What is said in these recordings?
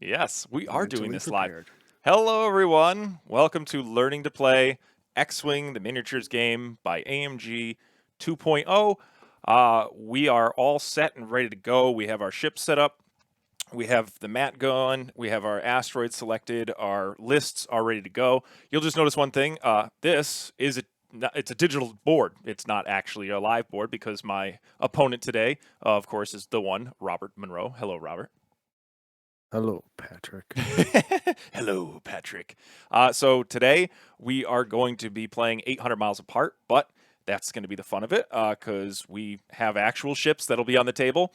Yes, we are doing Mentally this live. prepared. Hello, everyone. Welcome to Learning to Play X-Wing, the miniatures game by AMG 2.0. We are all set and ready to go. We have our ship set up. We have the mat going. We have our asteroids selected. Our lists are ready to go. You'll just notice one thing. This is it's a digital board. It's not actually a live board because my opponent today, of course, is the one, Robert Monroe. Hello, Robert. Hello, Patrick. Hello, Patrick. So today we are going to be playing 800 miles apart, but that's going to be the fun of it because we have actual ships that'll be on the table.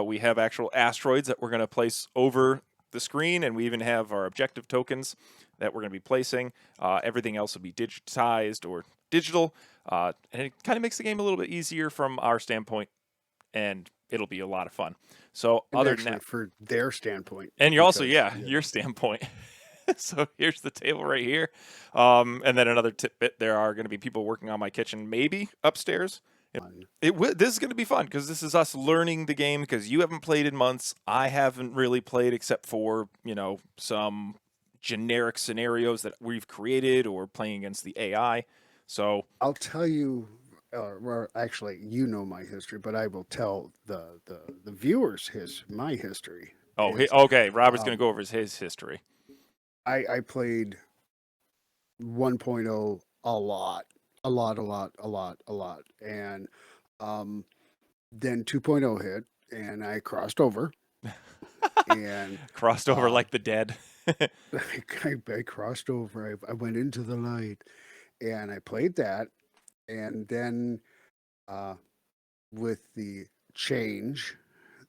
We have actual asteroids that we're going to place over the screen, and we even have our objective tokens that we're going to be placing. Everything else will be digitized or digital, and it kind of makes the game a little bit easier from our standpoint, and it'll be a lot of fun. So And other than actually, that, for their standpoint, and you're also, because your standpoint. So here's the table right here. And then another tidbit, there are going to be people working on my kitchen, maybe upstairs. This is going to be fun because this is us learning the game because you haven't played in months. I haven't really played except for, some generic scenarios that we've created or playing against the AI. So, I'll tell you, well, actually, you know my history, but I will tell the viewers my history is okay, Robert's going to um, go over his history. I played 1.0 a lot, and um, then 2.0 hit, and I crossed over, and Crossed over uh, like the dead. I crossed over. I went into the light, and I played that, and then uh, with the change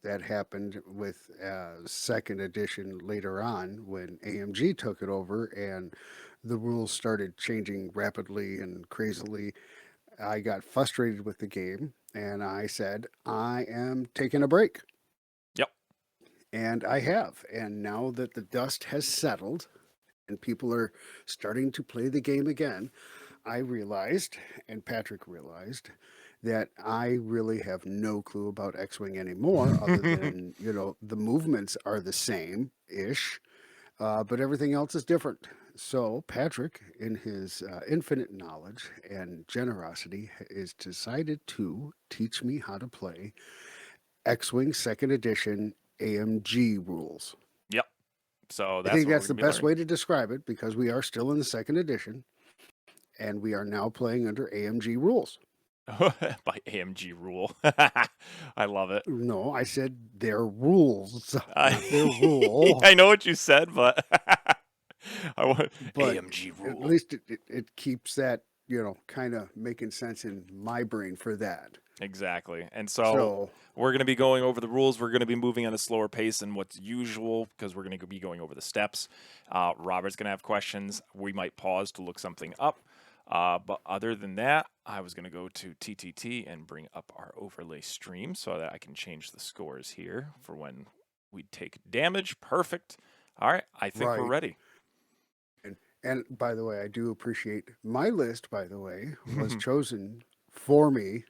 that happened with second edition later on when AMG took it over and the rules started changing rapidly and crazily, I got frustrated with the game and I said, I am taking a break. Yep. And I have. And now that the dust has settled and people are starting to play the game again, I realized, and Patrick realized, that I really have no clue about X-Wing anymore, other than, the movements are the same ish, but everything else is different. So Patrick, in his infinite knowledge and generosity, is decided to teach me how to play X-Wing Second Edition AMG rules. Yep. So I that's think what we're that's the going to be best learning. way to describe it because we are still in the second edition and we are now playing under AMG rules. By AMG rule. I love it. No, I said their rules, I, not their rule. I know what you said, but I want But AMG at rule. least it keeps that, kind of making sense in my brain for that. Exactly. And so So, we're going to be going over the rules. We're going to be moving at a slower pace than what's usual because we're going to be going over the steps. Robert's going to have questions. We might pause to look something up. But other than that, I was going to go to TTT and bring up our overlay stream so that I can change the scores here for when we take damage. Perfect. All right. I think we're right. ready. And by the way, I do appreciate my list, by the way, was chosen for me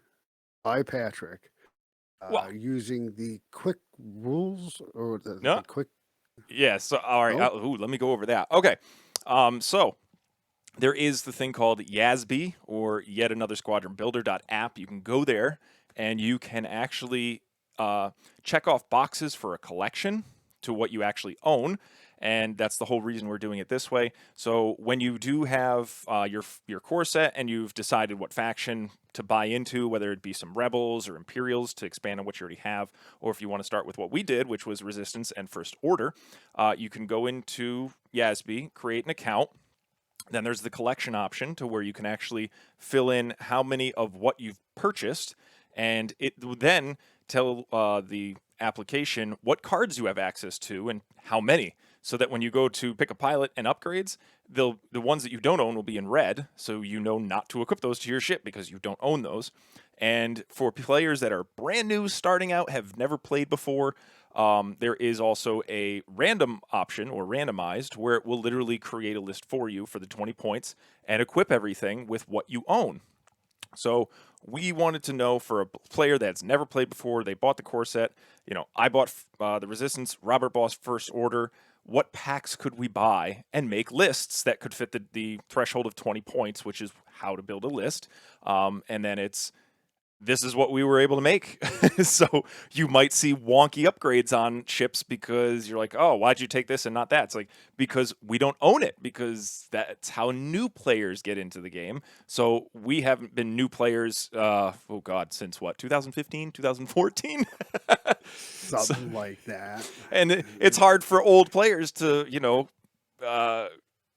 by Patrick Well, using the quick rules or no. the quick. Yeah. So, all right. No? Let me go over that. Okay. So there is the thing called YASB or Yet Another Squadron Builder.app. You can go there and you can actually check off boxes for a collection to what you actually own. And that's the whole reason we're doing it this way. So when you do have your core set and you've decided what faction to buy into, whether it be some rebels or Imperials to expand on what you already have, or if you want to start with what we did, which was Resistance and First Order, you can go into YASB, create an account. Then there's the collection option to where you can actually fill in how many of what you've purchased, and it will then tell the application what cards you have access to and how many. So that when you go to pick a pilot and upgrades, the ones that you don't own will be in red, so you know not to equip those to your ship because you don't own those. And for players that are brand new, starting out, have never played before, there is also a random option or randomized where it will literally create a list for you for the 20 points and equip everything with what you own. So we wanted to know for a player that's never played before, they bought the core set. I bought the Resistance, Robert bought First Order. what packs could we buy, and make lists that could fit the threshold of 20 points, which is how to build a list. And then this is what we were able to make. So you might see wonky upgrades on ships because you're like, oh, why'd you take this and not that? It's like, because we don't own it, because that's how new players get into the game. So we haven't been new players, oh God, since what, 2015, 2014? So, Something like that. and it's hard for old players to, uh,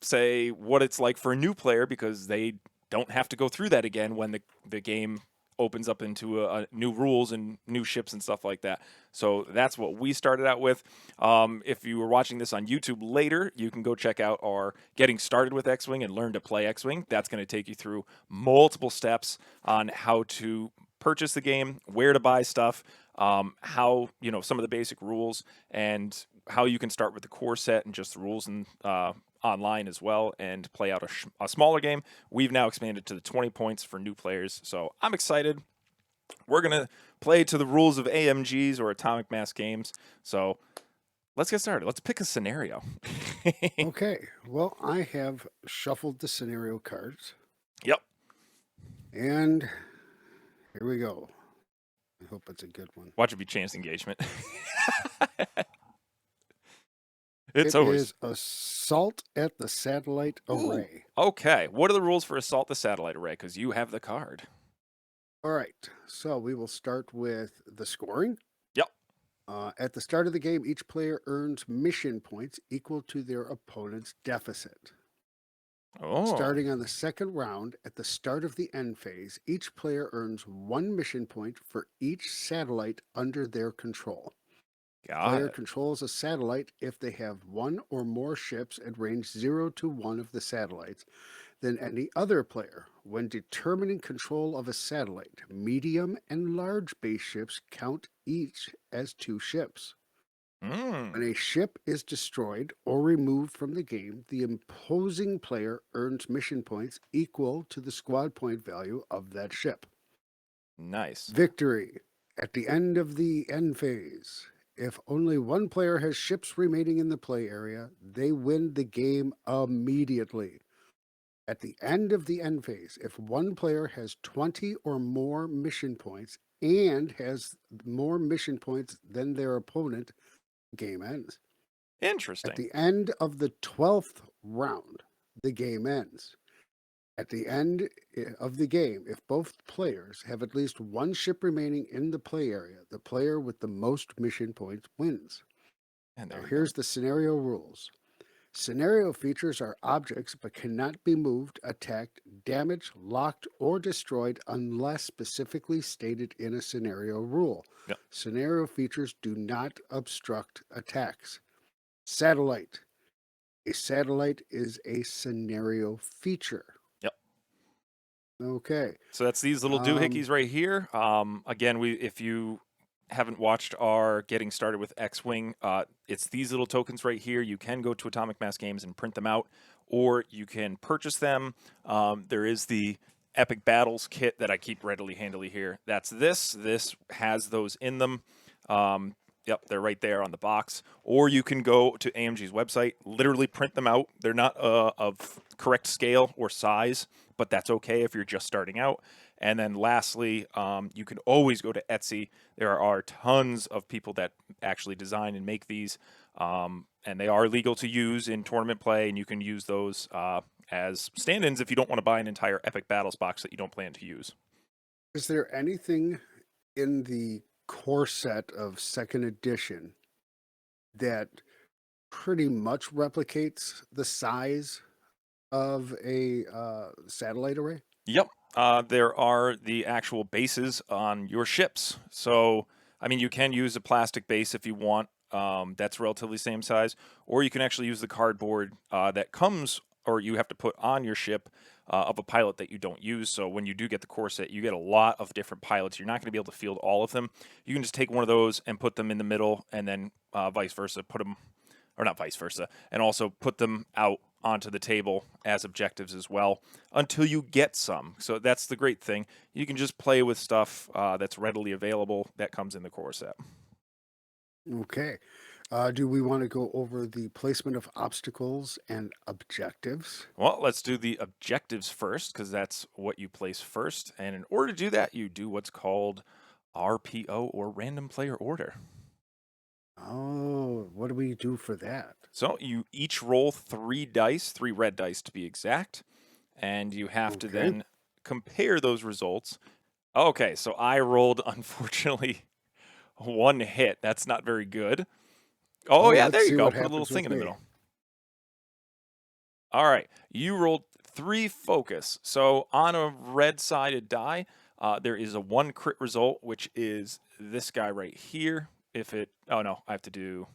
say what it's like for a new player, because they don't have to go through that again when the game opens up into new rules and new ships and stuff like that. So that's what we started out with. If you were watching this on YouTube later, you can go check out our Getting Started with X-Wing and Learn to Play X-Wing. That's going to take you through multiple steps on how to purchase the game, where to buy stuff, how, some of the basic rules, and how you can start with the core set and just the rules and online as well, and play out a smaller game. We've now expanded to the 20 points for new players, so I'm excited. We're going to play to the rules of AMGs, or Atomic Mass Games. So let's get started. Let's pick a scenario. Okay, well, I have shuffled the scenario cards, Yep. and here we go. I hope it's a good one. Watch it be chance engagement. It's It always. is Assault at the Satellite Ooh, Array. okay. What are the rules for Assault the Satellite Array? Because you have the card. All right, so we will start with the scoring. Yep. At the start of the game, each player earns mission points equal to their opponent's deficit. Oh, Starting on the second round, at the start of the end phase, each player earns 1 mission point for each satellite under their control. got Player it. controls a satellite if they have 1 or more ships at range 0 to 1 of the satellites than any other player. When determining control of a satellite, medium and large base ships count each as 2 ships. When a ship is destroyed or removed from the game, the opposing player earns mission points equal to the squad point value of that ship. Nice. Victory. At the end of the end phase, if only one player has ships remaining in the play area, they win the game immediately. At the end of the end phase, if one player has 20 or more mission points and has more mission points than their opponent, the game ends. At Interesting. the end of the 12th round, the game ends. At the end of the game, if both players have at least one ship remaining in the play area, the player with the most mission points wins. And there Now, you go. here's the scenario rules. Scenario features are objects but cannot be moved, attacked, damaged, locked, or destroyed unless specifically stated in a scenario rule. Yep. Scenario features do not obstruct attacks. Satellite. A satellite is a scenario feature. Yep. Okay. So that's these little doohickeys right here. Again, if you haven't watched our Getting Started with X-Wing, it's these little tokens right here. You can go to Atomic Mass Games and print them out, or you can purchase them. There is the Epic Battles kit that I keep readily handily here. That's this. This has those in them. Yep, they're right there on the box. Or you can go to AMG's website, literally print them out. They're not of correct scale or size, but that's okay if you're just starting out. And then lastly, you can always go to Etsy. There are tons of people that actually design and make these, and they are legal to use in tournament play, and you can use those as stand-ins if you don't want to buy an entire Epic Battles box that you don't plan to use. Is there anything in the core set of second edition that pretty much replicates the size of a satellite array? Yep. There are the actual bases on your ships. So, I mean, you can use a plastic base if you want. That's relatively same size. Or you can actually use the cardboard that comes, or you have to put on your ship of a pilot that you don't use. So when you do get the core set, you get a lot of different pilots. You're not going to be able to field all of them. You can just take one of those and put them in the middle, and then vice versa, put them, or not vice versa, and also put them out onto the table as objectives as well until you get some. So that's the great thing. You can just play with stuff that's readily available that comes in the core set. Okay. Do we want to go over the placement of obstacles and objectives? Well, let's do the objectives first because that's what you place first. And in order to do that, you do what's called RPO or random player order. Oh, what do we do for that? So you each roll 3 dice, 3 red dice to be exact, and you have to Okay. then compare those results. Okay, so I rolled, unfortunately, 1 hit. That's not very good. Oh, Oh, yeah, let's there you see go. what Put a little happens thing with in the me. middle. All right, you rolled 3 focus. So on a red-sided die, there is a 1 crit result, which is this guy right here. If it, oh no, I have to do.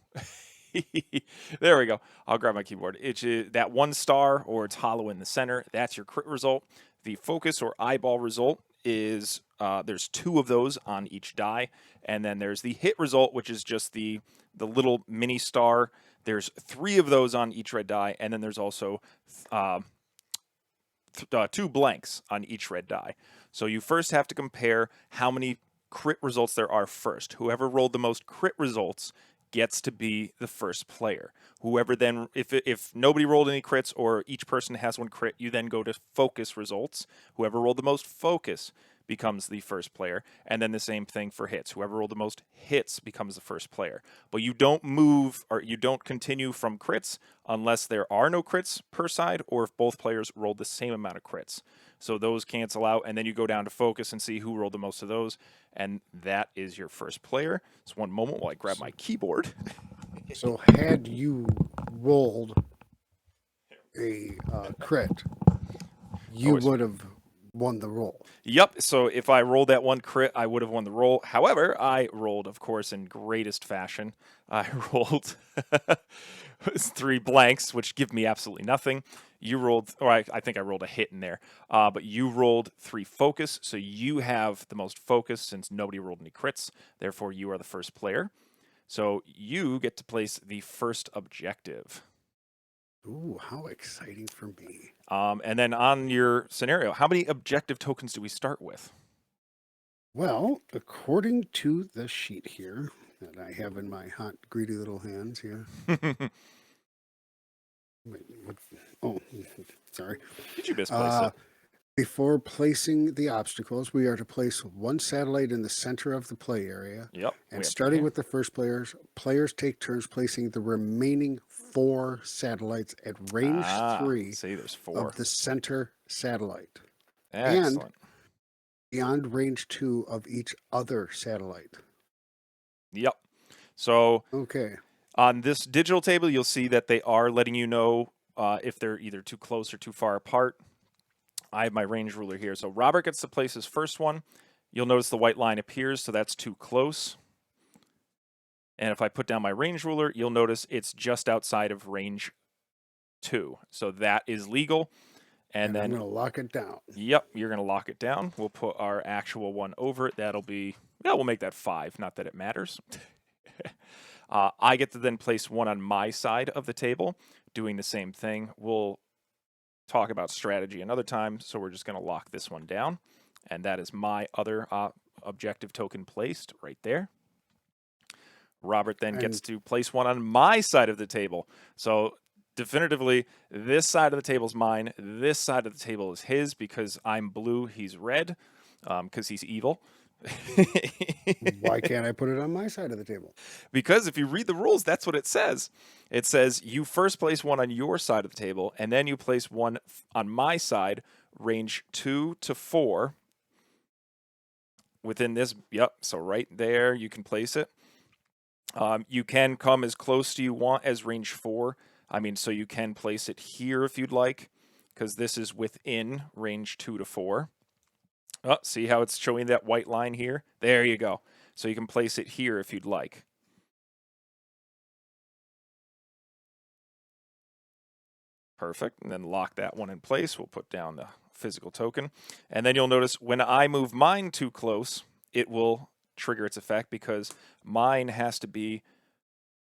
There we go. I'll grab my keyboard. It's that 1 star, or it's hollow in the center. That's your crit result. The focus or eyeball result is there's 2 of those on each die, and then there's the hit result, which is just the little mini star. There's 3 of those on each red die, and then there's also uh, 2 blanks on each red die. So you first have to compare how many crit results there are first. Whoever rolled the most crit results gets to be the first player. Whoever then, if nobody rolled any crits or each person has 1 crit, you then go to focus results. Whoever rolled the most focus becomes the first player, and then the same thing for hits. Whoever rolled the most hits becomes the first player. But you don't move, or you don't continue from crits unless there are no crits per side, or if both players rolled the same amount of crits. So those cancel out, and then you go down to focus and see who rolled the most of those, and that is your first player. So one moment while I grab my keyboard. So, had you rolled a crit, you Always. would have won the roll. Yep. So if I rolled that 1 crit, I would have won the roll. However, I rolled, of course, in greatest fashion. I rolled 3 blanks, which give me absolutely nothing. You rolled, or I think I rolled a hit in there, but you rolled 3 focus. So you have the most focus since nobody rolled any crits. Therefore, you are the first player. So you get to place the first objective. Ooh, how exciting for me. And then on your scenario, how many objective tokens do we start with? Well, according to the sheet here that I have in my hot, greedy little hands here. Wait, what? Oh, sorry. Did you misplace Uh, it? Before placing the obstacles, we are to place 1 satellite in the center of the play area. Yep, And we have 2 starting here. with the first players take turns placing the remaining 4 satellites at range three See, there's of 4. the center satellite and Excellent. beyond range 2 of each other satellite. Yep. So Okay. on this digital table, you'll see that they are letting you know if they're either too close or too far apart. I have my range ruler here. So Robert gets to place his first one. You'll notice the white line appears, so that's too close. And if I put down my range ruler, you'll notice it's just outside of range 2. So that is legal. And I'm then, going to lock it down. yep, you're going to lock it down. We'll put our actual one over it. That'll be, yeah, we'll make that 5. Not that it matters. I get to then place one on my side of the table, doing the same thing. We'll talk about strategy another time, so we're just going to lock this one down. And that is my other objective token placed right there. Robert then gets And to place one on my side of the table. So definitively, this side of the table is mine. This side of the table is his because I'm blue, he's red, because he's evil. why can't I put it on my side of the table? Because if you read the rules, that's what it says. It says you first place one on your side of the table, and then you place one on my side, range 2 to 4. Within this, yep, so right there, you can place it. You can come as close to you want as range 4. I mean, so you can place it here if you'd like, because this is within range 2 to 4. Oh, see how it's showing that white line here? There you go. So you can place it here if you'd like. Perfect. And then lock that one in place. We'll put down the physical token. And then you'll notice when I move mine too close, it will trigger its effect because mine has to be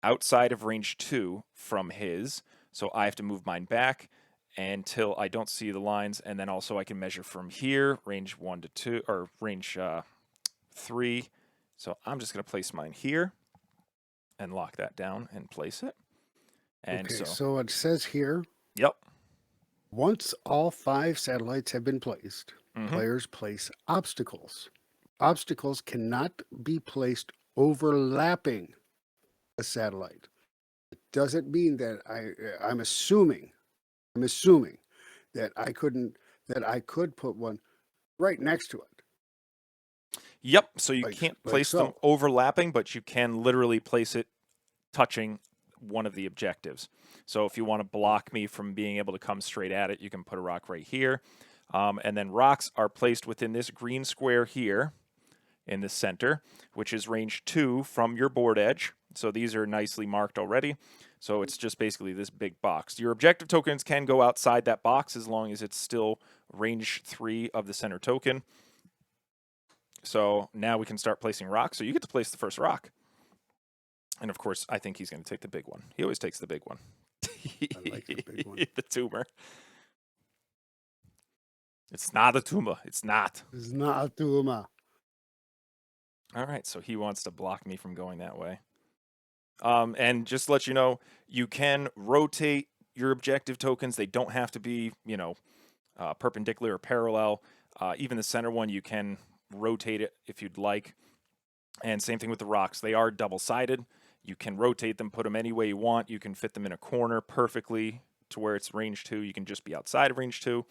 outside of range 2 from his. So I have to move mine back until I don't see the lines. And then also I can measure from here, range 1 to 2, or range 3. So I'm just going to place mine here. and lock that down and place it. And Okay, so, so it says here, yep. once all 5 satellites have been placed, Mm-hmm. players place obstacles. Obstacles cannot be placed overlapping a satellite. It doesn't mean that I'm assuming that I could put one right next to it, Yep. So you like can't like place them so. overlapping, but you can literally place it touching one of the objectives. So if you want to block me from being able to come straight at it, you can put a rock right here. And then rocks are placed within this green square here in the center, which is range 2 from your board edge. So these are nicely marked already. So it's just basically this big box. Your objective tokens can go outside that box as long as it's still range 3 of the center token. So now we can start placing rocks. So you get to place the first rock. And of course, I think he's going to take the big one. He always takes the big one. I like the big one. The tumor. It's not a tumor. It's not. It's not a tumor. All right, so he wants to block me from going that way. And just to let you know, you can rotate your objective tokens. They don't have to be, perpendicular or parallel. Even the center one, you can rotate it if you'd like. And same thing with the rocks. They are double-sided. You can rotate them, put them any way you want. You can fit them in a corner perfectly to where it's range 2. You can just be outside of range 2.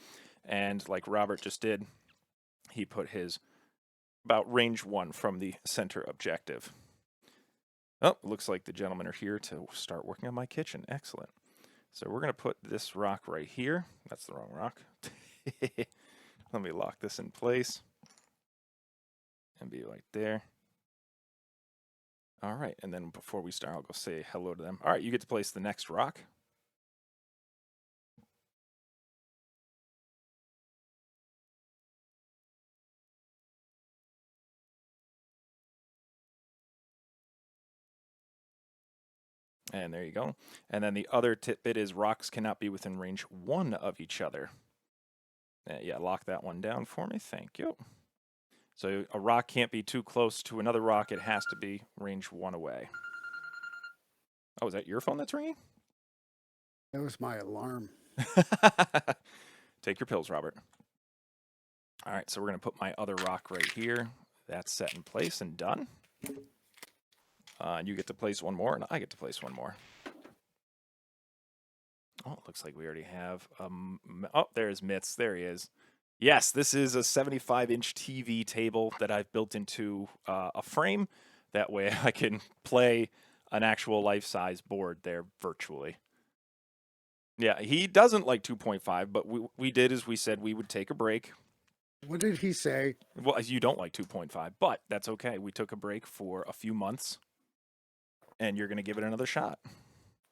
And like Robert just did, he put his about range 1 from the center objective. Oh, looks like the gentlemen are here to start working on my kitchen. Excellent. So we're going to put this rock right here. That's the wrong rock. Let me lock this in place and be right there. All right, and then before we start, I'll go say hello to them. All right, you get to place the next rock. And there you go. And then the other tidbit is rocks cannot be within range 1 of each other. Yeah, lock that one down for me. Thank you. So a rock can't be too close to another rock. It has to be range 1 away. Oh, is that your phone that's ringing? That was my alarm. Take your pills, Robert. All right, so we're going to put my other rock right here. That's set in place and done. And you get to place one more, and I get to place one more. Oh, it looks like we already have... oh, there's Mitz. There he is. Yes, this is a 75-inch TV table that I've built into a frame. That way I can play an actual life-size board there virtually. Yeah, he doesn't like 2.5, but we did as we said we would take a break. What did he say? Well, you don't like 2.5, but that's okay. We took a break for a few months, and you're going to give it another shot.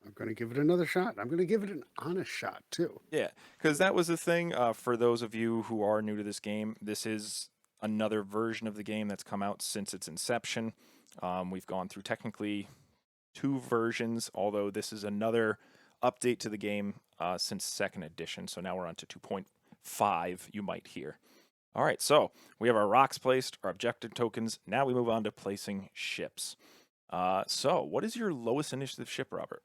I'm going to give it another shot. I'm going to give it an honest shot, too. Yeah, because that was the thing. For those of you who are new to this game, this is another version of the game that's come out since its inception. We've gone through technically 2 versions, although this is another update to the game since 2nd edition. So now we're on to 2.5, you might hear. All right, so we have our rocks placed, our objective tokens. Now we move on to placing ships. So what is your lowest initiative ship, Robert?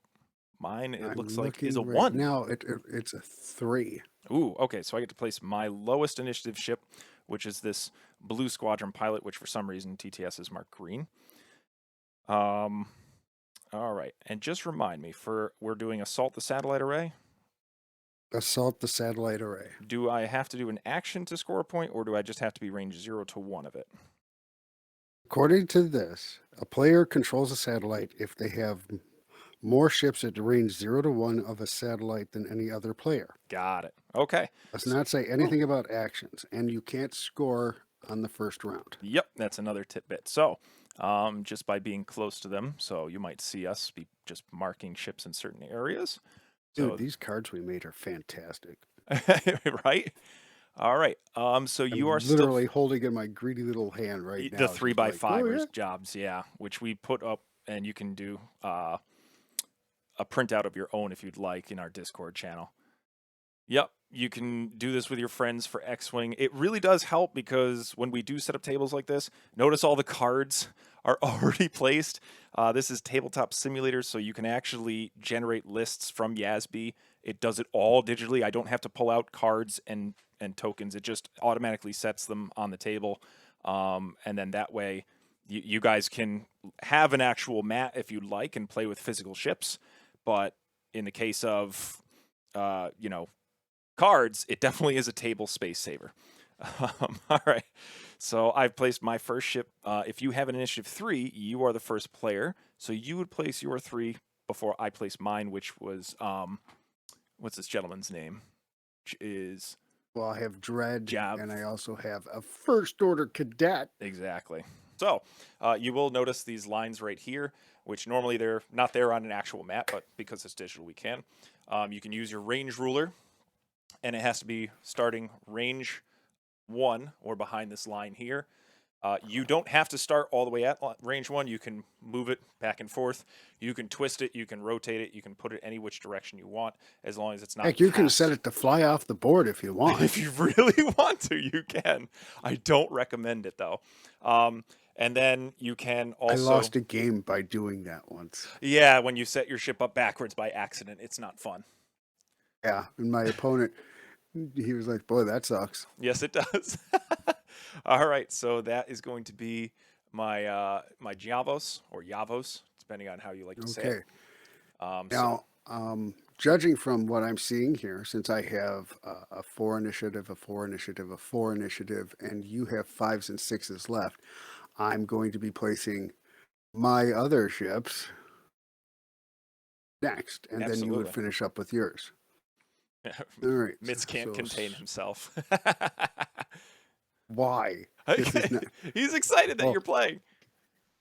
Mine, it looks like, is a 1. Now it's a 3. Ooh, okay, so I get to place my lowest initiative ship, which is this Blue Squadron pilot, which for some reason TTS is marked green. All right, and just remind me, we're doing Assault the Satellite Array. Assault the satellite array. Do I have to do an action to score a point, or do I just have to be range 0 to 1 of it? According to this, a player controls a satellite if they have more ships at range 0 to 1 of a satellite than any other player. Got it. Okay. Does not say anything about actions, and you can't score on the first round. Yep, that's another tidbit. So, just by being close to them, so you might see us be just marking ships in certain areas. Dude, So, these cards we made are fantastic. right? All right. So you are literally still holding in my greedy little hand right now. the 3x5 yeah? jobs, yeah, which we put up, and you can do a printout of your own if you'd like in our Discord channel. Yep, you can do this with your friends for X-Wing. It really does help because when we do set up tables like this, notice all the cards are already placed. This is Tabletop Simulator, so you can actually generate lists from YASB. It does it all digitally. I don't have to pull out cards and tokens. It just automatically sets them on the table. And then that way you guys can have an actual mat if you'd like and play with physical ships. But in the case of, cards, it definitely is a table space saver. All right. So I've placed my first ship. If you have an initiative 3, you are the first player. So you would place your 3 before I place mine, which was, what's this gentleman's name? Which is... Well, I have Dread, Jab. and I also have a First Order Cadet. Exactly. So you will notice these lines right here, which normally they're not there on an actual map, but because it's digital, we can. You can use your range ruler, and it has to be starting range 1 or behind this line here. You don't have to start all the way at range 1. You can move it back and forth. You can twist it. You can rotate it. You can put it any which direction you want, as long as it's not. Heck, you can set it to fly off the board if you want. If you really want to, you can. I don't recommend it though. And then you can also. I lost a game by doing that once. Yeah, when you set your ship up backwards by accident, it's not fun. Yeah, and my opponent, he was like, "Boy, that sucks." Yes, it does. All right, so that is going to be my my Javos or Yavos, depending on how you like to say it. Now, judging from what I'm seeing here, since I have a 4 initiative, a 4 initiative, a 4 initiative, and you have 5s and 6s left, I'm going to be placing my other ships next, and then you would finish up with yours. All right. Mitz can't contain himself. Why? He's excited that you're playing.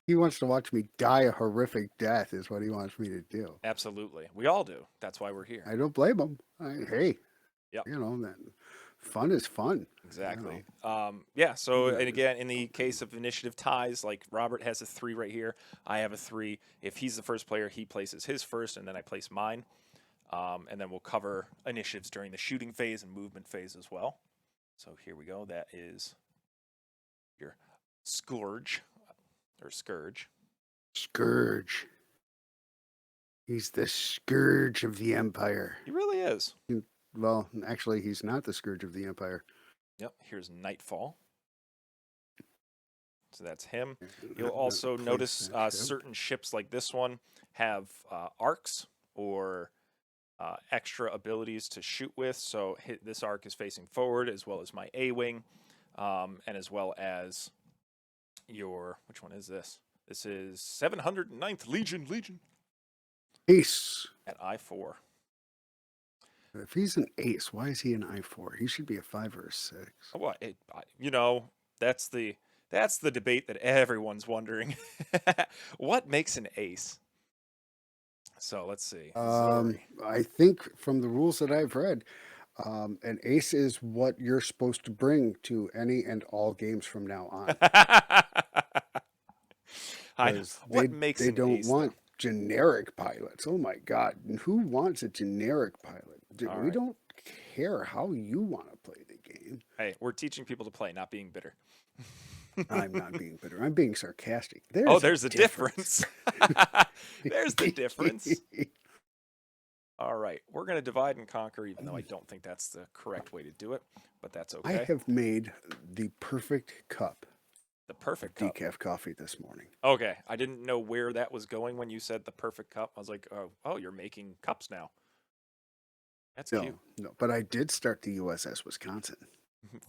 He wants to watch me die a horrific death is what he wants me to do. Absolutely. We all do. That's why we're here. I don't blame him. Hey, yep. That fun is fun. Exactly. Yeah, so, and again, in the case of initiative ties, like Robert has a 3 right here. I have a 3. If he's the first player, he places his first, and then I place mine. And then we'll cover initiatives during the shooting phase and movement phase as well. So here we go. That is your Scourge, or Scourge. Scourge. He's the scourge of the Empire. He really is. Well, actually, he's not the scourge of the Empire. Yep, here's Nightfall. So that's him. You'll also notice certain ships like this one have arcs or extra abilities to shoot with. So this arc is facing forward, as well as my A-Wing, and as well as your... Which one is this? This is 709th Legion. Ace. At I-4. If he's an ace, why is he an I-4? He should be a 5 or a 6. What? That's the debate that everyone's wondering. What makes an ace? So let's see. I think from the rules that I've read, an ace is what you're supposed to bring to any and all games from now on. What makes an ace? They don't want generic pilots. Oh my God. Who wants a generic pilot? We don't care how you want to play the game. Hey, we're teaching people to play, not being bitter. I'm not being bitter. I'm being sarcastic. There's a difference. There's the difference. All right. We're going to divide and conquer, even though I don't think that's the correct way to do it, but that's okay. I have made the perfect cup. The perfect cup. Decaf coffee this morning. Okay. I didn't know where that was going when you said the perfect cup. I was like, oh, you're making cups now. That's cute. No, but I did start the USS Wisconsin.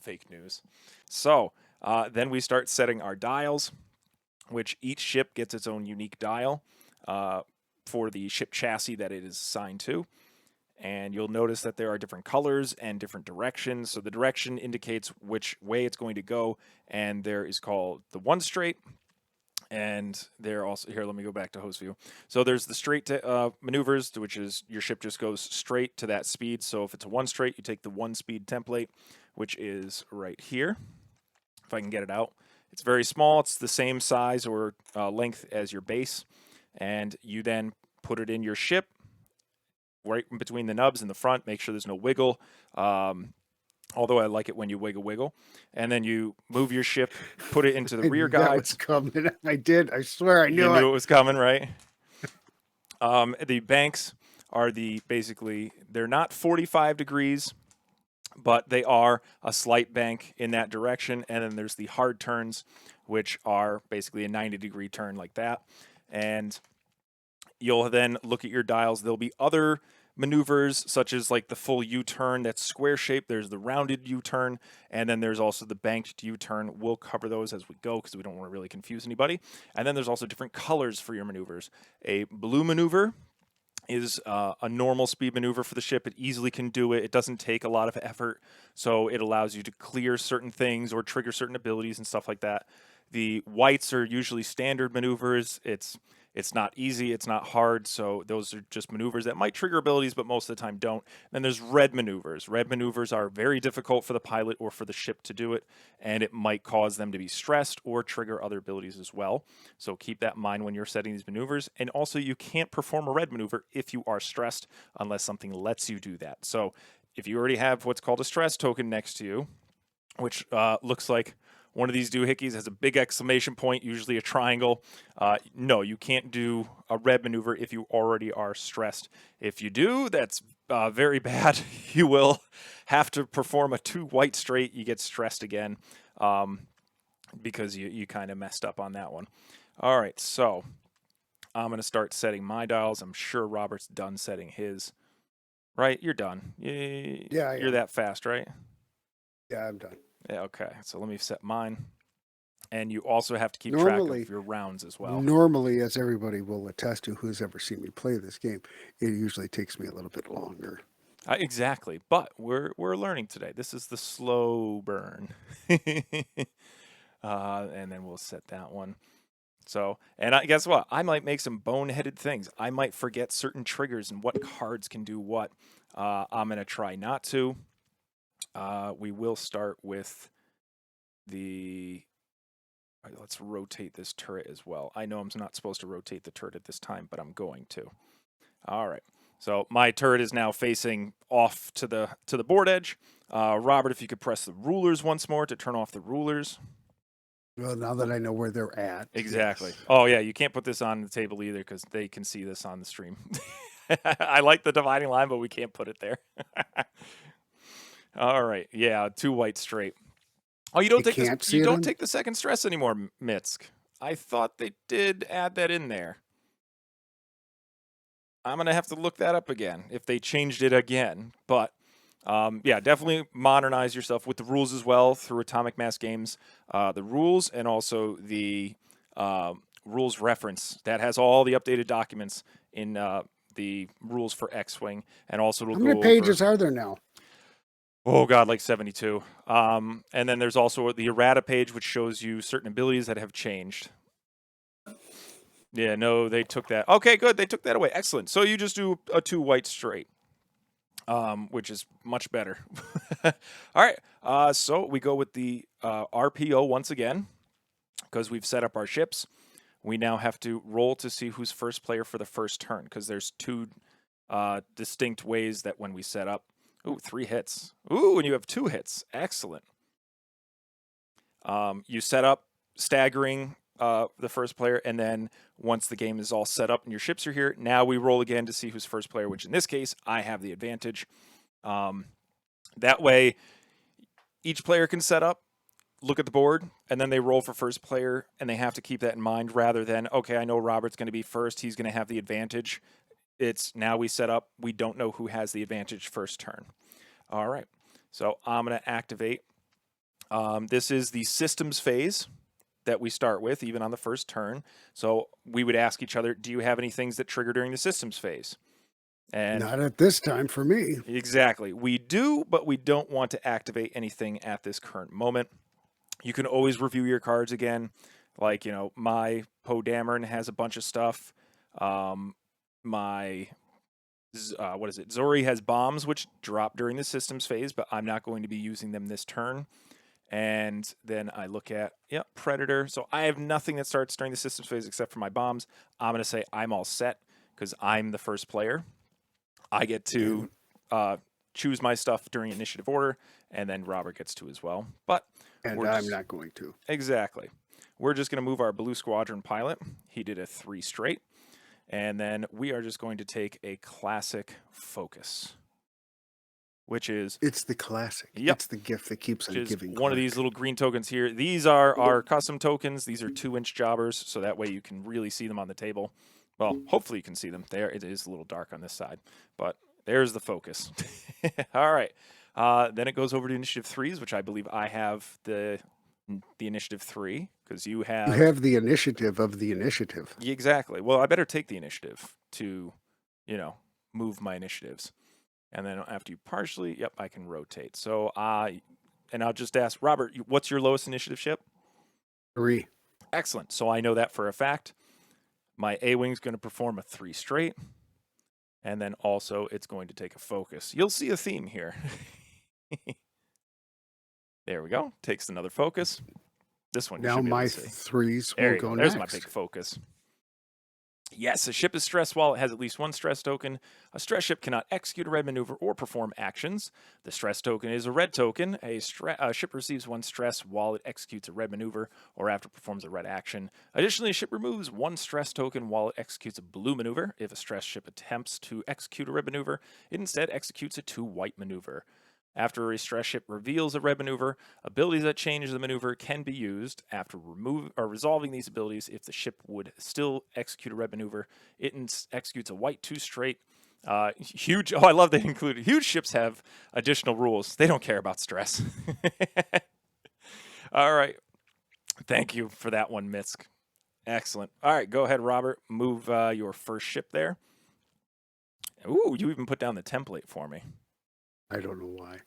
Fake news. So then we start setting our dials, which each ship gets its own unique dial for the ship chassis that it is assigned to. And you'll notice that there are different colors and different directions. So the direction indicates which way it's going to go. And there is called the one straight. And there also, here, let me go back to host view. So there's the straight maneuvers, which is your ship just goes straight to that speed. So if it's a one straight, you take the one speed template, which is right here. If I can get it out. It's very small. It's the same size or length as your base. And you then put it in your ship right in between the nubs in the front. Make sure there's no wiggle. Although I like it when you wiggle. And then you move your ship, put it into the I rear knew that was guides. coming. I did. I swear I You knew it. knew it was coming, right? The banks are basically, they're not 45 degrees, but they are a slight bank in that direction. And then there's the hard turns, which are basically a 90-degree turn like that. And you'll then look at your dials. There'll be other maneuvers, such as like the full U-turn that's square shaped. There's the rounded U-turn, and then there's also the banked U-turn. We'll cover those as we go because we don't want to really confuse anybody. And then there's also different colors for your maneuvers. A blue maneuver is a normal speed maneuver for the ship. It easily can do it. It doesn't take a lot of effort, so it allows you to clear certain things or trigger certain abilities and stuff like that. The whites are usually standard maneuvers. It's not easy, it's not hard, so those are just maneuvers that might trigger abilities, but most of the time don't. Then there's red maneuvers. Red maneuvers are very difficult for the pilot or for the ship to do it, and it might cause them to be stressed or trigger other abilities as well. So keep that in mind when you're setting these maneuvers. And also, you can't perform a red maneuver if you are stressed unless something lets you do that. So if you already have what's called a stress token next to you, which looks like one of these doohickeys has a big exclamation point, usually a triangle. No, you can't do a red maneuver if you already are stressed. If you do, that's very bad. You will have to perform a 2 white straight. You get stressed again because you kind of messed up on that one. All right, so I'm going to start setting my dials. I'm sure Robert's done setting his. Right? You're done. Yeah, I You're am. that fast, right? Yeah, I'm done. Yeah, okay. So let me set mine. And you also have to keep track of Normally, your rounds as well. normally, as everybody will attest to who's ever seen me play this game, it usually takes me a little bit longer. Exactly. But we're learning today. This is the slow burn. And then we'll set that one. So, and guess what? I might make some boneheaded things. I might forget certain triggers and what cards can do what. I'm going to try not to. We will start with the. Let's rotate this turret as well. I know I'm not supposed to rotate the turret at this time, but I'm going to. All right. So my turret is now facing off to the board edge. Robert, if you could press the rulers once more to turn off the rulers. Well, now that I know where they're at. Exactly. Yes. Oh, yeah, you can't put this on the table either because they can see this on the stream. I like the dividing line, but we can't put it there. All right. Yeah, 2 white straight. Oh, you don't They take this. can't see You it don't on? take the second stress anymore, Mitsk. I thought they did add that in there. I'm gonna have to look that up again if they changed it again. But yeah, definitely modernize yourself with the rules as well through Atomic Mass Games. The rules and also the rules reference that has all the updated documents in the rules for X-Wing, and also it'll How many go pages over. are there now? Oh God, like 72. And then there's also the errata page, which shows you certain abilities that have changed. Yeah, no, they took that. Okay, good. They took that away. Excellent. So you just do a 2 white straight, which is much better. All right. So we go with the RPO once again because we've set up our ships. We now have to roll to see who's first player for the first turn because there's 2 distinct ways that when we set up. Ooh, 3 hits. Ooh, and you have 2 hits. Excellent. You set up staggering the first player, and then once the game is all set up and your ships are here, now we roll again to see who's first player, which in this case, I have the advantage. That way, each player can set up, look at the board, and then they roll for first player, and they have to keep that in mind rather than, okay, I know Robert's going to be first, he's going to have the advantage. It's now we set up, we don't know who has the advantage first turn. All right, so I'm going to activate. This is the systems phase that we start with, even on the first turn. So we would ask each other, do you have any things that trigger during the systems phase? And Not at this time for me. exactly. We do, but we don't want to activate anything at this current moment. You can always review your cards again. Like, my Poe Dameron has a bunch of stuff. My what is it? Zori has bombs, which drop during the systems phase, but I'm not going to be using them this turn. And then I look at, Predator. So I have nothing that starts during the systems phase except for my bombs. I'm going to say I'm all set because I'm the first player. I get to And, choose my stuff during initiative order, and then Robert gets to as well. But and we're I'm just not going to. exactly. We're just going to move our blue squadron pilot. He did a 3 straight. And then we are just going to take a classic focus, which is, It's the classic. yep, It's the gift that keeps which on is giving, one of these Clark. little green tokens here. These are our custom tokens. These are 2-inch jobbers, so that way you can really see them on the table. Well, hopefully you can see them. There, it is a little dark on this side, but there's the focus. All right. Then it goes over to initiative 3s, which I believe I have the initiative 3 because you You have have the initiative of the initiative. exactly. Well, I better take the initiative to, move my initiatives. And then after you partially, yep, I can rotate. So, and I'll just ask Robert, what's your lowest initiative ship? 3. Excellent. So I know that for a fact. My A wing's going to perform a 3 straight, and then also it's going to take a focus. You'll see a theme here. There we go. Takes another focus. This one you Now should be able my to see. 3s There will you go. go There's my next. big focus. Yes, a ship is stressed while it has at least 1 stress token. A stress ship cannot execute a red maneuver or perform actions. The stress token is a red token. A ship receives 1 stress while it executes a red maneuver or after it performs a red action. Additionally, a ship removes 1 stress token while it executes a blue maneuver. If a stress ship attempts to execute a red maneuver, it instead executes a 2 white maneuver. After a stress ship reveals a red maneuver, abilities that change the maneuver can be used. After resolving these abilities, if the ship would still execute a red maneuver, it executes a white 2 straight. Huge. Oh, I love they included. Huge ships have additional rules. They don't care about stress. All right. Thank you for that one, Mitsk. Excellent. All right, go ahead, Robert. Move your first ship there. Ooh, you even put down the template for me. I don't know why.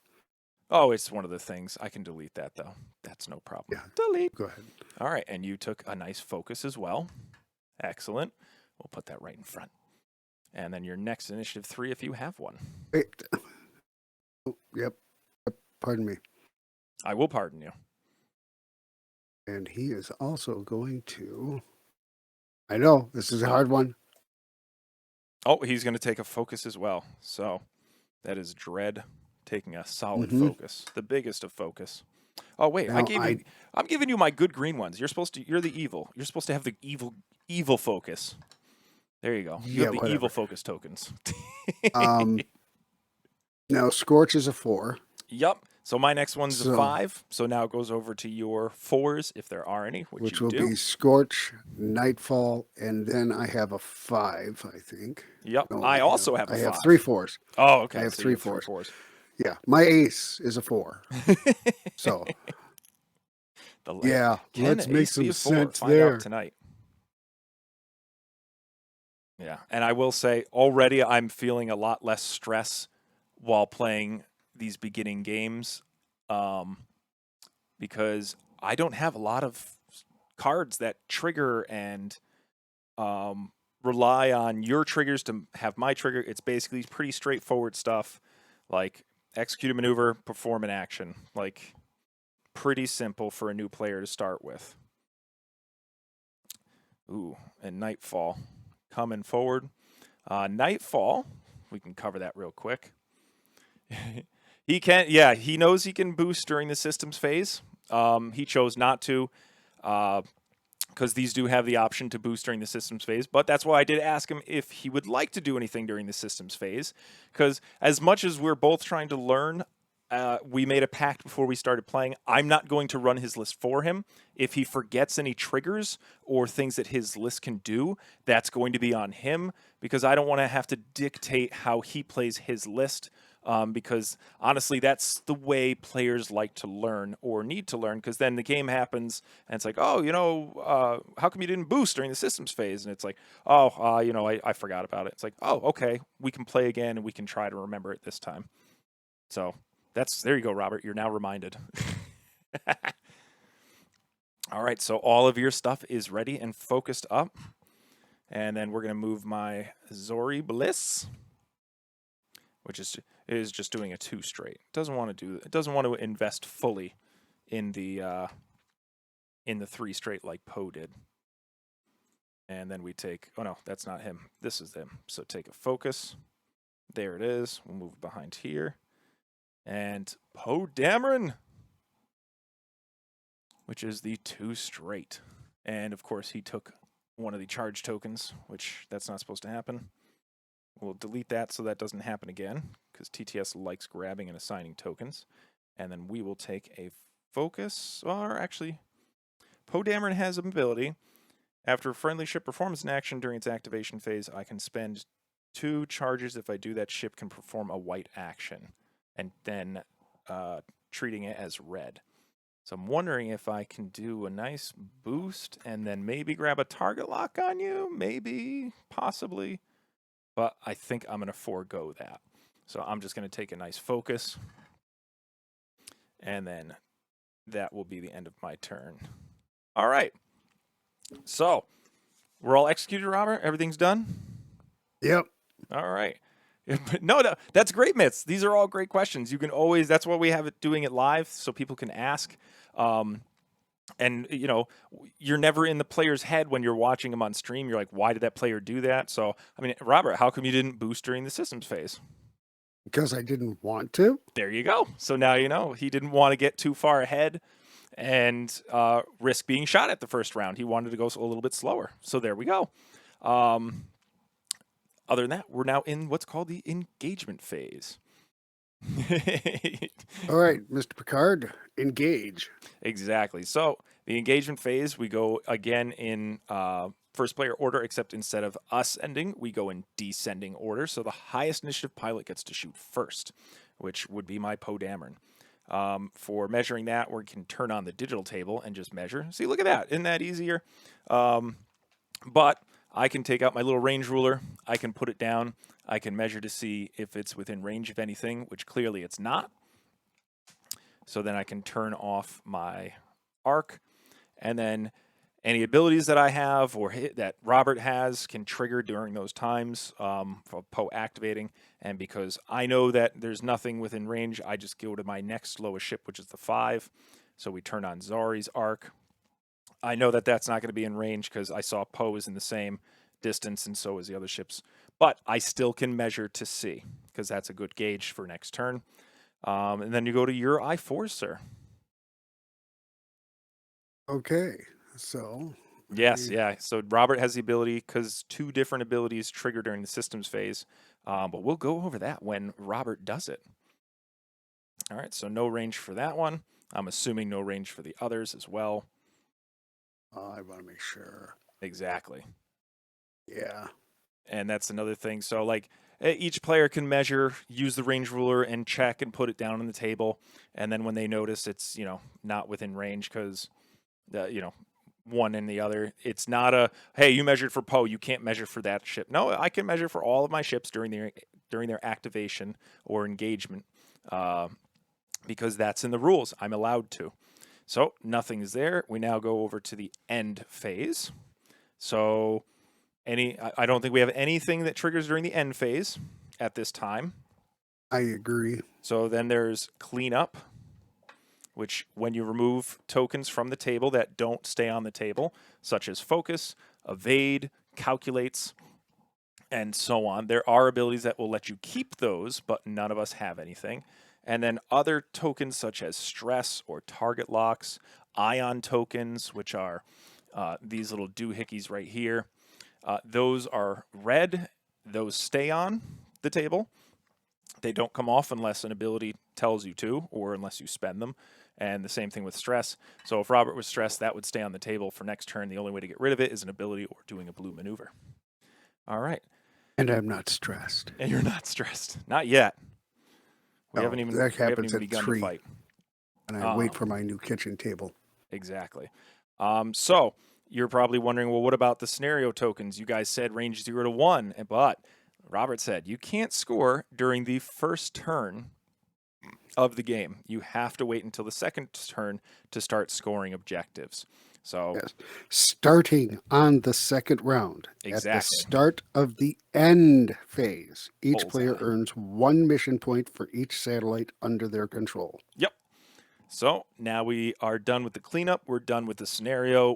Oh, it's one of the things. I can delete that, though. That's no problem. Yeah. Delete. Go ahead. All right, and you took a nice focus as well. Excellent. We'll put that right in front. And then your next initiative 3, if you have one. Wait. Oh, yep. Pardon me. I will pardon you. And he is also going to. I know this is a hard one. Oh, he's going to take a focus as well. So that is Dread taking a solid Mhm. focus, the biggest of focus. Oh wait, Now I'm giving you my good green ones. You're the evil. You're supposed to have the evil focus. There you go. You Yeah, have the evil whatever. focus tokens. Now Scorch is a 4. Yep. So my next one's a So 5. So now it goes over to your 4s if there are any, which which you will do. be Scorch, Nightfall, and then I have a 5, I think. Yep. No, I also have a I 5. have 3 4s. Oh, I okay. have So 3 you have 3 4s. 4s. Yeah, my ace is a 4. So yeah, Can let's an make ace be some a 4? sense Find out there. tonight. Yeah. And I will say already I'm feeling a lot less stress while playing these beginning games because I don't have a lot of cards that trigger and rely on your triggers to have my trigger. It's basically pretty straightforward stuff like execute a maneuver, perform an action. Like pretty simple for a new player to start with. Ooh, and Nightfall coming forward. Nightfall, we can cover that real quick. He knows he can boost during the systems phase. He chose not to because these do have the option to boost during the systems phase. But that's why I did ask him if he would like to do anything during the systems phase. Because as much as we're both trying to learn, we made a pact before we started playing. I'm not going to run his list for him. If he forgets any triggers or things that his list can do, that's going to be on him because I don't want to have to dictate how he plays his list. Because honestly, that's the way players like to learn or need to learn. Because then the game happens and it's like, oh, how come you didn't boost during the systems phase? And it's like, oh, I forgot about it. It's like, oh, okay, we can play again and we can try to remember it this time. So there you go, Robert. You're now reminded. All right, so all of your stuff is ready and focused up. And then we're going to move my Zori Bliss, which is just doing a 2 straight. Doesn't want to invest fully in the 3 straight like Poe did. And then we take, oh no, that's not him. This is him. So take a focus. There it is. We'll move it behind here. And Poe Dameron, which is the 2 straight. And, of course, he took one of the charge tokens, which that's not supposed to happen. We'll delete that so that doesn't happen again, because TTS likes grabbing and assigning tokens. And then we will take a focus, or actually, Poe Dameron has an ability. After a friendly ship performs an action during its activation phase, I can spend 2 charges. If I do, that ship can perform a white action, and then treating it as red. So I'm wondering if I can do a nice boost and then maybe grab a target lock on you, maybe, possibly. But I think I'm going to forego that. So I'm just going to take a nice focus, and then that will be the end of my turn. All right. So we're all executed, Robert? Everything's done? Yep. All right. No, that's great, Mitts. These are all great questions. You can always, that's why we have it doing it live, so people can ask. And, you know, you're never in the player's head when you're watching them on stream. You're like, why did that player do that? So, I mean, Robert, how come you didn't boost during the systems phase? Because I didn't want to. There you go. So now you know. He didn't want to get too far ahead and risk being shot at the first round. He wanted to go a little bit slower. So there we go. Other than that, we're now in what's called the engagement phase. All right, Mr. Picard, engage. Exactly. So the engagement phase, we go again in first player order, except instead of ascending, we go in descending order. So the highest initiative pilot gets to shoot first, which would be my Poe Dameron. For measuring that, we can turn on the digital table and just measure. See, look at that. Isn't that easier? But I can take out my little range ruler. I can put it down. I can measure to see if it's within range of anything, which clearly it's not. So then I can turn off my arc, and then any abilities that I have or that Robert has can trigger during those times for Poe activating. And because I know that there's nothing within range, I just go to my next lowest ship, which is the 5. So we turn on Zari's arc. I know that that's not going to be in range because I saw Poe is in the same distance, and so is the other ships. But I still can measure to see because that's a good gauge for next turn. And then you go to your I4, sir. Okay, so. Yes, yeah. So Robert has the ability because 2 different abilities trigger during the systems phase. But we'll go over that when Robert does it. All right, so no range for that one. I'm assuming no range for the others as well. I want to make sure. Exactly. Yeah. And that's another thing. So, like, each player can measure, use the range ruler, and check and put it down on the table. And then when they notice it's, you know, not within range because, you know, one and the other, it's not a, hey, you measured for Poe, you can't measure for that ship. No, I can measure for all of my ships during their activation or engagement because that's in the rules. I'm allowed to. So nothing is there. We now go over to the end phase. So I don't think we have anything that triggers during the end phase at this time. I agree. So then there's cleanup, which when you remove tokens from the table that don't stay on the table, such as focus, evade, calculates, and so on. There are abilities that will let you keep those, but none of us have anything. And then other tokens such as stress or target locks, ion tokens, which are these little doohickeys right here. Those are red. Those stay on the table. They don't come off unless an ability tells you to, or unless you spend them. And the same thing with stress. So if Robert was stressed, that would stay on the table for next turn. The only way to get rid of it is an ability or doing a blue maneuver. All right. And I'm not stressed. And you're not stressed. Not yet. We No, haven't even that happens at begun 3. to fight. And I wait for my new kitchen table. Exactly. So you're probably wondering, well, what about the scenario tokens? You guys said range 0 to 1, but Robert said you can't score during the first turn of the game. You have to wait until the second turn to start scoring objectives. So yes. Starting on the second round, exactly. at the start of the end phase, each Bullseye. player earns 1 mission point for each satellite under their control. Yep. So now we are done with the cleanup. We're done with the scenario.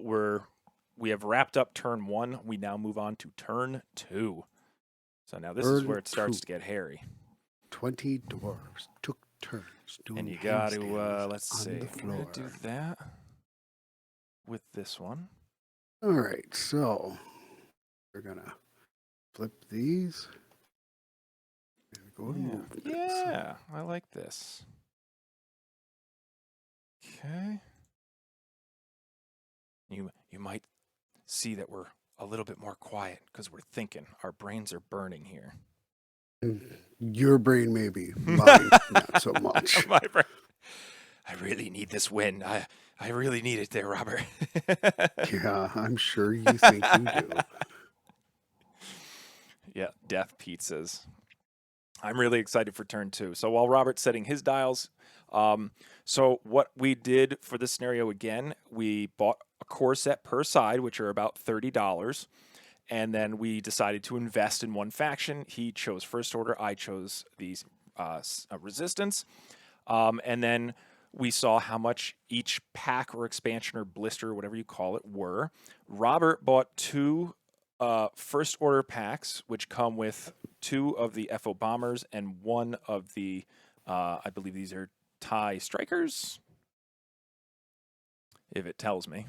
We have wrapped up turn 1. We now move on to turn 2. So now this is Burn where it starts to troop. get hairy. 20 dwarves took turns doing And you got to, handstands let's on see. the We're going to do floor. that with this one. All right, so we're gonna flip these and go to movements. Yeah, I like this. Okay. You might see that we're a little bit more quiet because we're thinking. Our brains are burning here. Your brain, maybe. Mine, not so much. My brain. I really need this win. I really need it there, Robert. Yeah, I'm sure you think you do. Yeah, death pizzas. I'm really excited for turn 2. So while Robert's setting his dials, so what we did for this scenario again, we bought a core set per side, which are about $30. And then we decided to invest in one faction. He chose First Order. I chose the Resistance. And then we saw how much each pack or expansion or blister, whatever you call it, were. Robert bought 2 First Order packs, which come with 2 of the FO Bombers and 1 of the, I believe these are TIE Strikers, if it tells me.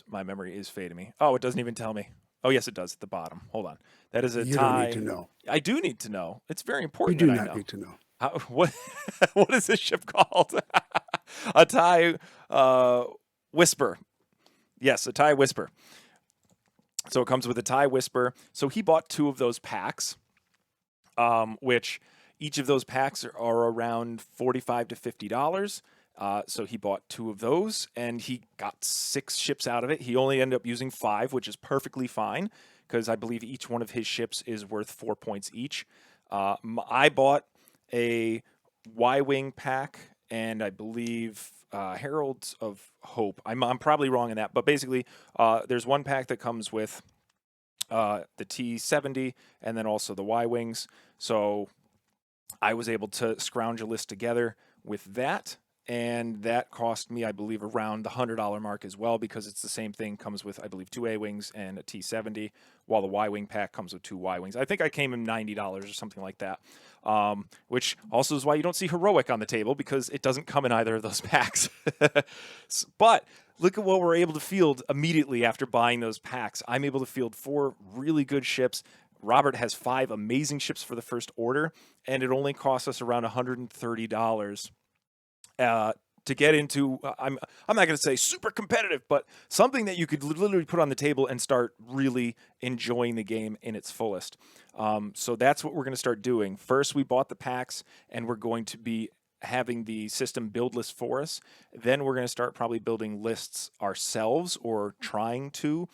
My memory is fading me. Oh, it doesn't even tell me. Oh, yes, it does at the bottom. Hold on. That is a You TIE. don't need to know. I do need to know. It's very You important do that I not know. need to know. What what is this ship called? A TIE Whisper. Yes, a TIE Whisper. So it comes with a TIE Whisper. So he bought 2 of those packs, which each of those packs are around $45 to $50. So he bought 2 of those, and he got 6 ships out of it. He only ended up using 5, which is perfectly fine, because I believe each one of his ships is worth 4 points each. I bought a Y-Wing pack, and I believe Heralds of Hope. I'm probably wrong in that, but basically there's one pack that comes with the T-70 and then also the Y-Wings. So I was able to scrounge a list together with that, and that cost me, I believe, around the $100 mark as well, because it's the same thing. Comes with, I believe, 2 A-Wings and a T-70, while the Y-Wing pack comes with 2 Y-Wings. I think I came in $90 or something like that, which also is why you don't see Heroic on the table, because it doesn't come in either of those packs. But look at what we're able to field immediately after buying those packs. I'm able to field 4 really good ships. Robert has 5 amazing ships for the First Order, and it only costs us around $130 to get into. I'm not going to say super competitive, but something that you could literally put on the table and start really enjoying the game in its fullest. So that's what we're going to start doing. First, we bought the packs, and we're going to be having the system build lists for us. Then we're going to start probably building lists ourselves, or trying to,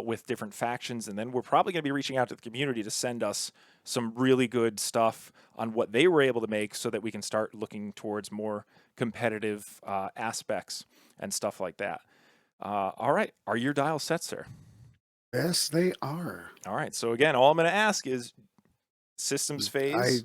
with different factions. And then we're probably going to be reaching out to the community to send us some really good stuff on what they were able to make, so that we can start looking towards more competitive aspects and stuff like that. All right. Are your dials set, sir? Yes, they are. All right. So again, all I'm going to ask is systems phase.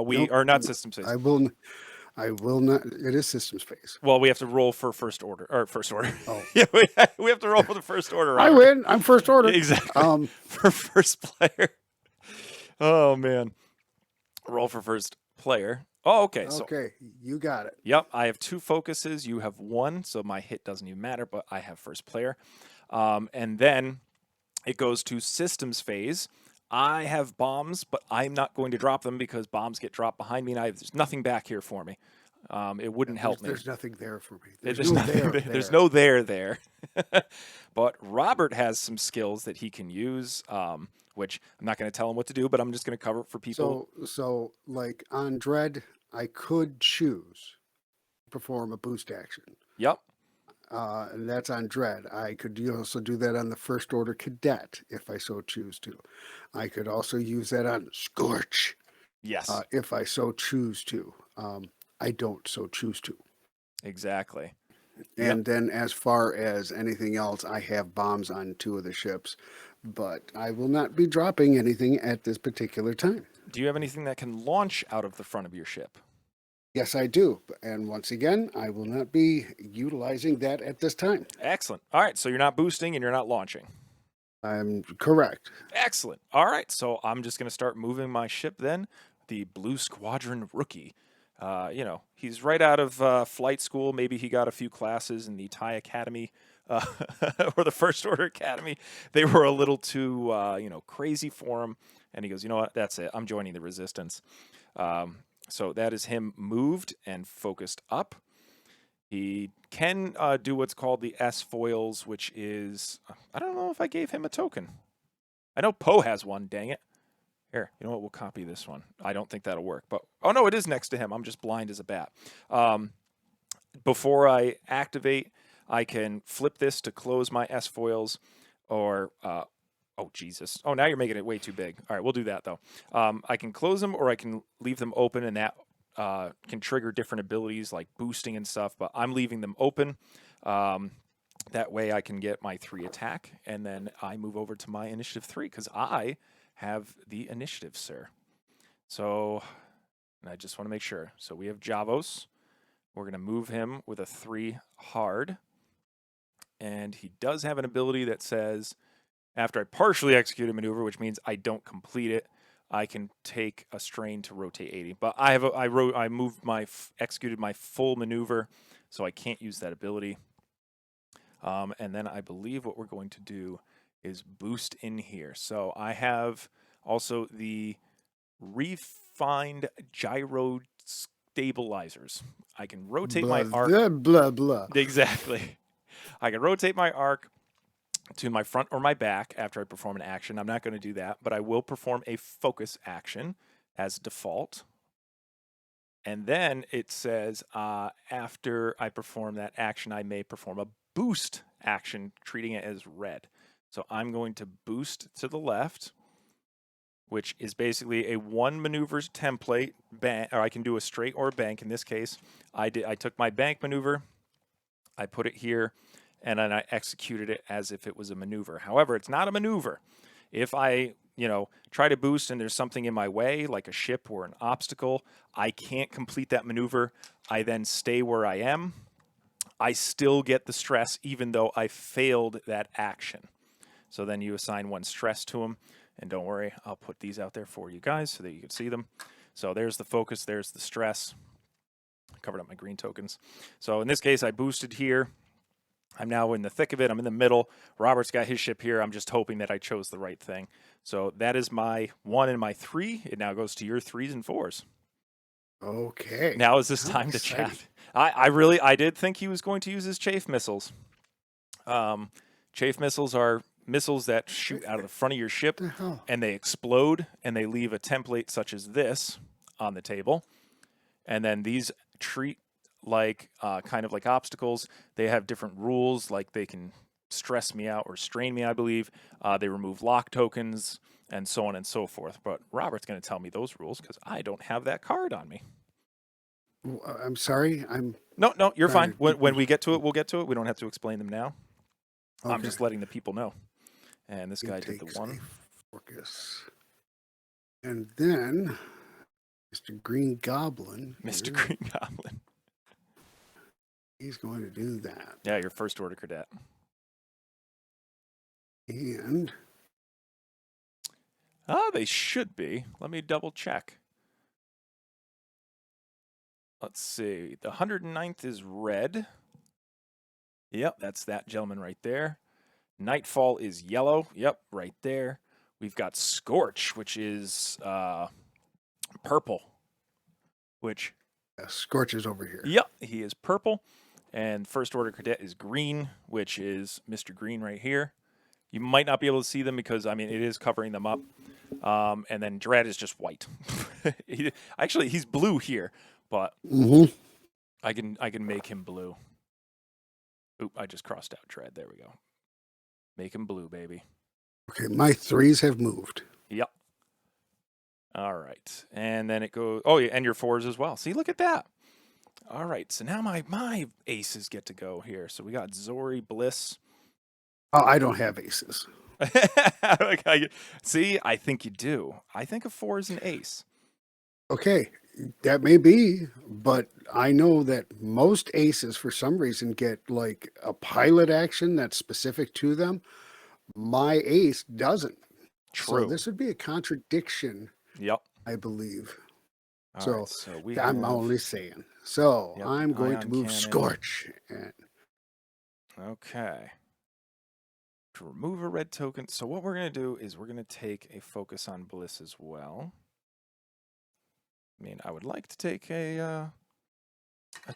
We Nope, are not systems phase. I will not. It is systems phase. Well, we have to roll for first order, or first order. Oh, Yeah, we have to roll for the first order. I Robert. win. I'm first order. Exactly. For first player. Oh man. Roll for first player. Oh, okay. So Okay, you got it. yep, I have 2 focuses. You have 1, so my hit doesn't even matter. But I have first player, and then it goes to systems phase. I have bombs, but I'm not going to drop them, because bombs get dropped behind me, and there's nothing back here for me. It wouldn't help me. There's nothing there for me. There's nothing there. There's no there. But Robert has some skills that he can use, which I'm not going to tell him what to do, but I'm just going to cover it for people. So like on Dread, I could choose to perform a boost action. Yep. And that's on Dread. I could also do that on the First Order Cadet if I so choose to. I could also use that on Scorch Yes. if I so choose to. I don't so choose to. Exactly. And then as far as anything else, I have bombs on 2 of the ships, but I will not be dropping anything at this particular time. Do you have anything that can launch out of the front of your ship? Yes, I do. And once again, I will not be utilizing that at this time. Excellent. All right, so you're not boosting and you're not launching. I'm correct. Excellent. All right, so I'm just going to start moving my ship then. The Blue Squadron rookie. He's right out of flight school. Maybe he got a few classes in the Thai Academy uh, or the First Order Academy. They were a little too, crazy for him. And he goes, you know what? That's it. I'm joining the Resistance. So that is him moved and focused up. He can do what's called the S foils, which is I don't know if I gave him a token. I know Poe has one. Dang it! Here, you know what? We'll copy this one. I don't think that'll work, but oh no, it is next to him. I'm just blind as a bat. Before I activate, I can flip this to close my S foils, or oh Jesus! Oh, now you're making it way too big. All right, we'll do that though. I can close them, or I can leave them open, and that can trigger different abilities like boosting and stuff. But I'm leaving them open. That way I can get my 3 attack, and then I move over to my initiative 3 because I have the initiative, sir. So, and I just want to make sure. So we have Javos. We're going to move him with a 3 hard. And he does have an ability that says, after I partially execute a maneuver, which means I don't complete it, I can take a strain to rotate 80. But I moved executed my full maneuver, so I can't use that ability. And then I believe what we're going to do is boost in here. So I have also the refined gyro stabilizers. I can rotate Blah, my arc. blah, blah, blah. Exactly. I can rotate my arc to my front or my back after I perform an action. I'm not going to do that, but I will perform a focus action as default. And then it says after I perform that action, I may perform a boost action, treating it as red. So I'm going to boost to the left, which is basically a 1 maneuvers template, or I can do a straight or a bank. In this case, I took my bank maneuver, I put it here, and then I executed it as if it was a maneuver. However, it's not a maneuver. If I try to boost and there's something in my way, like a ship or an obstacle, I can't complete that maneuver. I then stay where I am. I still get the stress even though I failed that action. So then you assign 1 stress to them. And don't worry, I'll put these out there for you guys so that you can see them. So there's the focus, there's the stress. I covered up my green tokens. So in this case, I boosted here. I'm now in the thick of it. I'm in the middle. Robert's got his ship here. I'm just hoping that I chose the right thing. So that is my 1 and my 3. It now goes to your 3s and 4s. Okay. Now is this How time exciting. to chat. I did think he was going to use his chafe missiles. Chafe missiles are missiles that shoot out of the front of your ship, What the hell? and they explode, and they leave a template such as this on the table. And then these treat like kind of like obstacles. They have different rules, like they can stress me out or strain me, I believe. They remove lock tokens and so on and so forth. But Robert's going to tell me those rules because I don't have that card on me. I'm sorry. No, you're Trying fine. to When we get to it, we'll get to it. We don't have to explain them now. I'm Okay. just letting the people know. And this guy It did the takes 1. a focus. And then Mr. Green Goblin. Mr. here, Green Goblin. He's going to do that. Yeah, your first order cadet. And They should be. Let me double check. Let's see. The 109th is red. Yep, that's that gentleman right there. Nightfall is yellow. Yep, right there. We've got Scorch, which is purple. Which Scorch is over here. Yep, he is purple. And First Order Cadet is green, which is Mr. Green right here. You might not be able to see them because, I mean, it is covering them up. And then Dread is just white. Actually, he's blue here, but I can make him blue. Oop, I just crossed out Dread. There we go. Make him blue, baby. Okay, my 3s have moved. Yep. All right. And then it goes, oh, yeah, and your 4s as well. See, look at that. All right, so now my aces get to go here. So we got Zori, Bliss. Oh, I don't have aces. See, I think you do. I think a 4 is an ace. Okay, that may be, but I know that most aces, for some reason, get like a pilot action that's specific to them. My ace doesn't. So True. this would be a contradiction, Yep. I believe. All right. So So we I'm have, only saying. So yep, the I'm going to ion move cannon. Scorch. And Okay. To remove a red token. So what we're going to do is we're going to take a focus on Bliss as well. I mean, I would like to take a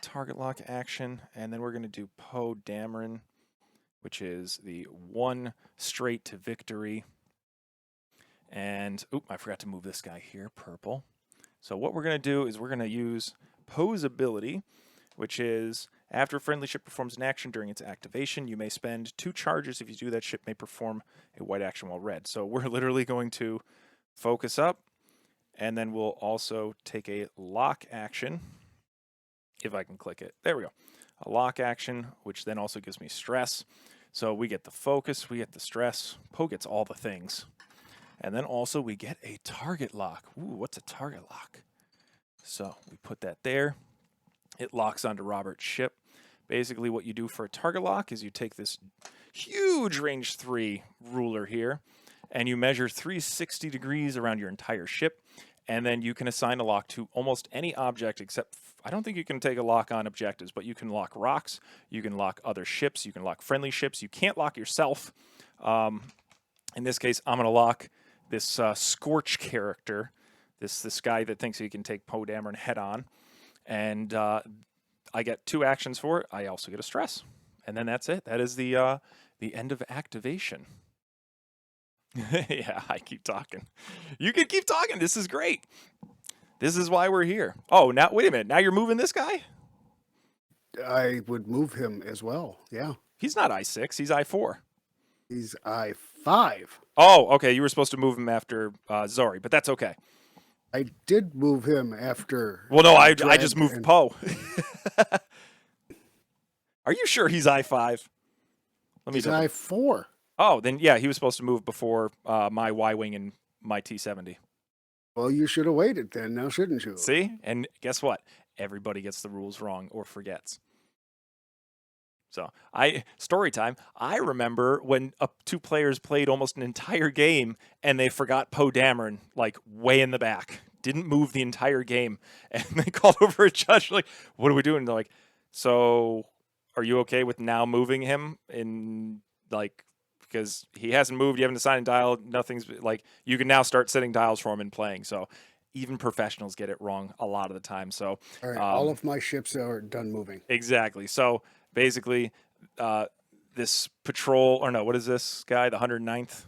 target lock action, and then we're going to do Poe Dameron, which is the one straight to victory. And, oop, I forgot to move this guy here, purple. So what we're going to do is we're going to use Poe's ability, which is after a friendly ship performs an action during its activation, you may spend 2 charges. If you do, that ship may perform a white action while red. So we're literally going to focus up, and then we'll also take a lock action, if I can click it. There we go. A lock action, which then also gives me stress. So we get the focus, we get the stress. Poe gets all the things. And then also we get a target lock. Ooh, what's a target lock? So we put that there. It locks onto Robert's ship. Basically what you do for a target lock is you take this huge range 3 ruler here, and you measure 360 degrees around your entire ship, and then you can assign a lock to almost any object except, I don't think you can take a lock on objectives, but you can lock rocks, you can lock other ships, you can lock friendly ships, you can't lock yourself. In this case, I'm going to lock this Scorch character, this guy that thinks he can take Poe Dameron head on, and I get 2 actions for it. I also get a stress, and then that's it. That is the end of activation. Yeah, I keep talking. You can keep talking. This is great. This is why we're here. Oh, now wait a minute. Now you're moving this guy? I would move him as well. Yeah. He's not I6. He's I4. He's I5. Oh, okay. You were supposed to move him after Zori, but that's okay. I did move him after Well, no, I just Dread moved and Poe. Are you sure he's I5? Let me he's double. I4. Oh, then yeah, he was supposed to move before my Y-wing and my T70. Well, you should have waited then, now shouldn't you? See? And guess what? Everybody gets the rules wrong or forgets. So, story time. I remember when 2 players played almost an entire game and they forgot Poe Dameron like way in the back. Didn't move the entire game, and they called over a judge like, "What are we doing?" And they're like, "So, are you okay with now moving him in like because he hasn't moved, you haven't assigned a dial, nothing's like you can now start setting dials for him and playing." So, even professionals get it wrong a lot of the time. So, All right, all of my ships are done moving. exactly. So basically, this patrol, or no, what is this guy? The 109th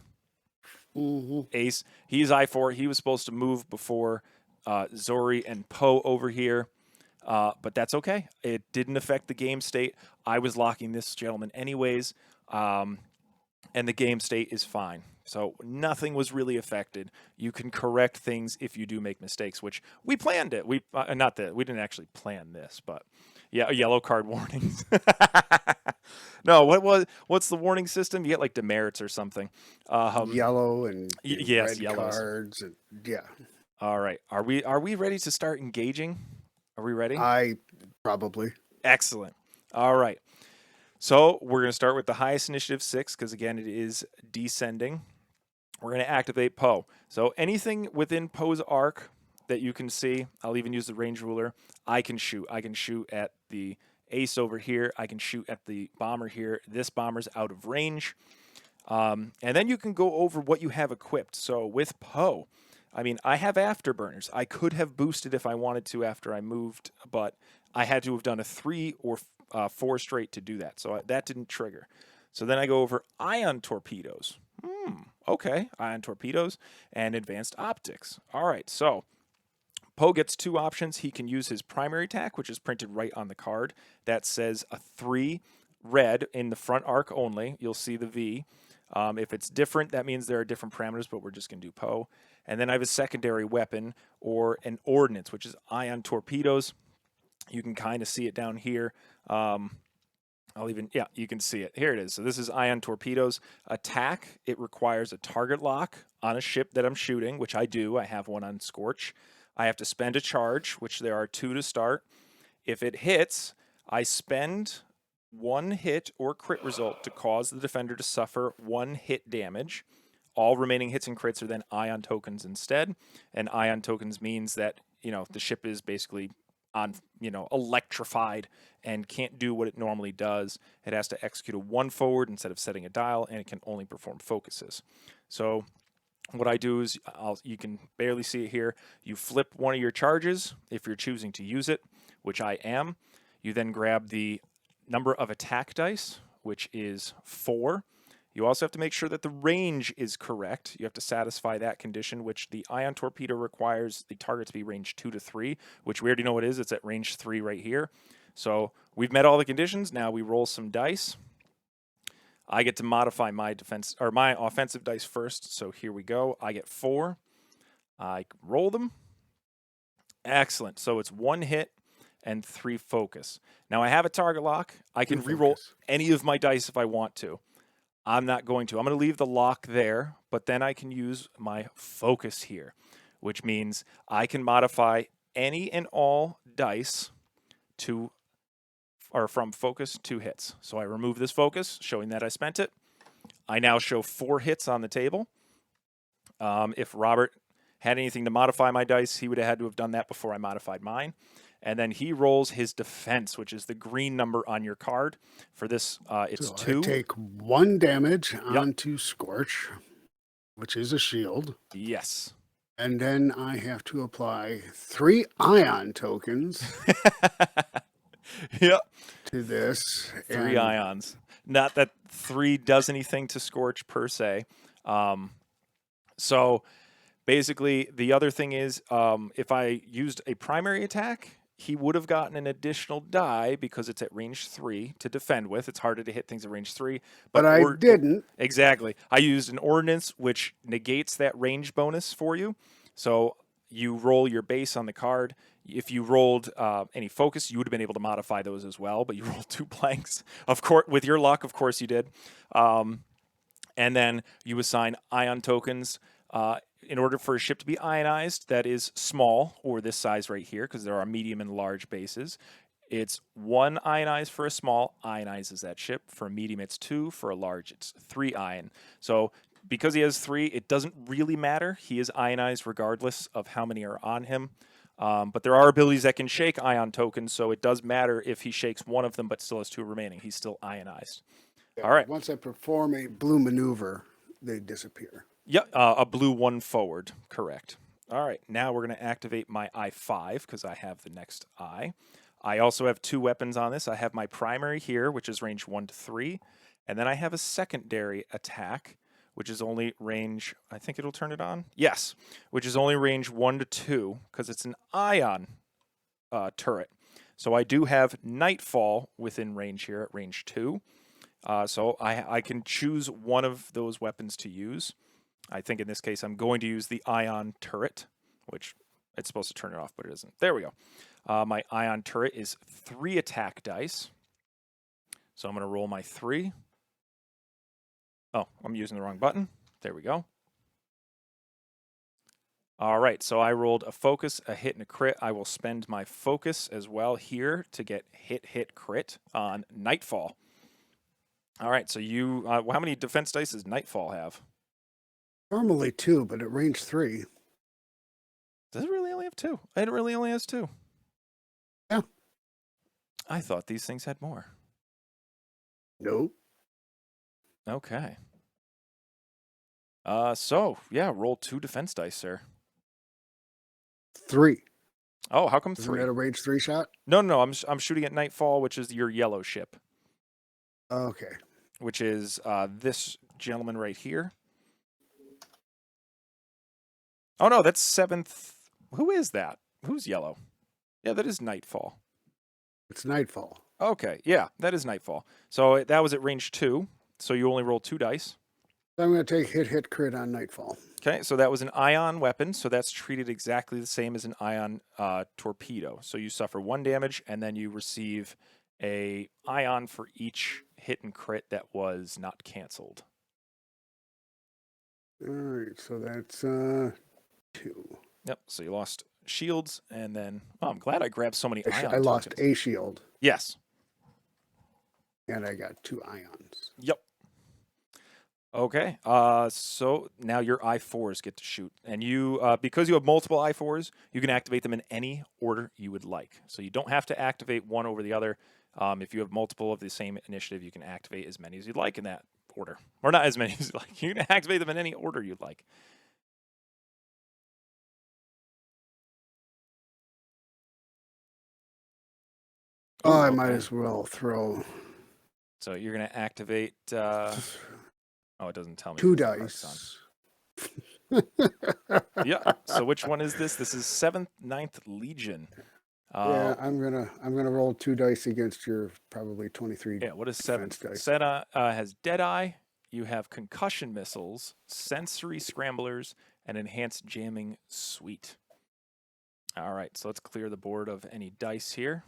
Mm-hmm. Ace. He's I4. He was supposed to move before Zori and Poe over here, but that's okay. It didn't affect the game state. I was locking this gentleman anyways, and the game state is fine. So nothing was really affected. You can correct things if you do make mistakes, which we planned it. We not that we didn't actually plan this, but yeah, yellow card warnings. No, what's the warning system? You get like demerits or something. Yellow and Yes, red yellows. cards, and yeah. All right, are we ready to start engaging? Are we ready? I probably. Excellent. All right. So we're going to start with the highest initiative 6 because again it is descending. We're going to activate Poe. So anything within Poe's arc that you can see, I'll even use the range ruler, I can shoot. I can shoot at the ace over here. I can shoot at the bomber here. This bomber's out of range. And then you can go over what you have equipped. So with Poe, I mean, I have afterburners. I could have boosted if I wanted to after I moved, but I had to have done a 3 or 4 straight to do that. So that didn't trigger. So then I go over ion torpedoes. Okay, ion torpedoes and advanced optics. All right, so Poe gets 2 options. He can use his primary attack, which is printed right on the card. That says a 3 red in the front arc only. You'll see the V. If it's different, that means there are different parameters, but we're just going to do Poe. And then I have a secondary weapon or an ordnance, which is ion torpedoes. You can kind of see it down here. You can see it. Here it is. So this is ion torpedoes. Attack, it requires a target lock on a ship that I'm shooting, which I do. I have one on Scorch. I have to spend a charge, which there are 2 to start. If it hits, I spend one hit or crit result to cause the defender to suffer one hit damage. All remaining hits and crits are then ion tokens instead. And ion tokens means that, the ship is basically on, electrified and can't do what it normally does. It has to execute a one forward instead of setting a dial, and it can only perform focuses. So what I do is, you can barely see it here. You flip one of your charges if you're choosing to use it, which I am. You then grab the number of attack dice, which is 4. You also have to make sure that the range is correct. You have to satisfy that condition, which the ion torpedo requires the target to be range 2 to 3, which we already know it is. It's at range 3 right here. So we've met all the conditions. Now we roll some dice. I get to modify my defense or my offensive dice first. So here we go. I get 4. I roll them. Excellent. So it's 1 hit and 3 focus. Now I have a target lock. I can reroll any of my dice if I want to. I'm not going to. I'm going to leave the lock there, but then I can use my focus here, which means I can modify any and all dice from focus to hits. So I remove this focus, showing that I spent it. I now show 4 hits on the table. If Robert had anything to modify my dice, he would have had to have done that before I modified mine. And then he rolls his defense, which is the green number on your card. For this, it's So 2. I take 1 damage onto Scorch, which is a shield. Yes. And then I have to apply 3 ion tokens Yep. to this. 3 ions. Not that 3 does anything to Scorch per se. So basically, the other thing is, if I used a primary attack, he would have gotten an additional die because it's at range 3 to defend with. It's harder to hit things at range 3. But I didn't. Exactly. I used an ordnance, which negates that range bonus for you. So you roll your base on the card. If you rolled any focus, you would have been able to modify those as well, but you rolled 2 blanks. Of course, with your luck, of course you did. And then you assign ion tokens. In order for a ship to be ionized, that is small, or this size right here, because there are medium and large bases. It's 1 ionized for a small, ionizes that ship. For a medium, it's 2. For a large, it's 3 ion. So because he has 3, it doesn't really matter. He is ionized regardless of how many are on him. But there are abilities that can shake ion tokens, so it does matter if he shakes one of them but still has 2 remaining. He's still ionized. Yeah, all right. Once I perform a blue maneuver, they disappear. Yep, a blue 1 forward, correct. All right, now we're going to activate my I-5 because I have the next I. I also have 2 weapons on this. I have my primary here, which is range 1 to 3, and then I have a secondary attack, which is only range, I think it'll turn it on? Yes, which is only range 1 to 2 because it's an ion turret. So I do have Nightfall within range here at range 2. So I can choose one of those weapons to use. I think in this case I'm going to use the ion turret, which it's supposed to turn it off, but it isn't. There we go. My ion turret is 3 attack dice. So I'm going to roll my 3. Oh, I'm using the wrong button. There we go. All right, so I rolled a focus, a hit, and a crit. I will spend my focus as well here to get hit, crit on Nightfall. All right, so you, how many defense dice does Nightfall have? Normally 2, but at range 3. Does it really only have 2? It really only has 2. Yeah. I thought these things had more. Nope. Okay. So yeah, roll 2 defense dice, sir. 3. Oh, how come 3? Isn't that a range 3 shot? No, I'm shooting at Nightfall, which is your yellow ship. Okay. Which is this gentleman right here. Oh no, that's 7th. Who is that? Who's yellow? Yeah, that is Nightfall. It's Nightfall. Okay, yeah, that is Nightfall. So that was at range 2. So you only roll 2 dice. I'm going to take hit, crit on Nightfall. Okay, so that was an ion weapon. So that's treated exactly the same as an ion torpedo. So you suffer 1 damage, and then you receive a ion for each hit and crit that was not canceled. All right, so that's 2. Yep, so you lost shields, and then... Oh, I'm glad I grabbed so many ion I lost tokens. a shield. Yes. And I got 2 ions. Yep. Okay. So now your I4s get to shoot, and you, because you have multiple I4s, you can activate them in any order you would like. So you don't have to activate one over the other. If you have multiple of the same initiative, you can activate as many as you'd like in that order, or not as many as you like. You can activate them in any order you'd like. Oh, I Ooh, might okay. as well throw So you're gonna activate. Oh, it doesn't tell me 2 because the card's on. dice. Yeah. So which one is this? This is 7th, 9th Legion. Yeah, I'm gonna roll 2 dice against your probably 23 Yeah, what is defense 7th? dice. Seta has Deadeye. You have concussion missiles, sensory scramblers, and enhanced jamming suite. All right, so let's clear the board of any dice here.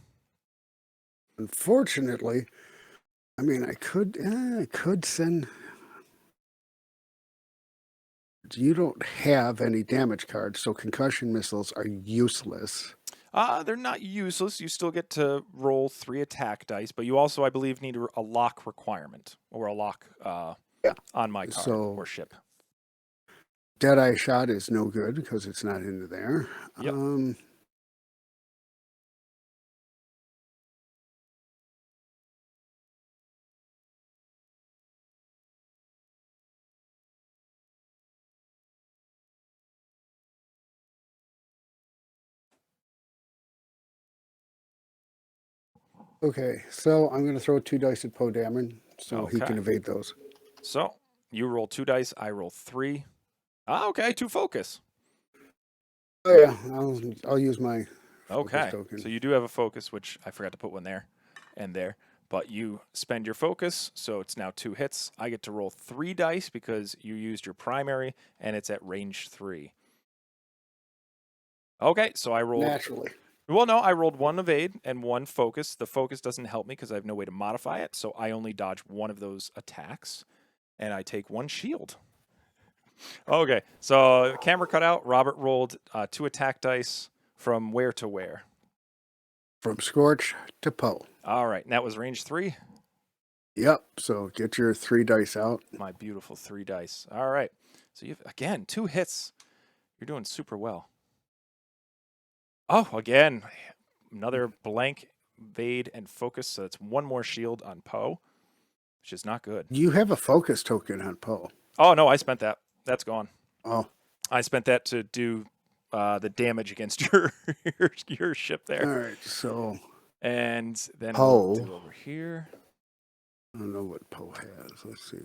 Unfortunately, I mean, I could send. You don't have any damage cards, so concussion missiles are useless. They're not useless. You still get to roll 3 attack dice, but you also, I believe, need a lock requirement or a lock Yeah. on my card So or ship. Deadeye shot is no good because it's not into there. Yep. Okay, so I'm going to throw 2 dice at Poe Dameron so he Okay. can evade those. So you roll 2 dice. I roll 3. Okay, 2 focus. Oh yeah, I'll use my focus Okay, token. so you do have a focus, which I forgot to put one there and there. But you spend your focus, so it's now 2 hits. I get to roll 3 dice because you used your primary, and it's at range 3. Okay, so I rolled. Naturally. Well, no, I rolled 1 evade and 1 focus. The focus doesn't help me because I have no way to modify it, so I only dodge 1 of those attacks, and I take 1 shield. Okay, so camera cut out. Robert rolled 2 attack dice from where to where? From Scorch to Poe. All right, and that was range 3. Yep, so get your 3 dice out. My beautiful 3 dice. All right. So you've, again, 2 hits. You're doing super well. Oh, again, another blank, evade, and focus. So it's 1 more shield on Poe, which is not good. You have a focus token on Poe. Oh, no, I spent that. That's gone. Oh. I spent that to do the damage against your ship there. All right, so. And then Poe. we'll do over here. I don't know what Poe has. Let's see.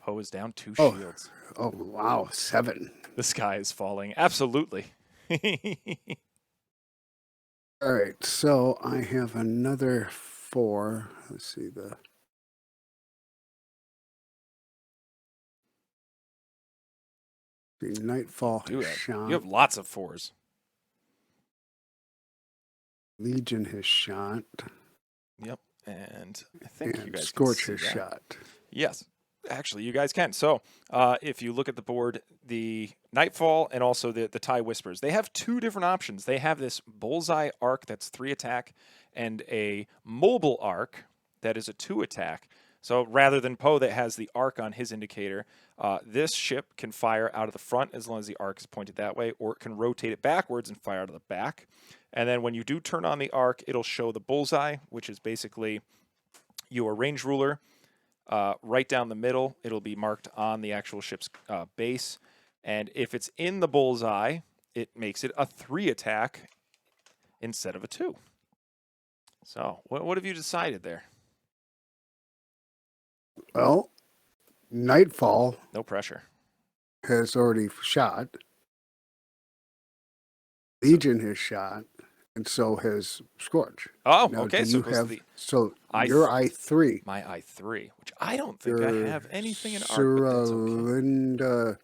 Poe is down 2 shields. Oh, wow, 7. The sky is falling. Absolutely. All right, so I have another 4. Let's see the Nightfall has shot. You have lots of 4s. Legion has shot. Yep, and I think And you guys Scorch can has see that. shot. Yes, actually, you guys can. So, if you look at the board, the Nightfall and also the TIE Whispers, they have 2 different options. They have this Bullseye arc that's 3 attack, and a Mobile arc that is a 2 attack. So rather than Poe that has the arc on his indicator, this ship can fire out of the front as long as the arc is pointed that way, or it can rotate it backwards and fire out of the back. And then when you do turn on the arc, it'll show the bullseye, which is basically your range ruler. Right down the middle, it'll be marked on the actual ship's base. And if it's in the bullseye, it makes it a 3 attack instead of a 2. So what have you decided there? Well, Nightfall No pressure. has already shot. Legion has shot, and so has Scorch. Oh, Now, okay. do So you it goes have to the your I3? my I3, which I don't think I Your have anything in arc, but that's okay. Linda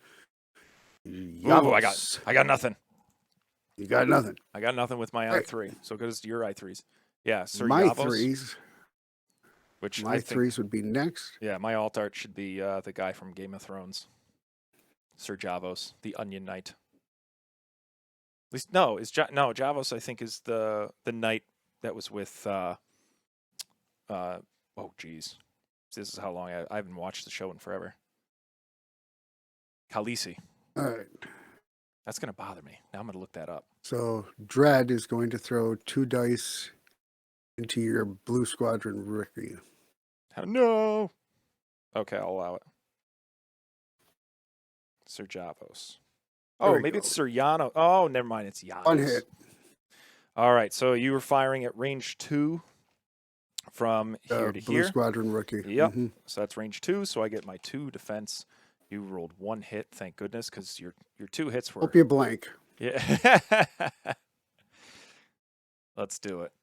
Ooh, I got nothing. You got nothing. I got nothing with my Right. I3. So it goes to your I3s. Yeah, Sir My Yavos, threes. which My I think, threes would be next. yeah, my alt art should be the guy from Game of Thrones, Sir Javos, the Onion Knight. At least no, Javos I think is the knight that was with oh geez, This is how long I haven't watched the show in forever. Khaleesi. All right. That's going to bother me. Now I'm going to look that up. So Dread is going to throw 2 dice into your Blue Squadron Ricky. No. Okay, I'll allow it. Sir Javos. Oh, maybe it's Sir Yano. Oh, never mind. It's Janos. 1 hit. All right, so you were firing at range 2 from here to Blue here. Squadron Rookie. Yep. So that's range 2, so I get my 2 defense. You rolled 1 hit, thank goodness, because your 2 hits were... Hope you blank. Yeah. Let's do it.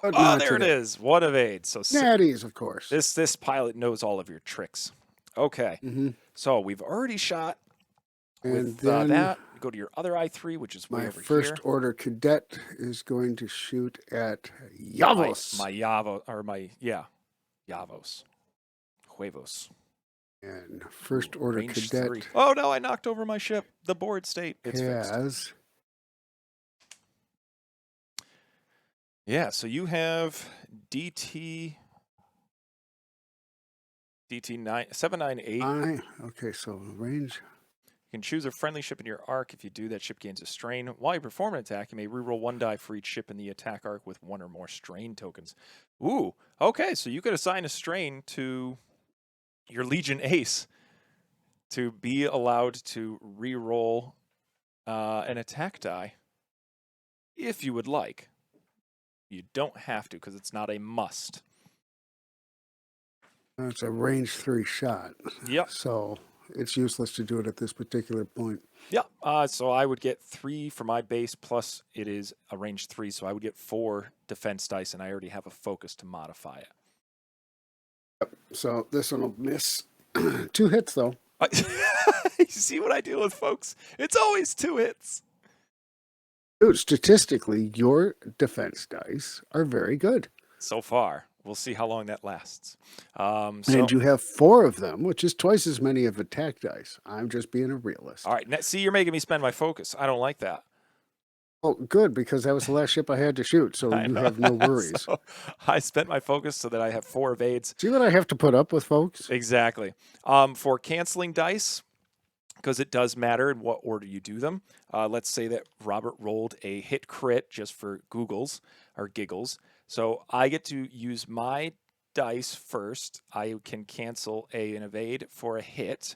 Not there today. it is. 1 evade. So Natties, of course. This pilot knows all of your tricks. Okay. So we've already shot with then that. Go to your other I3, which is way my over first here. order cadet is going to shoot at Yavos. My Yavo, or my, yeah, Yavos. Huevos. And first order range cadet 3. Oh, no, I knocked over my ship. The board state. It's fixed. has Yeah, so you have DT 798. okay, so range. You can choose a friendly ship in your arc. If you do, that ship gains a strain. While you perform an attack, you may reroll 1 die for each ship in the attack arc with 1 or more strain tokens. Ooh, okay, so you could assign a strain to your Legion Ace to be allowed to reroll an attack die if you would like. You don't have to because it's not a must. It's a range 3 shot. Yep. So it's useless to do it at this particular point. Yep. So I would get 3 for my base, plus it is a range 3, so I would get 4 defense dice, and I already have a focus to modify it. Yep. So this one will miss. 2 hits, though. You see what I deal with, folks? It's always 2 hits. Dude, statistically, your defense dice are very good. So far. We'll see how long that lasts. And you have 4 of them, which is twice as many of attack dice. I'm just being a realist. All right. See, you're making me spend my focus. I don't like that. Oh, good, because that was the last ship I had to shoot, so you have no worries. So I spent my focus so that I have 4 evades. See what I have to put up with, folks? Exactly. For canceling dice, because it does matter in what order you do them. Let's say that Robert rolled a hit crit just for giggles. So I get to use my dice first. I can cancel an evade for a hit.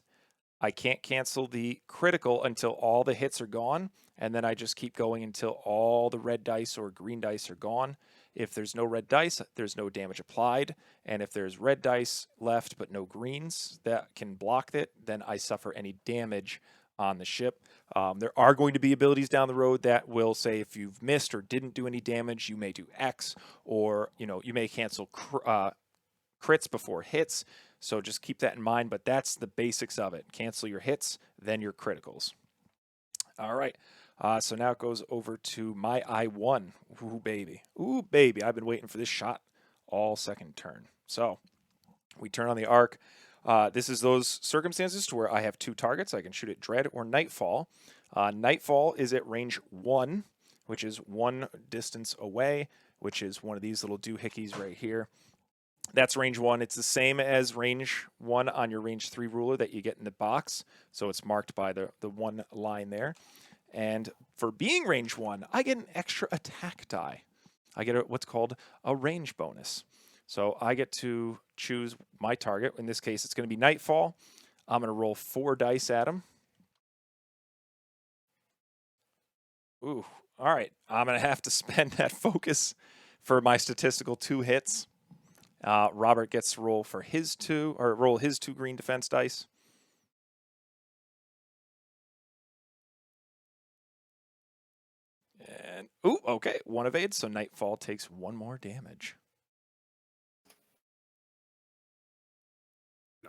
I can't cancel the critical until all the hits are gone, and then I just keep going until all the red dice or green dice are gone. If there's no red dice, there's no damage applied, and if there's red dice left but no greens that can block it, then I suffer any damage on the ship. There are going to be abilities down the road that will say if you've missed or didn't do any damage, you may do X, or you may cancel crits before hits. So just keep that in mind, but that's the basics of it. Cancel your hits, then your criticals. All right. So now it goes over to my I1. Ooh, baby. Ooh, baby. I've been waiting for this shot all second turn. So we turn on the arc. This is those circumstances to where I have 2 targets. I can shoot at Dread or Nightfall. Nightfall is at range 1, which is 1 distance away, which is one of these little doohickeys right here. That's range 1. It's the same as range 1 on your range 3 ruler that you get in the box. So it's marked by the 1 line there. And for being range 1, I get an extra attack die. I get what's called a range bonus. So I get to choose my target. In this case, it's going to be Nightfall. I'm going to roll 4 dice at him. Ooh, all right. I'm going to have to spend that focus for my statistical 2 hits. Robert gets to roll for his 2, or roll his 2 green defense dice. And, ooh, okay, 1 evade, so Nightfall takes 1 more damage.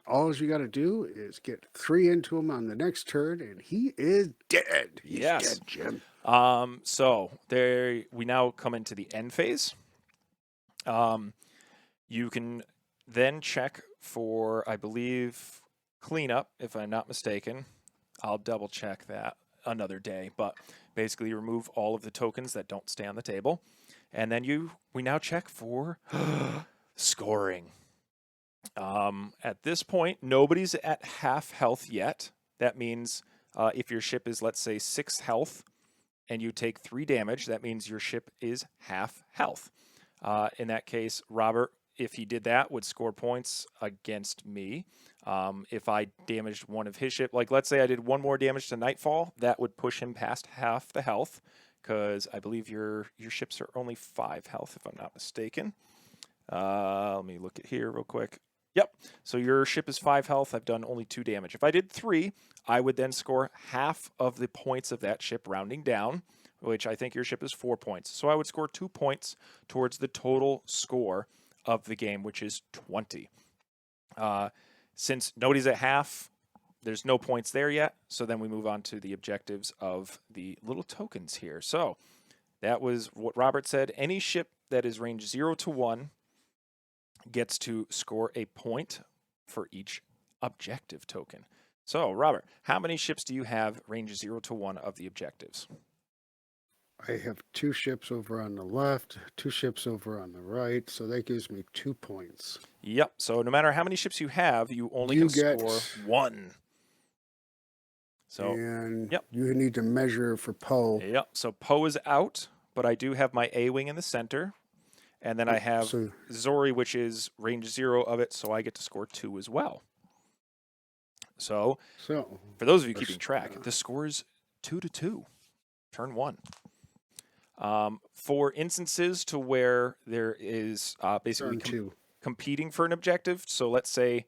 All you got to do is get 3 into him on the next turn, and he is dead. He's dead, Jim. So there we now come into the end phase. You can then check for, I believe, cleanup, if I'm not mistaken. I'll double check that another day, but basically remove all of the tokens that don't stay on the table. And then we now check for scoring. At this point, nobody's at half health yet. That means if your ship is, let's say, 6 health and you take 3 damage, that means your ship is half health. In that case, Robert, if he did that, would score points against me. If I damaged one of his ship, like let's say I did 1 more damage to Nightfall, that would push him past half the health, because I believe your ships are only 5 health, if I'm not mistaken. Let me look at here real quick. Yep. So your ship is 5 health. I've done only 2 damage. If I did 3, I would then score half of the points of that ship, rounding down, which I think your ship is 4 points. So I would score 2 points towards the total score of the game, which is 20. Since nobody's at half, there's no points there yet. So then we move on to the objectives of the little tokens here. So that was what Robert said. Any ship that is range 0 to 1 gets to score a point for each objective token. So, Robert, how many ships do you have range 0 to 1 of the objectives? I have 2 ships over on the left, 2 ships over on the right, so that gives me 2 points. Yep. So no matter how many ships you have, you only You can get score 1. So, and yep. you need to measure for Poe. Yep. So Poe is out, but I do have my A-wing in the center. And then I have So Zori, which is range 0 of it, so I get to score 2 as well. So, for those of you keeping track, the score is 2-2, turn 1. For instances to where there is basically competing for an objective, so let's say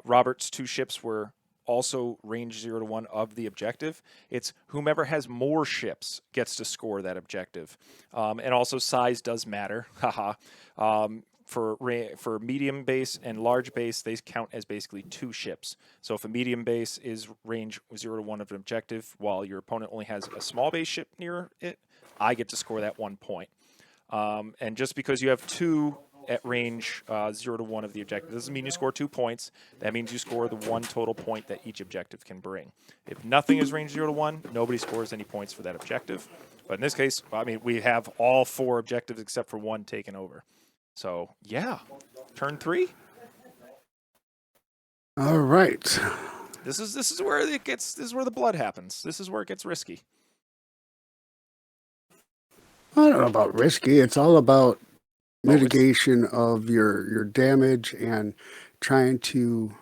Robert's 2 ships were also range 0 to 1 of the objective, it's whomever has more ships gets to score that objective. And also size does matter. Haha. For medium base and large base, they count as basically 2 ships. So if a medium base is range 0 to 1 of an objective, while your opponent only has a small base ship near it, I get to score that 1 point. And just because you have 2 at range 0 to 1 of the objective doesn't mean you score 2 points. That means you score the 1 total point that each objective can bring. If nothing is range 0 to 1, nobody scores any points for that objective. But in this case, I mean, we have all 4 objectives except for 1 taken over. So yeah, turn 3. All right. This is where it gets. This is where the blood happens. This is where it gets risky. I don't know about risky. It's all about mitigation of your damage and trying to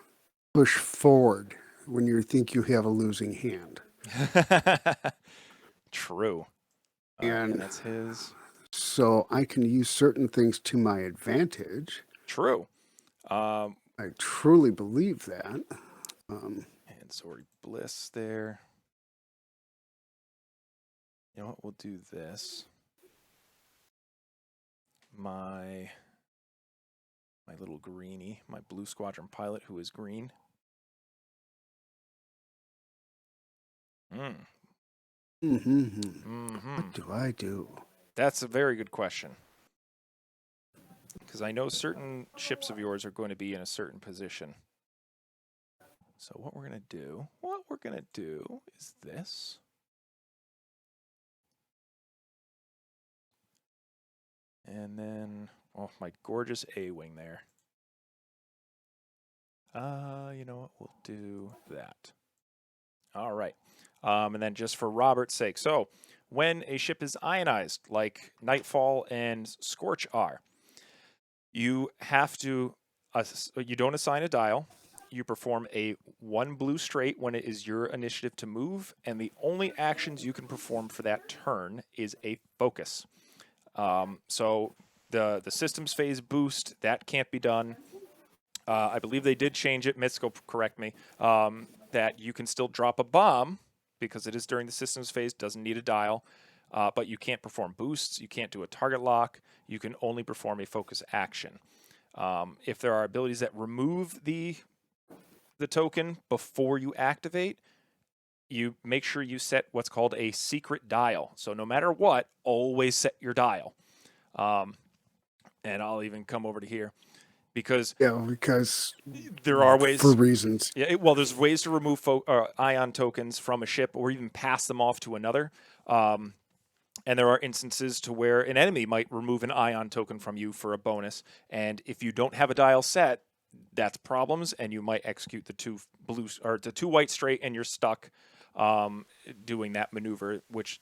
push forward when you think you have a losing hand. True. And that's his. So I can use certain things to my advantage. True. I truly believe that. And Zori Bliss there. You know what? We'll do this. My little greenie, my blue squadron pilot who is green. What do I do? That's a very good question. Because I know certain ships of yours are going to be in a certain position. So what we're going to do is this. And then, oh, my gorgeous A-wing there. You know what? We'll do that. All right. And then just for Robert's sake. So when a ship is ionized, like Nightfall and Scorch are, you have to, you don't assign a dial. You perform a 1 blue straight when it is your initiative to move, and the only actions you can perform for that turn is a focus. So the systems phase boost, that can't be done. I believe they did change it. Mitsko, correct me. That you can still drop a bomb because it is during the systems phase, doesn't need a dial, but you can't perform boosts. You can't do a target lock. You can only perform a focus action. If there are abilities that remove the token before you activate, you make sure you set what's called a secret dial. So no matter what, always set your dial. And I'll even come over to here. Because there are ways for reasons. Yeah, there's ways to remove ion tokens from a ship or even pass them off to another. And there are instances to where an enemy might remove an ion token from you for a bonus. And if you don't have a dial set, that's problems, and you might execute the two blue or the two white straight, and you're stuck doing that maneuver. Which,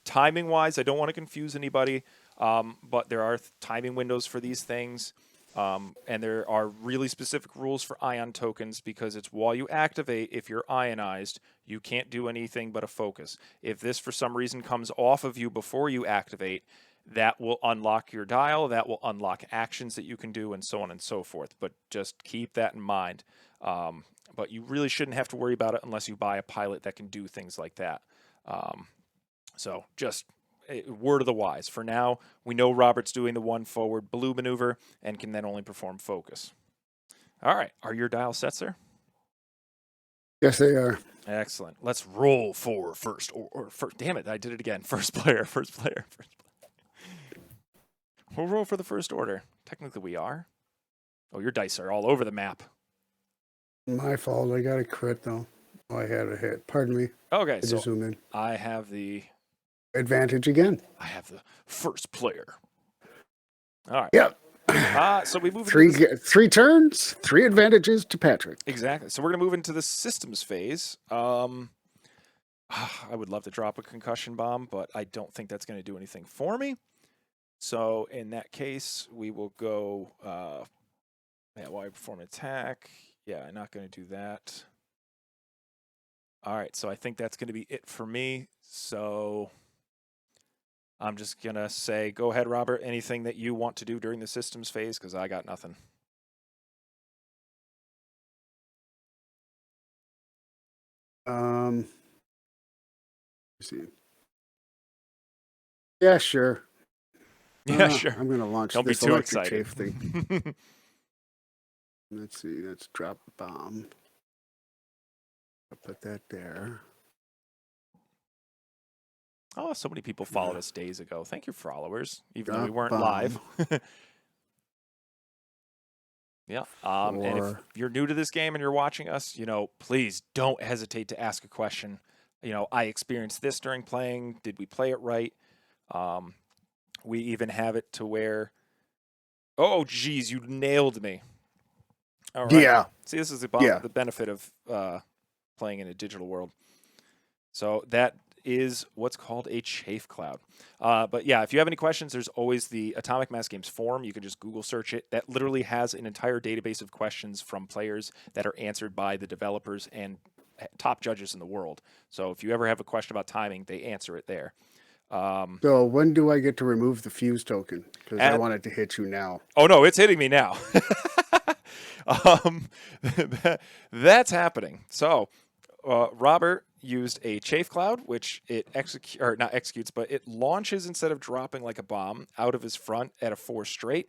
timing wise, I don't want to confuse anybody, but there are timing windows for these things. And there are really specific rules for ion tokens because it's while you activate, if you're ionized, you can't do anything but a focus. If this for some reason comes off of you before you activate, that will unlock your dial, that will unlock actions that you can do, and so on and so forth. But just keep that in mind. But you really shouldn't have to worry about it unless you buy a pilot that can do things like that. So just a word of the wise. For now, we know Robert's doing the one forward blue maneuver and can then only perform focus. All right. Are your dials set, sir? Yes, they are. Excellent. Let's roll for first or first. Damn it. I did it again. First player. We'll roll for the first order. Technically, we are. Oh, your dice are all over the map. My fault. I got a crit, though. Oh, I had a hit. Pardon me. Okay, I so just zoom in. I have the Advantage again. first player. All right. Yep. So we move into three turns, 3 advantages to Patrick. Exactly. So we're going to move into the systems phase. I would love to drop a concussion bomb, but I don't think that's going to do anything for me. So in that case, we will go while I perform an attack. Yeah, I'm not going to do that. All right, so I think that's going to be it for me. So I'm just going to say, go ahead, Robert. Anything that you want to do during the systems phase, because I got nothing. Let's see. Yeah, sure. Yeah, sure. I'm going to launch Don't this be too electric excited. chafe thing. Let's see. Let's drop a bomb. I'll put that there. Oh, so many people followed us days ago. Thank you, followers, even Drop though we weren't bomb. live. Yeah. And if you're new to this game and you're watching us, please don't hesitate to ask a question. I experienced this during playing. Did we play it right? We even have it to where, oh, geez, you nailed me. All right. Yeah. See, this is the benefit of playing in a digital world. So that is what's called a chafe cloud. But yeah, if you have any questions, there's always the Atomic Mass Games forum. You can just Google search it. That literally has an entire database of questions from players that are answered by the developers and top judges in the world. So if you ever have a question about timing, they answer it there. So when do I get to remove the fuse token? Because I want it to hit you now. Oh, no, it's hitting me now. That's happening. So Robert used a chafe cloud, which it not executes, but it launches instead of dropping like a bomb out of his front at a 4 straight.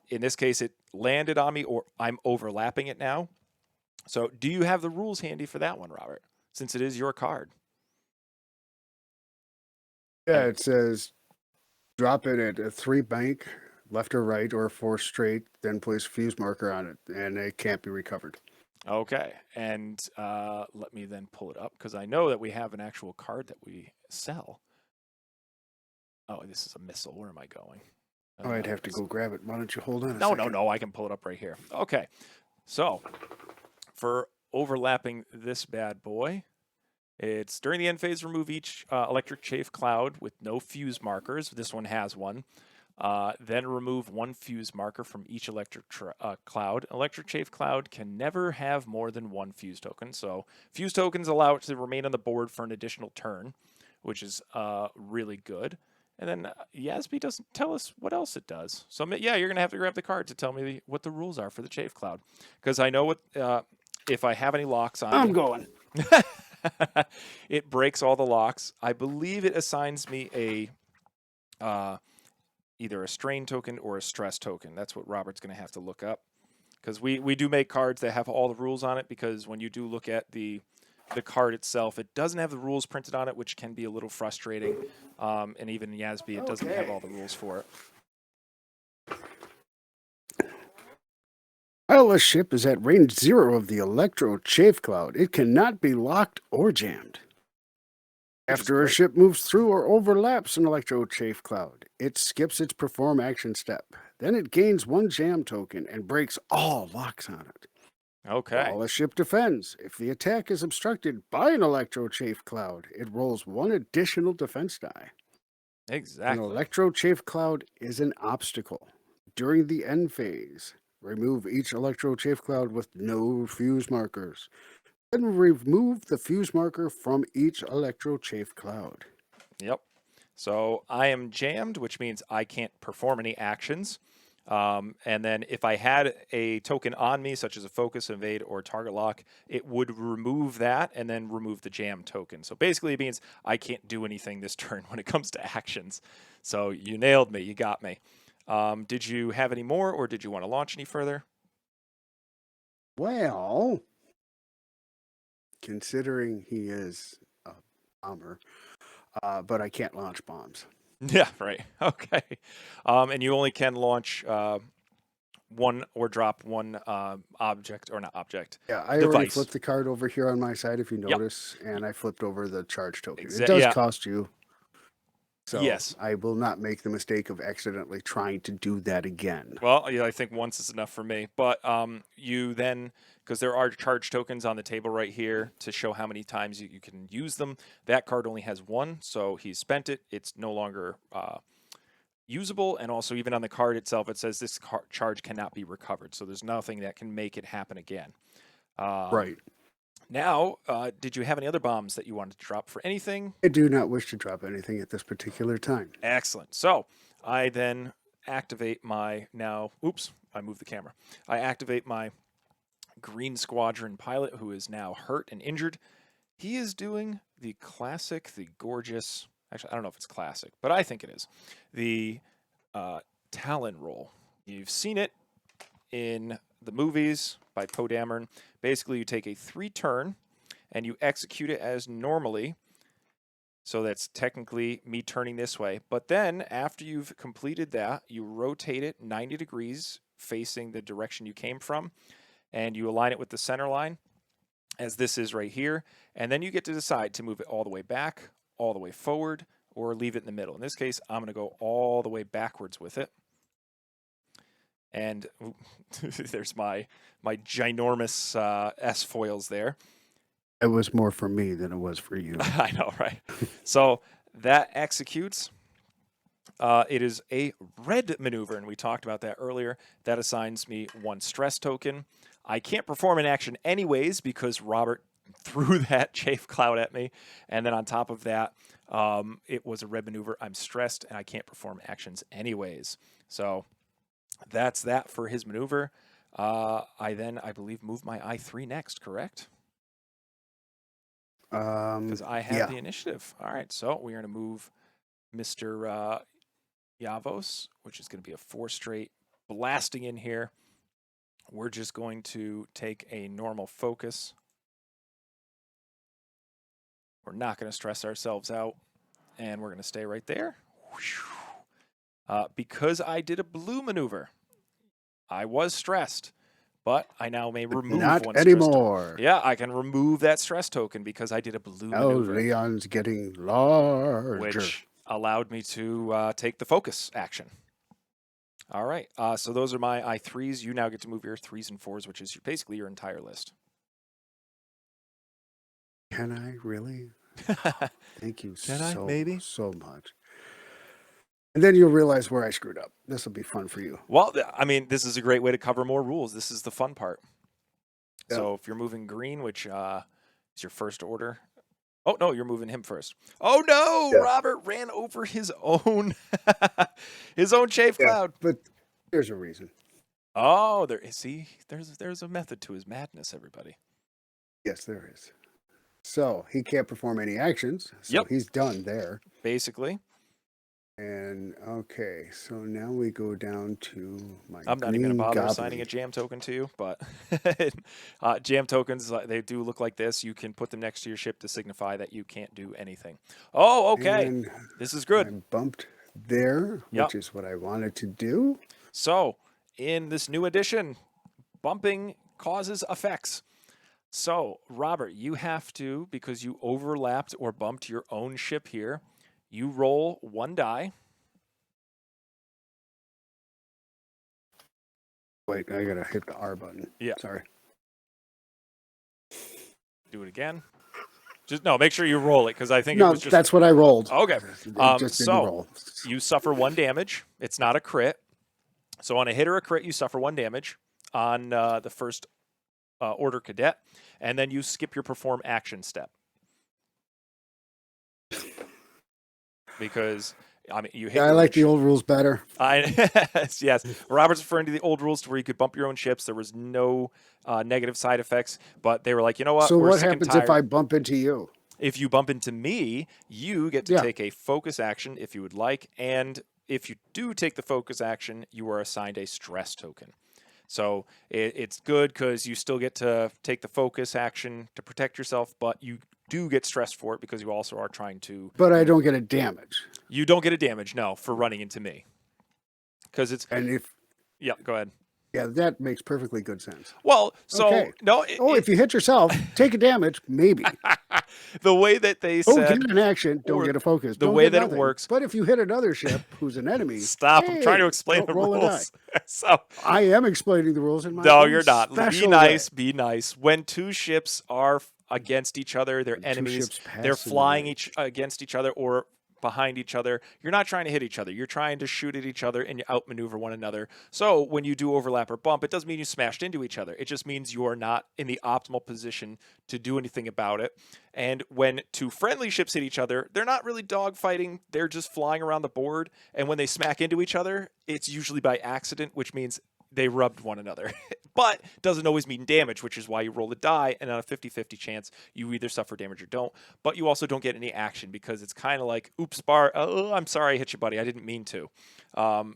In this case, it landed on me, or I'm overlapping it now. So do you have the rules handy for that one, Robert, since it is your card? Yeah, it says drop it at a 3 bank, left or right, or 4 straight, then place fuse marker on it, and it can't be recovered. Okay, and let me then pull it up, because I know that we have an actual card that we sell. Oh, this is a missile. Where am I going? I'd have to go grab it. Why don't you hold on a second? No, I can pull it up right here. Okay, so for overlapping this bad boy, it's during the end phase, remove each electric chafe cloud with no fuse markers. This one has one. Then remove 1 fuse marker from each electric cloud. Electric chafe cloud can never have more than 1 fuse token. So fuse tokens allow it to remain on the board for an additional turn, which is really good. And then Yasby doesn't tell us what else it does. So yeah, you're going to have to grab the card to tell me what the rules are for the chafe cloud. Because I know what if I have any locks on. I'm going. It breaks all the locks. I believe it assigns me a either a strain token or a stress token. That's what Robert's going to have to look up, because we do make cards that have all the rules on it, because when you do look at the card itself, it doesn't have the rules printed on it, which can be a little frustrating. And even in Yasby, it doesn't have all the rules for it. While a ship is at range 0 of the electro chafe cloud, it cannot be locked or jammed. After a ship moves through or overlaps an electro chafe cloud, it skips its perform action step. Then it gains 1 jam token and breaks all locks on it. Okay. While a ship defends, if the attack is obstructed by an Electro Chafe Cloud, it rolls 1 additional defense die. An Exactly. Electro Chafe Cloud is an obstacle. During the end phase, remove each Electro Chafe Cloud with no fuse markers. Then remove the fuse marker from each Electro Chafe Cloud. Yep. So I am jammed, which means I can't perform any actions. And then if I had a token on me, such as a focus, evade, or target lock, it would remove that and then remove the jam token. So basically it means I can't do anything this turn when it comes to actions. So you nailed me. You got me. Did you have any more, or did you want to launch any further? Well, considering he is a bomber, but I can't launch bombs. Yeah, right. Okay. And you only can launch one or drop one object, or not object, Yeah, I already device. flipped the card over here on my side, if you Yep. notice, and I flipped over the charge token. It Exactly. does Yeah. cost you, so Yes. I will not make the mistake of accidentally trying to do that again. Well, yeah, I think once is enough for me. But you then, because there are charge tokens on the table right here to show how many times you can use them. That card only has one, so he's spent it. It's no longer usable. And also, even on the card itself, it says this charge cannot be recovered. So there's nothing that can make it happen again. Right. Now, did you have any other bombs that you wanted to drop for anything? I do not wish to drop anything at this particular time. Excellent. So I then activate my now. Oops, I moved the camera. I activate my Green Squadron pilot, who is now hurt and injured. He is doing the classic, the gorgeous. Actually, I don't know if it's classic, but I think it is. The Talon roll. You've seen it in the movies by Poe Dameron. Basically, you take a 3-turn and you execute it as normally. So that's technically me turning this way. But then after you've completed that, you rotate it 90 degrees facing the direction you came from, and you align it with the center line, as this is right here. And then you get to decide to move it all the way back, all the way forward, or leave it in the middle. In this case, I'm going to go all the way backwards with it. And there's my ginormous S-foils there. It was more for me than it was for you. I know, right? So that executes. It is a red maneuver, and we talked about that earlier. That assigns me 1 stress token. I can't perform an action anyways because Robert threw that chafe cloud at me. And then on top of that, it was a red maneuver. I'm stressed, and I can't perform actions anyways. So that's that for his maneuver. I then, I believe, move my I3 next, correct? Because I have yeah. the initiative. All right, so we're going to move Mr. Yavos, which is going to be a 4 straight blasting in here. We're just going to take a normal focus. We're not going to stress ourselves out, and we're going to stay right there. Because I did a blue maneuver, I was stressed, but I now may remove Not 1 stress token. anymore. Yeah, I can remove that stress token because I did a blue Now maneuver. Leon's getting larger. Which allowed me to take the focus action. All right, so those are my I3s. You now get to move your 3s and 4s, which is basically your entire list. Can I really? Thank you so much. And then you'll realize where I screwed up. This will be fun for you. Well, I mean, this is a great way to cover more rules. This is the fun part. Yeah. So if you're moving green, which is your first order. Oh, no, you're moving him first. Oh, no, Yeah. Robert ran over his own chafe cloud. But there's a reason. Oh, there's a method to his madness, everybody. Yes, there is. So he can't perform any actions. So he's done there. Basically. And okay, so now we go down to my I'm not even going to bother goblin. assigning a jam token to you, but jam tokens, they do look like this. You can put them next to your ship to signify that you can't do anything. Oh, okay. And this is good. I bumped there, which is what I wanted to do. So in this new edition, bumping causes effects. So, Robert, you have to, because you overlapped or bumped your own ship here, you roll 1 die. Wait, I gotta hit the R button. Yeah. Sorry. Do it again. Just no. Make sure you roll it because I think it No, was just that's what I rolled. okay. It just didn't So roll. you suffer 1 damage. It's not a crit. So on a hit or a crit, you suffer 1 damage on the first order cadet, and then you skip your perform action step because I mean you hit. Yeah, I your like own the old rules better. yes. Robert's referring to the old rules to where you could bump your own ships. There was no negative side effects, but they were like, you know what? So We're what sick and happens if tired. I bump into you? If you bump into me, you get to Yeah. take a focus action if you would like, and if you do take the focus action, you are assigned a stress token. So it's good because you still get to take the focus action to protect yourself, but you do get stressed for it because you also are trying to. But I don't get a damage. You don't get a damage, no, for running into me. Because it's. And if Yeah, go ahead. yeah, that makes perfectly good sense. Well, so Okay. no, If you hit yourself, take a damage, maybe. the way that they Don't said, get an action, don't or get a focus, the don't way get that it nothing. works. But if you hit another ship who's an enemy, Stop! I'm trying to hey, explain the roll a die. rules. So I am explaining the rules in my no, own you're not. Be special nice. way. Be nice. When 2 ships are against each other, they're When 2 enemies. ships pass They're in the flying night. against each other or behind each other. You're not trying to hit each other. You're trying to shoot at each other and you outmaneuver one another. So when you do overlap or bump, it doesn't mean you smashed into each other. It just means you are not in the optimal position to do anything about it. And when 2 friendly ships hit each other, they're not really dogfighting. They're just flying around the board. And when they smack into each other, it's usually by accident, which means they rubbed one another. But doesn't always mean damage, which is why you roll a die, and on a 50-50 chance, you either suffer damage or don't. But you also don't get any action because it's kind of like, oops, bar, oh, I'm sorry I hit you, buddy. I didn't mean to.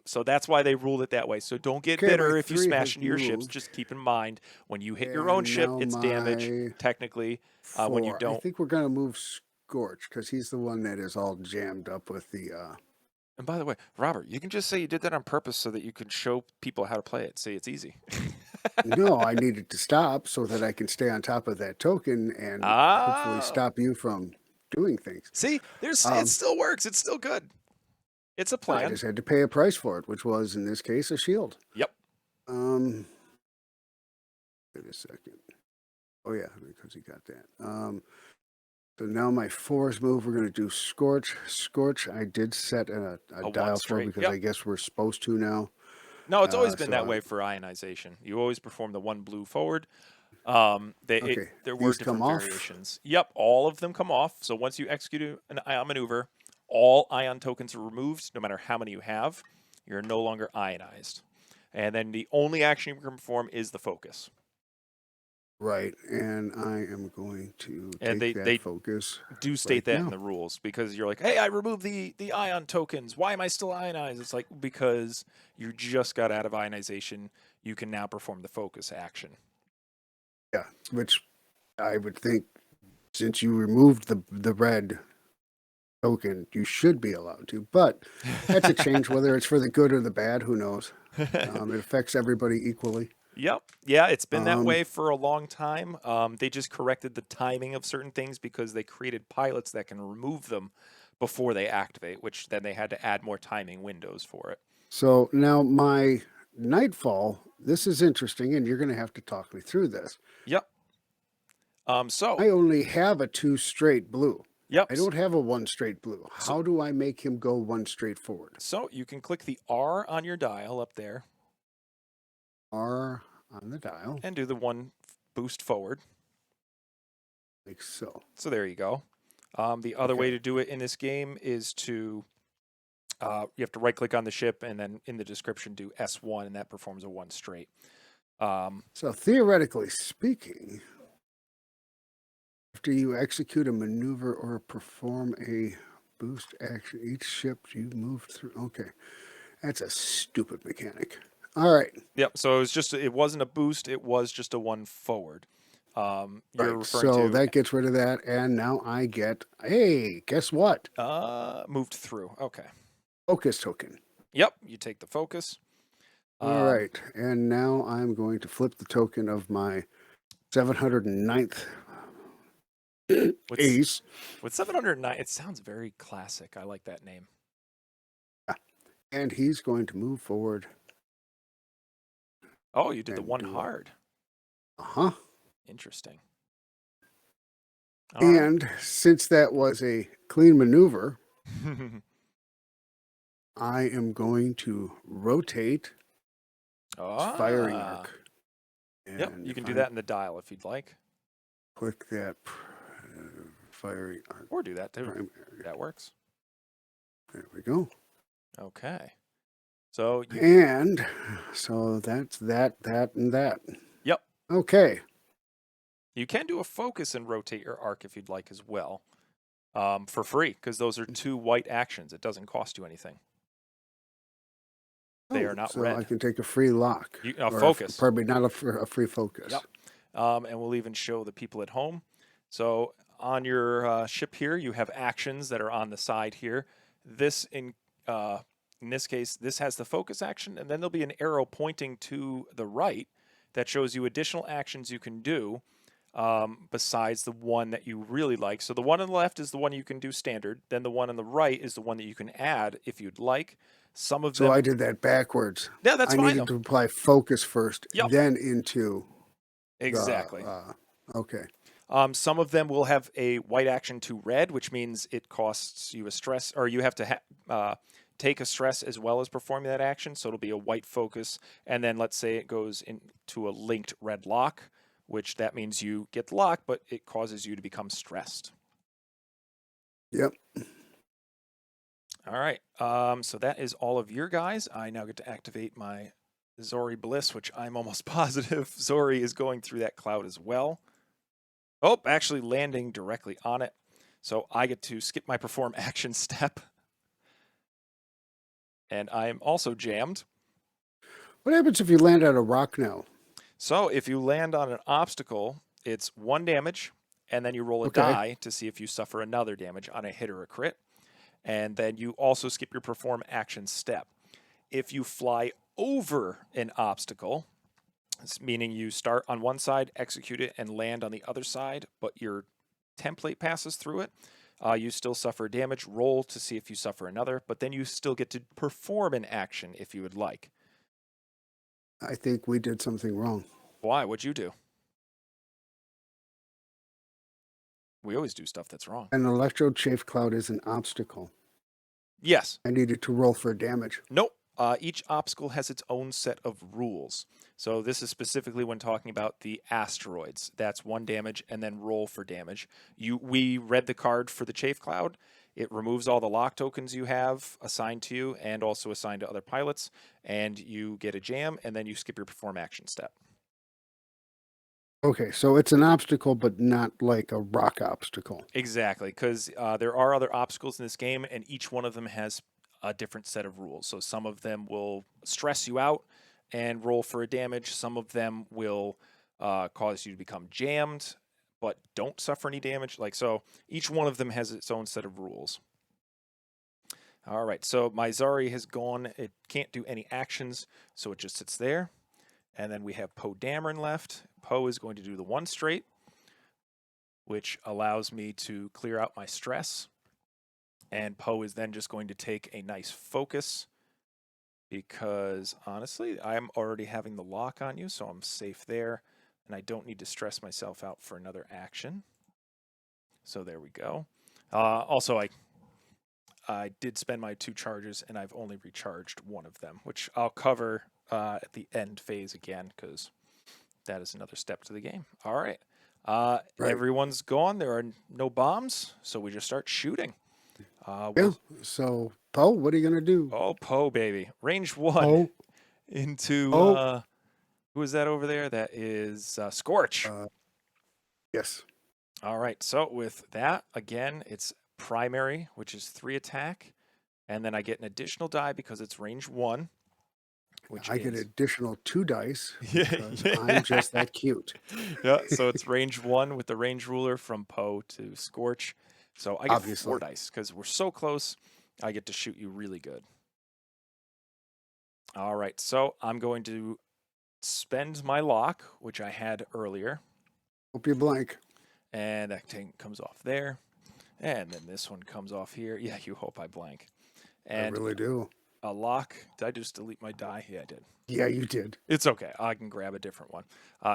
So that's why they ruled it that way. So don't get Okay, bitter my if you 3 smash has into your ships. moved. Just keep in mind, when you hit your own And ship, now it's damage, my technically. When you 4. I don't. think we're going to move Scorch because he's the one that is all jammed up with the. And by the way, Robert, you can just say you did that on purpose so that you can show people how to play it. Say it's easy. No, I needed to stop so that I can stay on top of that token and hopefully Ah. stop you from doing things. See, it Um, still works. It's still good. It's a I plan. just had to pay a price for it, which was in this case a shield. Yep. Wait a second. Oh yeah, because he got that. So now my 4's move. We're going to do Scorch. Scorch. I did set a A 1 dial for straight. because Yep. I guess we're supposed to now. No, it's always been So that way for ionization. You always perform the 1 blue forward. okay, There were these come different off. variations. Yep, all of them come off. So once you execute an ion maneuver, all ion tokens are removed, no matter how many you have. You're no longer ionized. And then the only action you can perform is the focus. Right, and I am going to And take they that focus do state right that in now. the rules because you're like, hey, I removed the ion tokens. Why am I still ionized? It's like because you just got out of ionization. You can now perform the focus action. Yeah, which I would think since you removed the red token, you should be allowed to. But that's a change, whether it's for the good or the bad, who knows? It affects everybody equally. Yep. Yeah, it's been that Um, way for a long time. They just corrected the timing of certain things because they created pilots that can remove them before they activate, which then they had to add more timing windows for it. so now my Nightfall, this is interesting, and you're going to have to talk me through this. Yep. So I only have a 2 straight blue. yep. I don't have a 1 straight blue. So, How do I make him go 1 straight forward? so you can click the R on your dial up there R on the dial, and do the 1 boost forward. like so. So there you go. The other way Okay. to do it in this game is to you have to right click on the ship and then in the description do S1 and that performs a 1 straight. So theoretically speaking, after you execute a maneuver or perform a boost action, each ship you move through. Okay, that's a stupid mechanic. All right. Yep. So it wasn't a boost. It was just a 1 forward. You're Right. referring So to that gets rid of that, and now I get. Hey, guess what? moved through. Okay. Focus token. Yep. You take the focus. All right, and now I'm going to flip the token of my 709th ace. With 709, it sounds very classic. I like that name. And he's going to move forward Oh, you did the and one do a hard. uh-huh. Interesting. All right. And since that was a clean maneuver, I am going to rotate its firing Ah. arc. Yep, And you can if do I that in the dial if you'd like, click that firing arc or do that too. primary, That works. there we go. Okay. So you, And so that's that, and that. yep, Okay. you can do a focus and rotate your arc if you'd like as well, for free, because those are 2 white actions. It doesn't cost you anything. They Oh, are not so I red. can take a free lock You or focus. probably not a free focus. Yep. And we'll even show the people at home. So on your ship here, you have actions that are on the side here. This in this case, this has the focus action, and then there'll be an arrow pointing to the right that shows you additional actions you can do besides the one that you really like. So the one on the left is the one you can do standard. Then the one on the right is the one that you can add if you'd like. Some of So I them, did that backwards. yeah, that's I fine needed though. to apply focus first, Yep, then into the exactly. okay. Some of them will have a white action to red, which means it costs you a stress, or you have to take a stress as well as performing that action. So it'll be a white focus, and then let's say it goes into a linked red lock, which that means you get the lock, but it causes you to become stressed. Yep. All right. So that is all of your guys. I now get to activate my Zori Bliss, which I'm almost positive Zori is going through that cloud as well. Oh, actually landing directly on it. So I get to skip my perform action step. And I am also jammed. What happens if you land on a rock now? So if you land on an obstacle, it's 1 damage, and then you roll a Okay. die to see if you suffer another damage on a hit or a crit. And then you also skip your perform action step. If you fly over an obstacle, meaning you start on one side, execute it, and land on the other side, but your template passes through it, you still suffer damage. Roll to see if you suffer another, but then you still get to perform an action if you would like. I think we did something wrong. Why? What'd you do? We always do stuff that's wrong. An electro chafe cloud is an obstacle. Yes. I needed to roll for damage. Nope. Each obstacle has its own set of rules. So this is specifically when talking about the asteroids. That's 1 damage and then roll for damage. We read the card for the Chafe Cloud. It removes all the lock tokens you have assigned to you and also assigned to other pilots, and you get a jam, and then you skip your perform action step. Okay, so it's an obstacle, but not like a rock obstacle. Exactly, because there are other obstacles in this game, and each one of them has a different set of rules. So some of them will stress you out and roll for a damage. Some of them will cause you to become jammed, but don't suffer any damage. Like so, each one of them has its own set of rules. All right, so my Zari has gone. It can't do any actions, so it just sits there. And then we have Poe Dameron left. Poe is going to do the 1 straight, which allows me to clear out my stress. And Poe is then just going to take a nice focus because honestly, I'm already having the lock on you, so I'm safe there. And I don't need to stress myself out for another action. So there we go. Also, I did spend my 2 charges, and I've only recharged 1 of them, which I'll cover at the end phase again because that is another step to the game. All right. Right. Everyone's gone. There are no bombs, so we just start shooting. Yeah. So, Poe, what are you gonna do? Oh, Poe, baby. Range 1 Poe. into, Poe. who is that over there? That is Scorch. Yes. All right. So with that, again, it's primary, which is 3 attack. And then I get an additional die because it's range 1. I get additional 2 dice Yeah, because yeah. I'm just that cute. Yeah, so it's range 1 with the range ruler from Poe to Scorch. So I get Obviously. 4 dice because we're so close. I get to shoot you really good. All right, so I'm going to spend my lock, which I had earlier, Hope you blank. and that thing comes off there, and then this one comes off here. Yeah, you hope I blank. I And really do. a lock. Did I just delete my die? Yeah, I did. Yeah, you did. It's okay. I can grab a different one.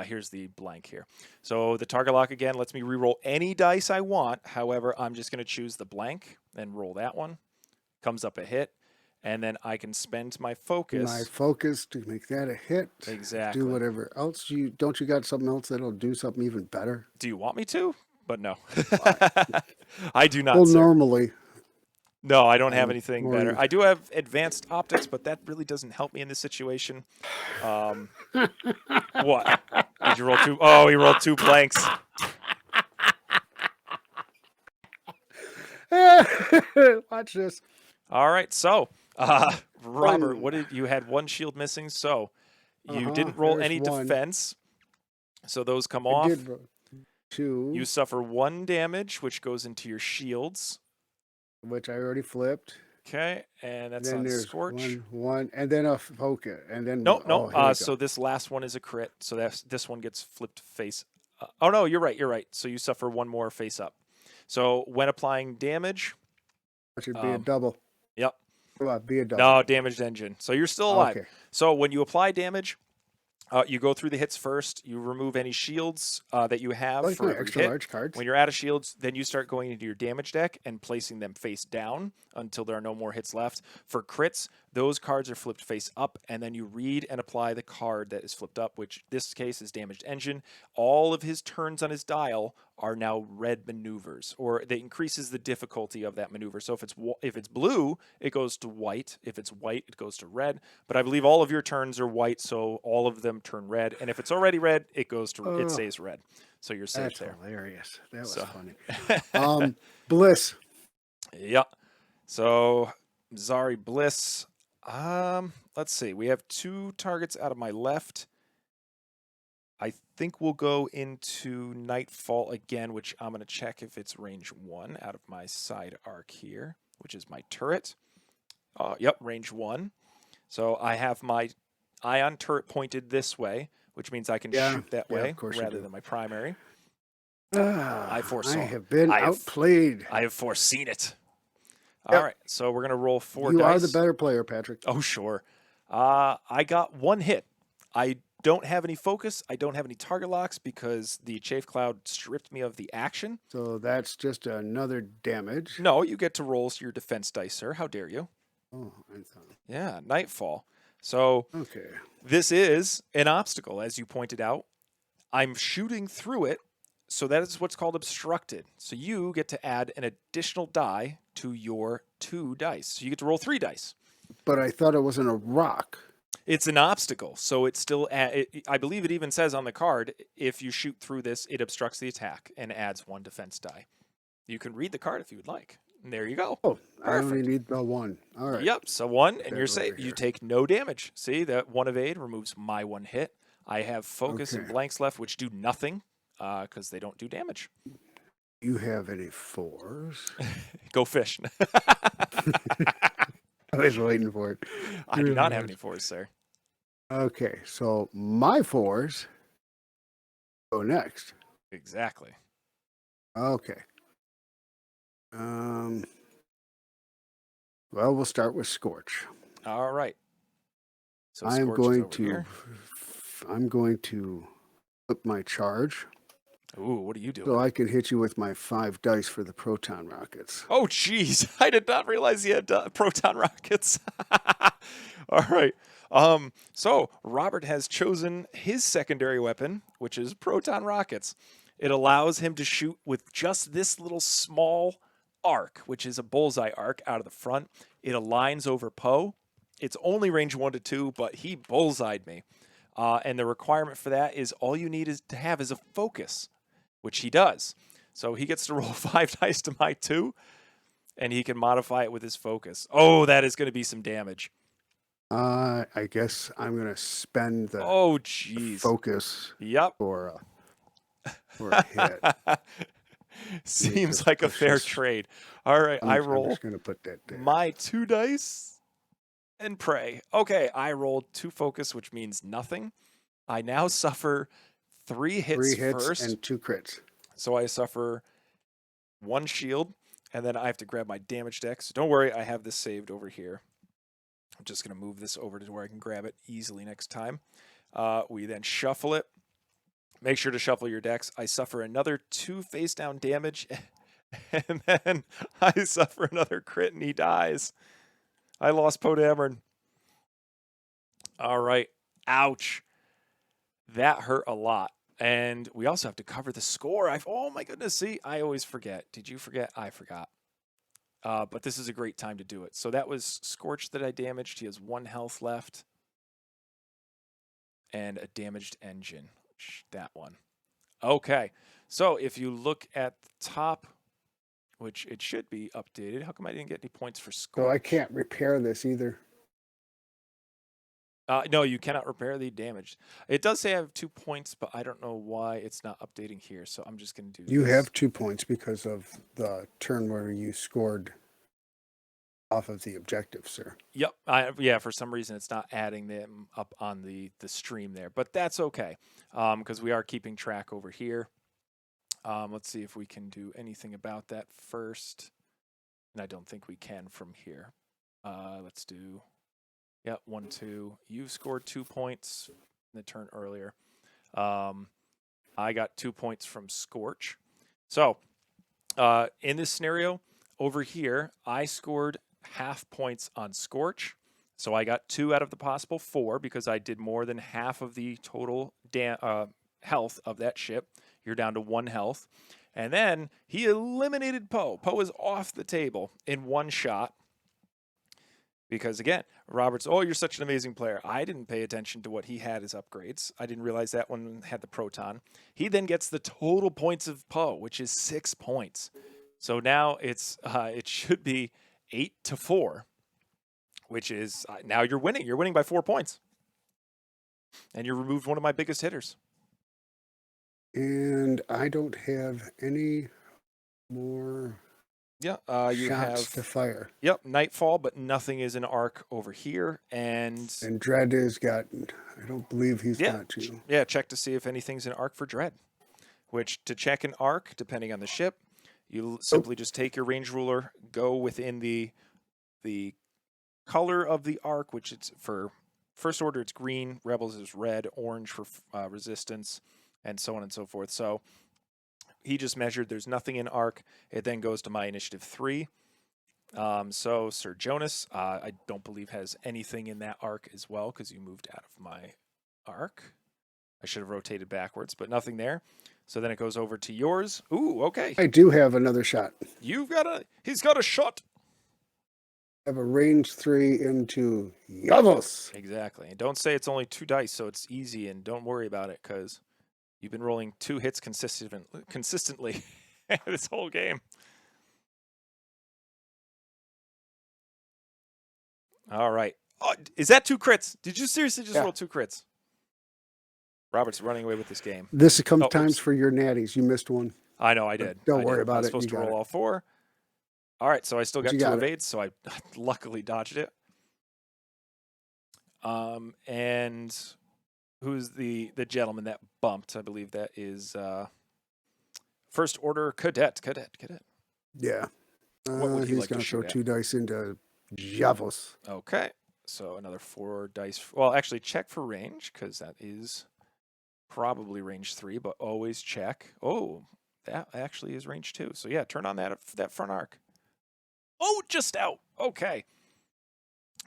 Here's the blank here. So the target lock again lets me re-roll any dice I want. However, I'm just going to choose the blank and roll that one. Comes up a hit. And then I can spend my My focus. focus to make that a hit. Do Exactly. whatever else don't you got something else that'll do something even better? Do you want me to? But no. I, I do not, well, sir. normally No, I don't have I'm anything more. better. I do have advanced optics, but that really doesn't help me in this situation. What? Did you roll two? Oh, he rolled two blanks. Watch this. All right, so Robert, One. what did you had one shield missing? So you didn't roll There's any one. defense, so those come I off. did two, You suffer one damage, which goes into your shields. which I already flipped. Okay, and that's Then on there's Scorch. one, and then a focus, and then Nope, oh, nope. here we So go. this last one is a crit. So this one gets flipped face. Oh no, you're right. You're right. So you suffer one more face up. So when applying damage, That should be a double. Yep. Come on, be a double. No, damaged engine. So you're still alive. Okay. So when you apply damage, you go through the hits first. You remove any shields that you have Like for my every extra hit. large cards. When you're out of shields, then you start going into your damage deck and placing them face down until there are no more hits left. For crits, those cards are flipped face up, and then you read and apply the card that is flipped up, which this case is damaged engine. All of his turns on his dial are now red maneuvers, or that increases the difficulty of that maneuver. So if it's blue, it goes to white. If it's white, it goes to red. But I believe all of your turns are white, so all of them turn red. And if it's already red, it stays red. So you're safe That's there. hilarious. That was So- funny. Bliss. Yeah. So Zari Bliss. Let's see. We have two targets out of my left. I think we'll go into Nightfall again, which I'm going to check if it's range 1 out of my side arc here, which is my turret. Yep, range 1. So I have my ion turret pointed this way, which means I can shoot that way of course rather than my primary. I foresaw. have been I have- outplayed. I have foreseen it. Yep. All right, so we're going to roll 4 You dice. are the better player, Patrick. Oh, sure. I got one hit. I don't have any focus. I don't have any target locks because the Chafe Cloud stripped me of the action. So that's just another damage. No, you get to roll your defense dice, sir. How dare you? Oh, I thought. Yeah, Nightfall. So Okay. this is an obstacle, as you pointed out. I'm shooting through it, so that is what's called obstructed. So you get to add an additional die to your 2 dice. So you get to roll 3 dice. But I thought it wasn't a rock. It's an obstacle, so it's still. I believe it even says on the card, if you shoot through this, it obstructs the attack and adds 1 defense die. You can read the card if you would like. And there you go. Oh, I only Perfect. need the one. All right. Yep. So 1, and that you're over safe. You here. take no damage. See that 1 evade removes my 1 hit. I have focus and Okay. blanks left, which do nothing because they don't do damage. You have any 4s? Go fish. I was waiting for it. I do not have any 4s, sir. Okay, so my 4s go next. Exactly. Okay. Well, we'll start with Scorch. All right. So I'm Scorch is going over to here. I'm going to flip my charge Ooh, what are you doing? so I can hit you with my 5 dice for the proton rockets. Oh, jeez. I did not realize he had proton rockets. All right. So Robert has chosen his secondary weapon, which is proton rockets. It allows him to shoot with just this little small arc, which is a bullseye arc out of the front. It aligns over Poe. It's only range 1 to 2, but he bullseyed me. And the requirement for that is all you need is to have is a focus, which he does. So he gets to roll 5 dice to my 2, and he can modify it with his focus. Oh, that is going to be some damage. I guess I'm going to spend the Oh, jeez. focus Yep. for a hit. Seems Just like a push fair this. trade. All right, I I'm roll just going to put that there. my 2 dice and pray. Okay, I rolled 2 focus, which means nothing. I now suffer 3 hits, 3 hits first. and 2 crits. So I suffer 1 shield, and then I have to grab my damage deck. So don't worry, I have this saved over here. I'm just going to move this over to where I can grab it easily next time. We then shuffle it. Make sure to shuffle your decks. I suffer another 2 face down damage, and then I suffer another crit, and he dies. I lost Poe Dameron. All right. Ouch. That hurt a lot. And we also have to cover the score. Oh my goodness. See, I always forget. Did you forget? I forgot. But this is a great time to do it. So that was Scorch that I damaged. He has 1 health left. And a damaged engine. That one. Okay. So if you look at the top, which it should be updated. How come I didn't get any points for Scorch? So I can't repair this either. No, you cannot repair the damage. It does say I have 2 points, but I don't know why it's not updating here. So I'm just going to do You this. have 2 points because of the turn where you scored off of the objective, sir. Yep. Yeah, for some reason it's not adding them up on the stream there, but that's okay because we are keeping track over here. Let's see if we can do anything about that first. And I don't think we can from here. Let's do, 1, 2. You scored 2 points in the turn earlier. I got 2 points from Scorch. So in this scenario over here, I scored half points on Scorch. So I got 2 out of the possible 4 because I did more than half of the total health of that ship. You're down to 1 health. And then he eliminated Poe. Poe is off the table in 1 shot. Because again, Robert's, you're such an amazing player. I didn't pay attention to what he had as upgrades. I didn't realize that one had the proton. He then gets the total points of Poe, which is 6 points. So now it should be 8-4, which is now you're winning. You're winning by 4 points. And you removed one of my biggest hitters. And I don't have any more Yeah, you shots have to fire. Yep, Nightfall, but nothing is an arc over here. And Dread has got, I don't believe he's got you. Yeah, check to see if anything's an arc for Dread. Which, to check an arc, depending on the ship, you simply just take your range ruler, go within the color of the arc, which it's for First Order, it's green, Rebels is red, orange for resistance, and so on and so forth. So he just measured there's nothing in arc. It then goes to my initiative 3. So Sir Jonas, I don't believe has anything in that arc as well because you moved out of my arc. I should have rotated backwards, but nothing there. So then it goes over to yours. Ooh, okay. I do have another shot. He's got a shot. I have a range 3 into Yavos. Exactly. And don't say it's only 2 dice, so it's easy, and don't worry about it because you've been rolling 2 hits consistently this whole game. All right. Oh, is that 2 crits? Did you seriously just roll 2 crits? Robert's running away with this game. This comes times for your natties. You missed one. I know, I did. Don't worry about it. I was supposed to roll all 4. All right, so I still got 2 evades, so I luckily dodged it. And who's the gentleman that bumped? I believe that is First Order Cadet. Yeah. What would he he's like to going to throw shoot at? 2 dice into Javos. Okay, so another 4 dice. Well, actually, check for range because that is probably range 3, but always check. Oh, that actually is range 2. So yeah, turn on that front arc. Oh, just out. Okay.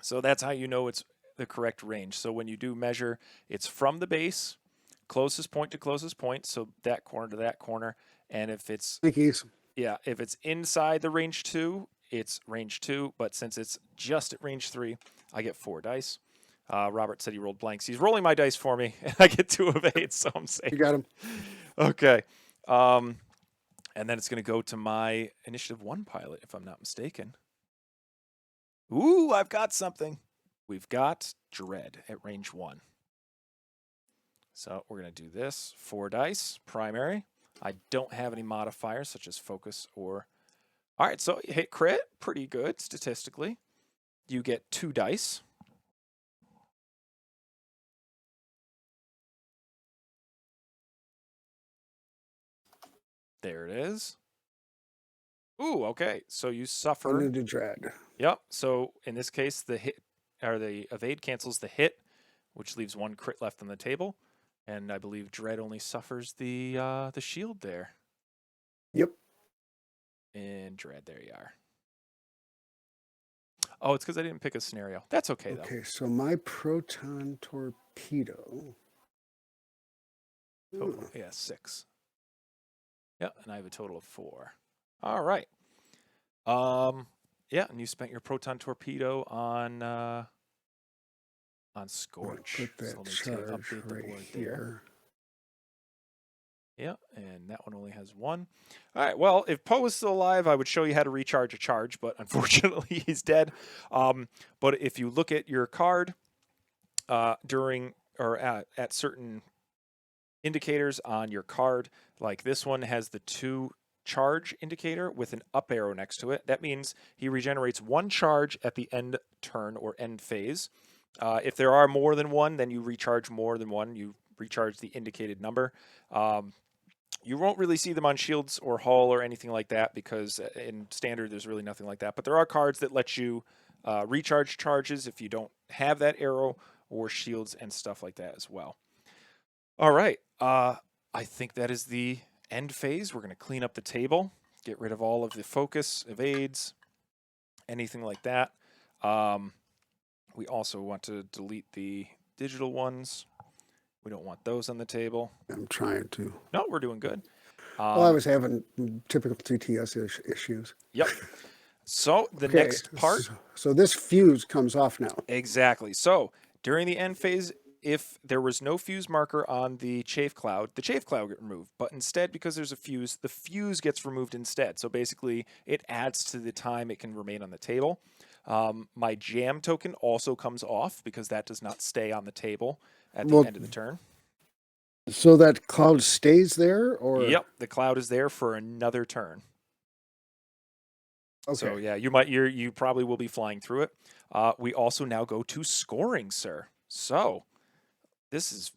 So that's how you know it's the correct range. So when you do measure, it's from the base, closest point to closest point, so that corner to that corner. And if it's if it's inside the range 2, it's range 2. But since it's just at range 3, I get 4 dice. Robert said he rolled blanks. He's rolling my dice for me, and I get 2 evades, so I'm safe. You got him. Okay. And then it's going to go to my initiative 1 pilot, if I'm not mistaken. Ooh, I've got something. We've got Dread at range 1. So we're going to do this. 4 dice, primary. I don't have any modifiers, such as focus or... All right, so hit crit, pretty good statistically. You get 2 dice. There it is. Ooh, okay. So you suffer. Into Dread. Yep. So in this case, the hit or the evade cancels the hit, which leaves 1 crit left on the table, and I believe Dread only suffers the shield there. Yep. And Dread, there you are. Oh, it's because I didn't pick a scenario. That's okay, though. Okay, so my proton torpedo. Total, yeah, 6. Yeah, and I have a total of 4. All right. Yeah, and you spent your proton torpedo on Scorch. Put that so let me charge update the right board here. there. Yeah, and that one only has 1. All right. Well, if Poe was still alive, I would show you how to recharge a charge, but unfortunately, he's dead. But if you look at your card during or at certain indicators on your card, like this one has the 2 charge indicator with an up arrow next to it. That means he regenerates 1 charge at the end turn or end phase. If there are more than 1, then you recharge more than 1. You recharge the indicated number. You won't really see them on shields or hull or anything like that because in standard there's really nothing like that. But there are cards that let you recharge charges if you don't have that arrow, or shields and stuff like that as well. All right. I think that is the end phase. We're going to clean up the table, get rid of all of the focus, evades, anything like that. We also want to delete the digital ones. We don't want those on the table. I'm trying to. No, we're doing good. Well, I was having typical TTS issues. Yep. So the Okay, next part. So this fuse comes off now. Exactly. So during the end phase, if there was no fuse marker on the chafe cloud get removed. But instead, because there's a fuse, the fuse gets removed instead. So basically, it adds to the time it can remain on the table. My jam token also comes off because that does not stay on the table at the end of the turn. So that cloud stays there, or? Yep, the cloud is there for another turn. Okay. So yeah, you probably will be flying through it. We also now go to scoring, sir. So this is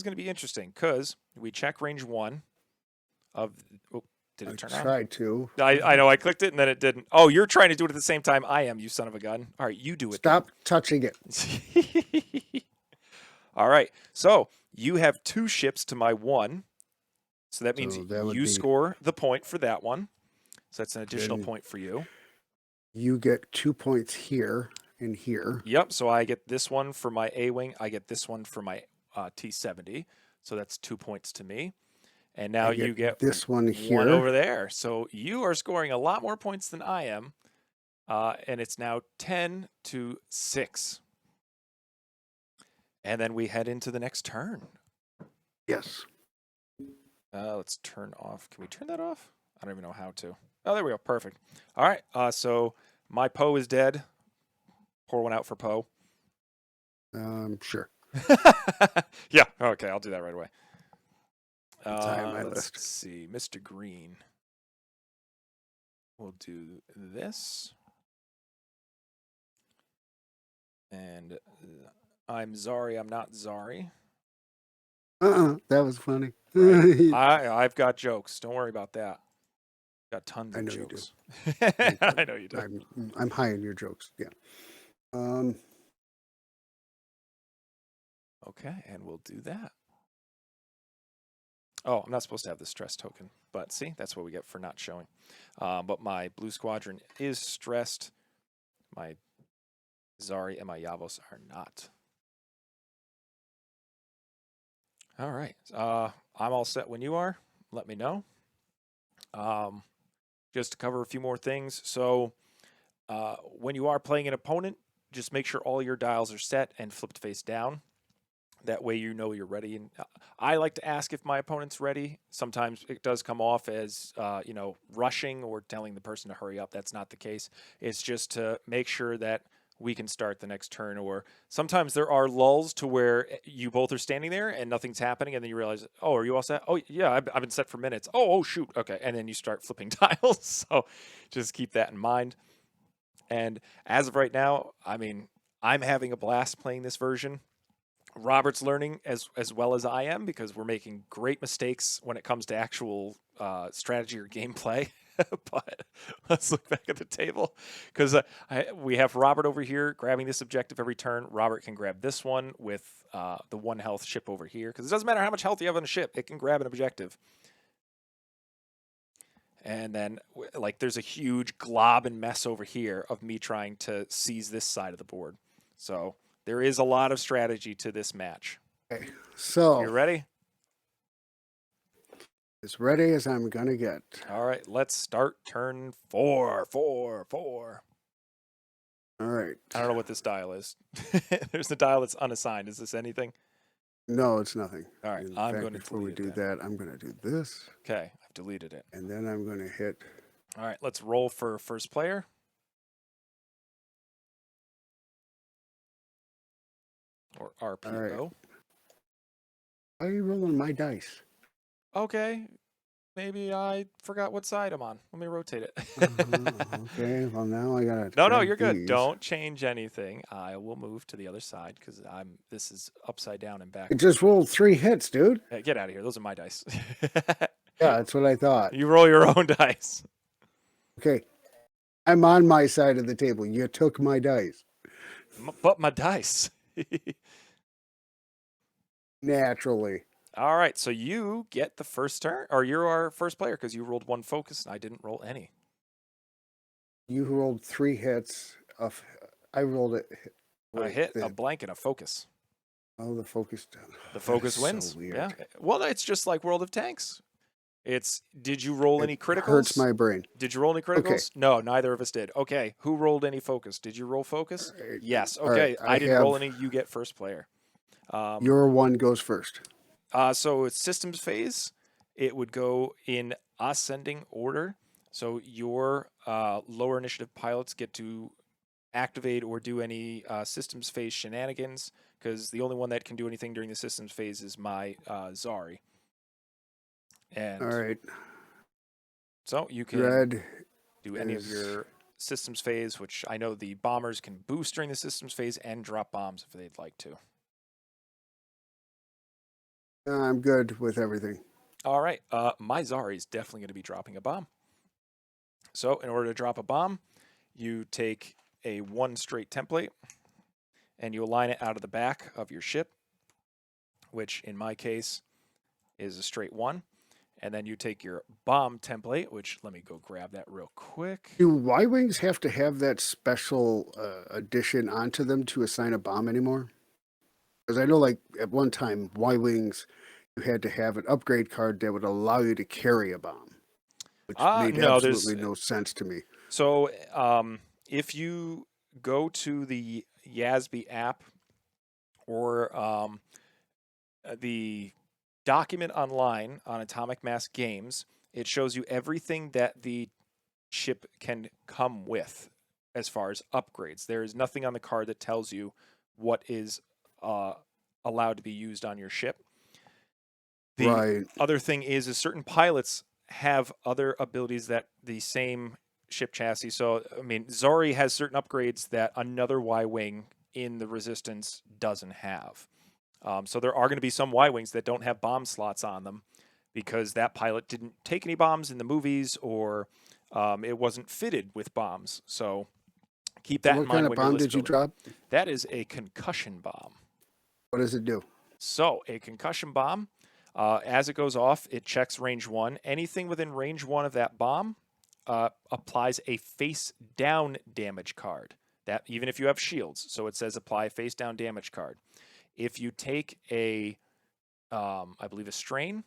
going to be interesting because we check range 1 of. Oh, did it turn on? I tried to. I know I clicked it and then it didn't. Oh, you're trying to do it at the same time I am, you son of a gun. All right, you do it. Stop touching it. All right, so you have 2 ships to my 1, so that means you score the point for that one. So that's an additional point for you. You get 2 points here and here. Yep. So I get this one for my A-wing. I get this one for my T-70. So that's 2 points to me. And now you get this one here. One over there. So you are scoring a lot more points than I am. And it's now 10-6. And then we head into the next turn. Yes. Let's turn off. Can we turn that off? I don't even know how to. Oh, there we go. Perfect. All right. So my Poe is dead. Pour one out for Poe. Sure. Yeah. Okay. I'll do that right away. My Let's list. see. Mr. Green. We'll do this. And I'm Zari. I'm not Zari. That was funny. Right. I've got jokes. Don't worry about that. Got tons of jokes. I know you do. I'm high in your jokes. Yeah. Okay, and we'll do that. Oh, I'm not supposed to have the stress token, but see, that's what we get for not showing. But my Blue Squadron is stressed. My Zari and my Yavos are not. All right. I'm all set when you are. Let me know. Just to cover a few more things. So when you are playing an opponent, just make sure all your dials are set and flipped face down. That way you know you're ready. And I like to ask if my opponent's ready. Sometimes it does come off as, rushing or telling the person to hurry up. That's not the case. It's just to make sure that we can start the next turn. Or sometimes there are lulls to where you both are standing there and nothing's happening. And then you realize, oh, are you all set? Oh, yeah, I've been set for minutes. Oh, shoot. Okay. And then you start flipping tiles. So just keep that in mind. And as of right now, I mean, I'm having a blast playing this version. Robert's learning as well as I am because we're making great mistakes when it comes to actual strategy or gameplay. But let's look back at the table because we have Robert over here grabbing this objective every turn. Robert can grab this one with the 1 health ship over here because it doesn't matter how much health you have on a ship, it can grab an objective. And then, like, there's a huge glob and mess over here of me trying to seize this side of the board. So there is a lot of strategy to this match. Okay, so You ready? as ready as I'm gonna get. All right, let's start turn 4. All right. I don't know what this dial is. There's the dial that's unassigned. Is this anything? No, it's nothing. All right, In I'm fact, going to before we delete do it that, I'm gonna do this, Okay, I've deleted it. and then I'm gonna hit. All right, let's roll for first player. Or RPO. All right. Why are you rolling my dice? Okay, maybe I forgot what side I'm on. Let me rotate it. Okay, well now I gotta. No, grab you're good. these. Don't change anything. I will move to the other side because this is upside down and It backwards. just rolled 3 hits, dude. Hey, get out of here. Those are my dice. Yeah, that's what I thought. You roll your own dice. Okay, I'm on my side of the table. You took my dice. But my dice. Naturally. All right, so you get the first turn, or you're our first player because you rolled 1 focus and I didn't roll any. You rolled 3 hits. I rolled it. A hit, a blank, and a focus. Oh, the focus. The focus so wins. weird. Yeah. Well, it's just like World of Tanks. Did you roll any criticals? Hurts my brain. Did you roll any criticals? Okay. No, neither of us did. Okay, who rolled any focus? Did you roll focus? Yes. All Okay, right, I didn't roll any. You get first player. Your one goes first. So it's systems phase. It would go in ascending order. So your lower initiative pilots get to activate or do any systems phase shenanigans because the only one that can do anything during the systems phase is my Zari. And All right. so you can Red do any of your systems phase, which I know the bombers can boost during the systems phase and drop bombs if they'd like to. I'm good with everything. All right. My Zari is definitely going to be dropping a bomb. So in order to drop a bomb, you take a 1 straight template and you align it out of the back of your ship, which in my case is a straight 1. And then you take your bomb template, which let me go grab that real quick. Do Y-Wings have to have that special addition onto them to assign a bomb anymore? Because I know, like, at one time, Y-Wings, you had to have an upgrade card that would allow you to carry a bomb, which made absolutely no sense to me. So if you go to the YASB app or the document online on Atomic Mass Games, it shows you everything that the ship can come with as far as upgrades. There is nothing on the card that tells you what is allowed to be used on your ship. The other thing is certain pilots have other abilities that the same ship chassis. So, I mean, Zori has certain upgrades that another Y-Wing in the Resistance doesn't have. So there are going to be some Y-Wings that don't have bomb slots on them because that pilot didn't take any bombs in the movies or it wasn't fitted with bombs. So keep that in mind. What kind of bomb did you drop? That is a concussion bomb. What does it do? So a concussion bomb, as it goes off, it checks range 1. Anything within range 1 of that bomb applies a face-down damage card. That even if you have shields. So it says apply a face-down damage card. If you take I believe a strain,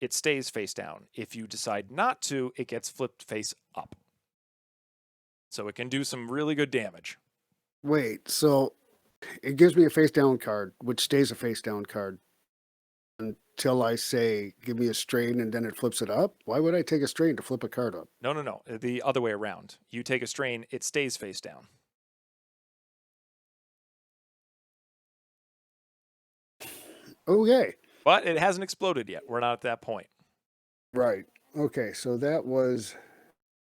it stays face down. If you decide not to, it gets flipped face up. So it can do some really good damage. Wait, so it gives me a face down card, which stays a face down card until I say, give me a strain, and then it flips it up? Why would I take a strain to flip a card up? No. The other way around. You take a strain, it stays face down. Okay. But it hasn't exploded yet. We're not at that point. Right. Okay, so that was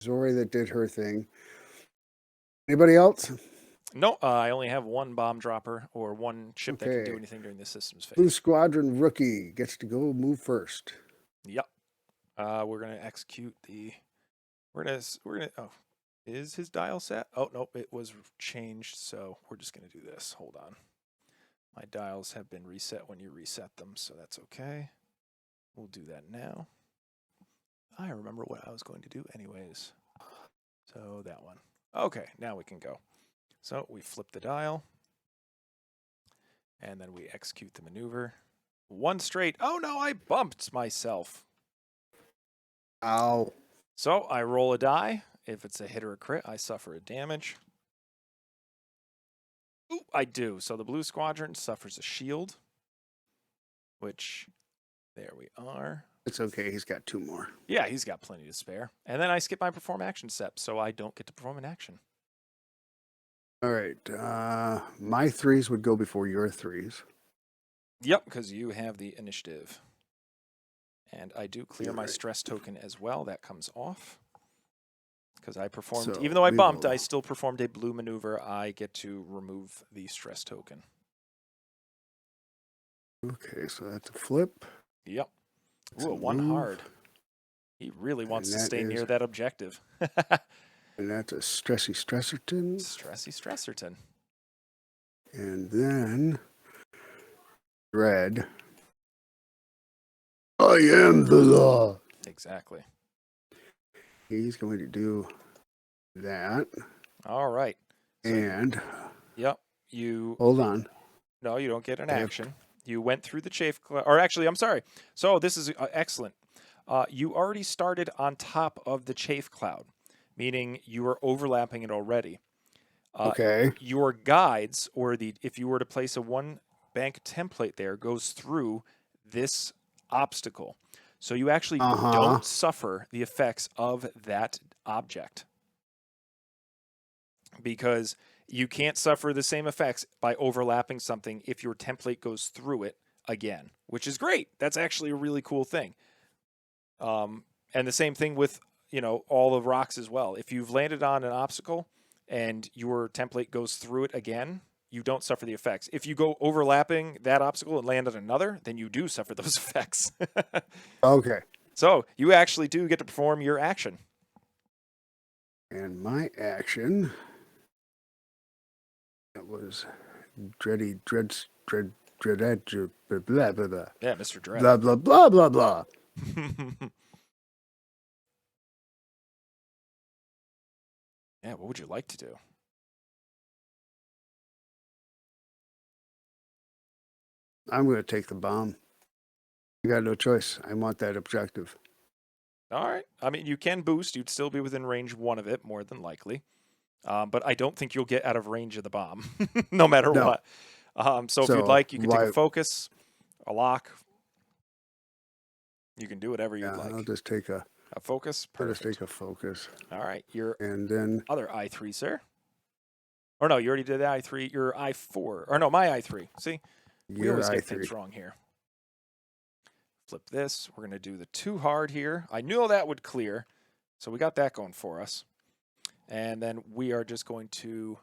Zori that did her thing. Anybody else? No, I only have 1 bomb dropper or 1 ship that can do anything during the systems phase. Blue Squadron rookie gets to go move first. Yep. We're going to execute the Oh, is his dial set? Oh, nope, it was changed, so we're just going to do this. Hold on. My dials have been reset when you reset them, so that's okay. We'll do that now. I remember what I was going to do anyways. So that one. Okay, now we can go. So we flip the dial, and then we execute the maneuver. One straight. Oh no, I bumped myself. Ow. So I roll a die. If it's a hit or a crit, I suffer a damage. Ooh, I do. So the blue squadron suffers a shield, which, there we are. It's okay. He's got 2 more. Yeah, he's got plenty to spare. And then I skip my perform action step, so I don't get to perform an action. All right. My 3s would go before your 3s. Yep, because you have the initiative. And I do clear my Right. stress token as well. That comes off. Because I performed, So even though I we bumped, will- I still performed a blue maneuver. I get to remove the stress token. Okay, so that's a flip. Yep. It's Ooh, a a one move, hard. He really wants to that stay near is- that objective. And that's a Stressy Stresserton. Stressy Stresserton. And then red. I am the law. Exactly. He's going to do that. All right. So And yep. You hold on. No, you don't get an Yep. action. You went through the chafe cloud. Or actually, I'm sorry. So this is excellent. You already started on top of the chafe cloud, meaning you are overlapping it already. Okay. Your guides, or if you were to place a one bank template there, goes through this obstacle. So you actually don't suffer the effects of that object, because you can't suffer the same effects by overlapping something if your template goes through it again, which is great. That's actually a really cool thing. And the same thing with, all the rocks as well. If you've landed on an obstacle and your template goes through it again, you don't suffer the effects. If you go overlapping that obstacle and land on another, then you do suffer those effects. Okay. So you actually do get to perform your action. And my action, that was blah, blah, blah, blah. Yeah, Mr. Dread. Blah, blah, blah, blah, blah. Yeah, what would you like to do? I'm going to take the bomb. You got no choice. I want that objective. All right. I mean, you can boost. You'd still be within range one of it, more than likely. But I don't think you'll get out of range of the bomb, no matter No. what. So if you'd like, you can take a focus, a lock. You can do whatever you'd like. I'll just take a focus. I'll just Perfect. take a focus. All right. Your And then other I3, sir. Or no, you already did the I3. Your I4. Or no, my I3. See? We your always get I3. things wrong here. Flip this. We're going to do the 2 hard here. I knew that would clear, so we got that going for us. And then we are just going to,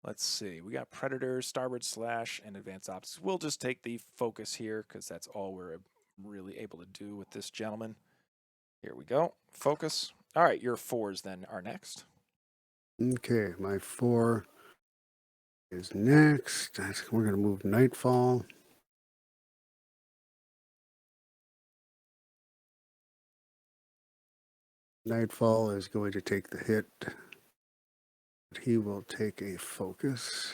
let's see, we got Predator, Starboard Slash, and Advanced Optics. We'll just take the focus here because that's all we're really able to do with this gentleman. Here we go. Focus. All right, your 4s then are next. Okay, my 4 is next. We're going to move Nightfall. Nightfall is going to take the hit. He will take a focus.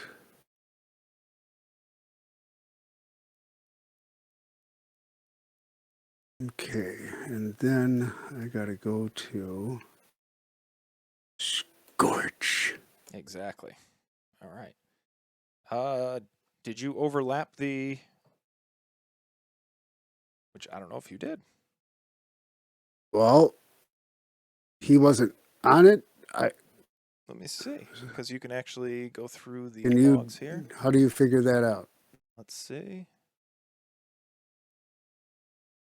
Okay, and then I got to go to Scorch. Exactly. All right. Did you overlap the, which I don't know if you did. Well, he wasn't on it. Let me see, because you can actually go through the Can you? logs here. How do you figure that out? Let's see.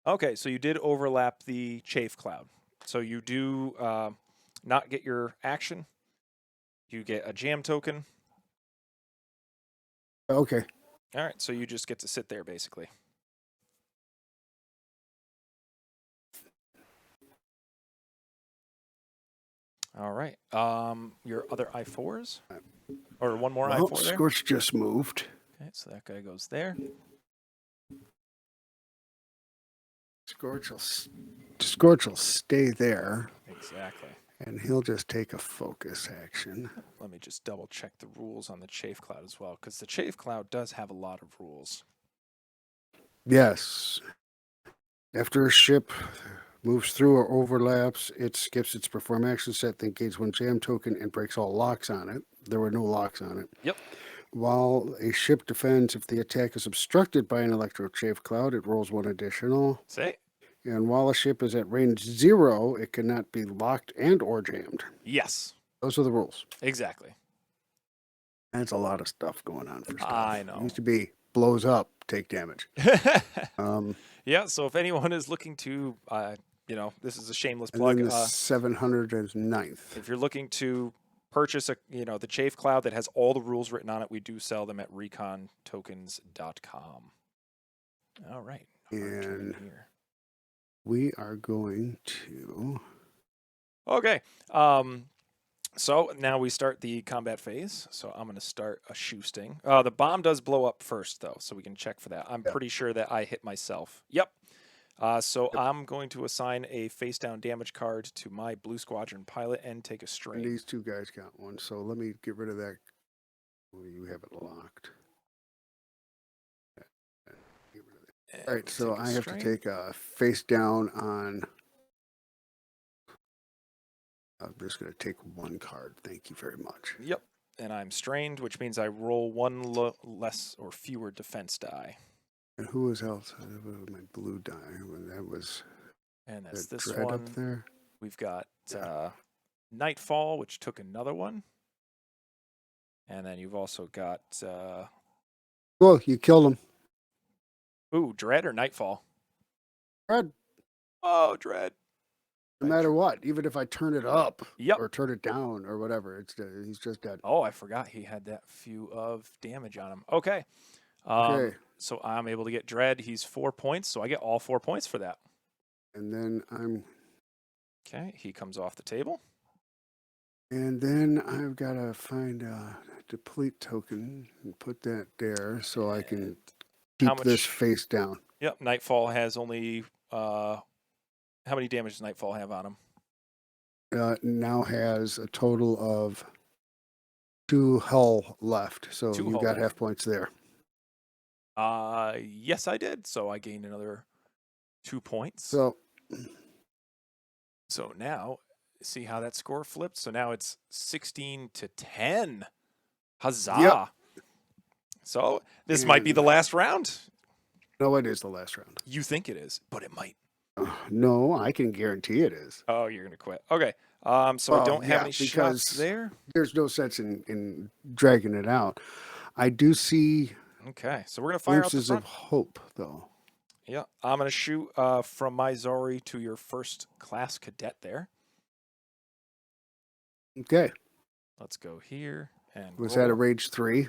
Okay, so you did overlap the chafe cloud. So you do not get your action. You get a jam token. Okay. All right, so you just get to sit there, basically. All right. Your other I4s? Or one more Well, I4 there? Scorch just moved. Okay, so that guy goes there. Scorch will stay there, Exactly. and he'll just take a focus action. Let me just double check the rules on the Chafe Cloud as well, because the Chafe Cloud does have a lot of rules. Yes. After a ship moves through or overlaps, it skips its perform action set, then gains one jam token and breaks all locks on it. There were no locks on it. Yep. While a ship defends, if the attack is obstructed by an electro chafe cloud, it rolls one additional. Say? And while a ship is at range 0, it cannot be locked and or jammed. Yes. Those are the rules. Exactly. That's a lot of stuff going on for stuff. I know. It used to be blows up, take damage. Yeah, so if anyone is looking to, this is a shameless And plug. then the 709th. If you're looking to purchase the Chafe Cloud that has all the rules written on it, we do sell them at recontokens.com. All right. And we are going to. Okay. So now we start the combat phase. So I'm going to start a shoe sting. The bomb does blow up first, though, so we can check for that. I'm pretty sure that I hit myself. Yep. So I'm going to assign a face down damage card to my Blue Squadron pilot and take a strain. And these two guys got one, so let me get rid of that. Well, you have it locked. All right, so I have to take a face down on. I'm just going to take one card. Thank you very much. Yep. And I'm strained, which means I roll one less or fewer defense die. And who was else? My blue die. That was. And that's this Dread one. Up there. We've got Nightfall, which took another one. And then you've also got. Well, you killed him. Ooh, Dread or Nightfall? Dread. Oh, Dread. No matter what, even if I turn it up Yep. or turn it down or whatever, he's just dead. Oh, I forgot he had that few of damage on him. Okay. Okay. So I'm able to get Dread. He's 4 points, so I get all 4 points for that. And then I'm. Okay, he comes off the table. And then I've got to find a deplete token and put that there so I can keep this face down. Yep, Nightfall has only. How many damage does Nightfall have on him? Now has a total of 2 hull left. So you got half points there. Yes, I did. So I gained another 2 points. So now, see how that score flipped? So now it's 16-10. Huzzah! Yep. So this might be the last round. No, it is the last round. You think it is, but it might. No, I can guarantee it is. Oh, you're gonna quit. Okay. So I don't have any shots there. There's no sense in dragging it out. I do see. Okay, so we're gonna fire out the front. Of hope, though. Yeah, I'm gonna shoot from my Zori to your first class cadet there. Okay. Let's go here and. Was that a rage 3?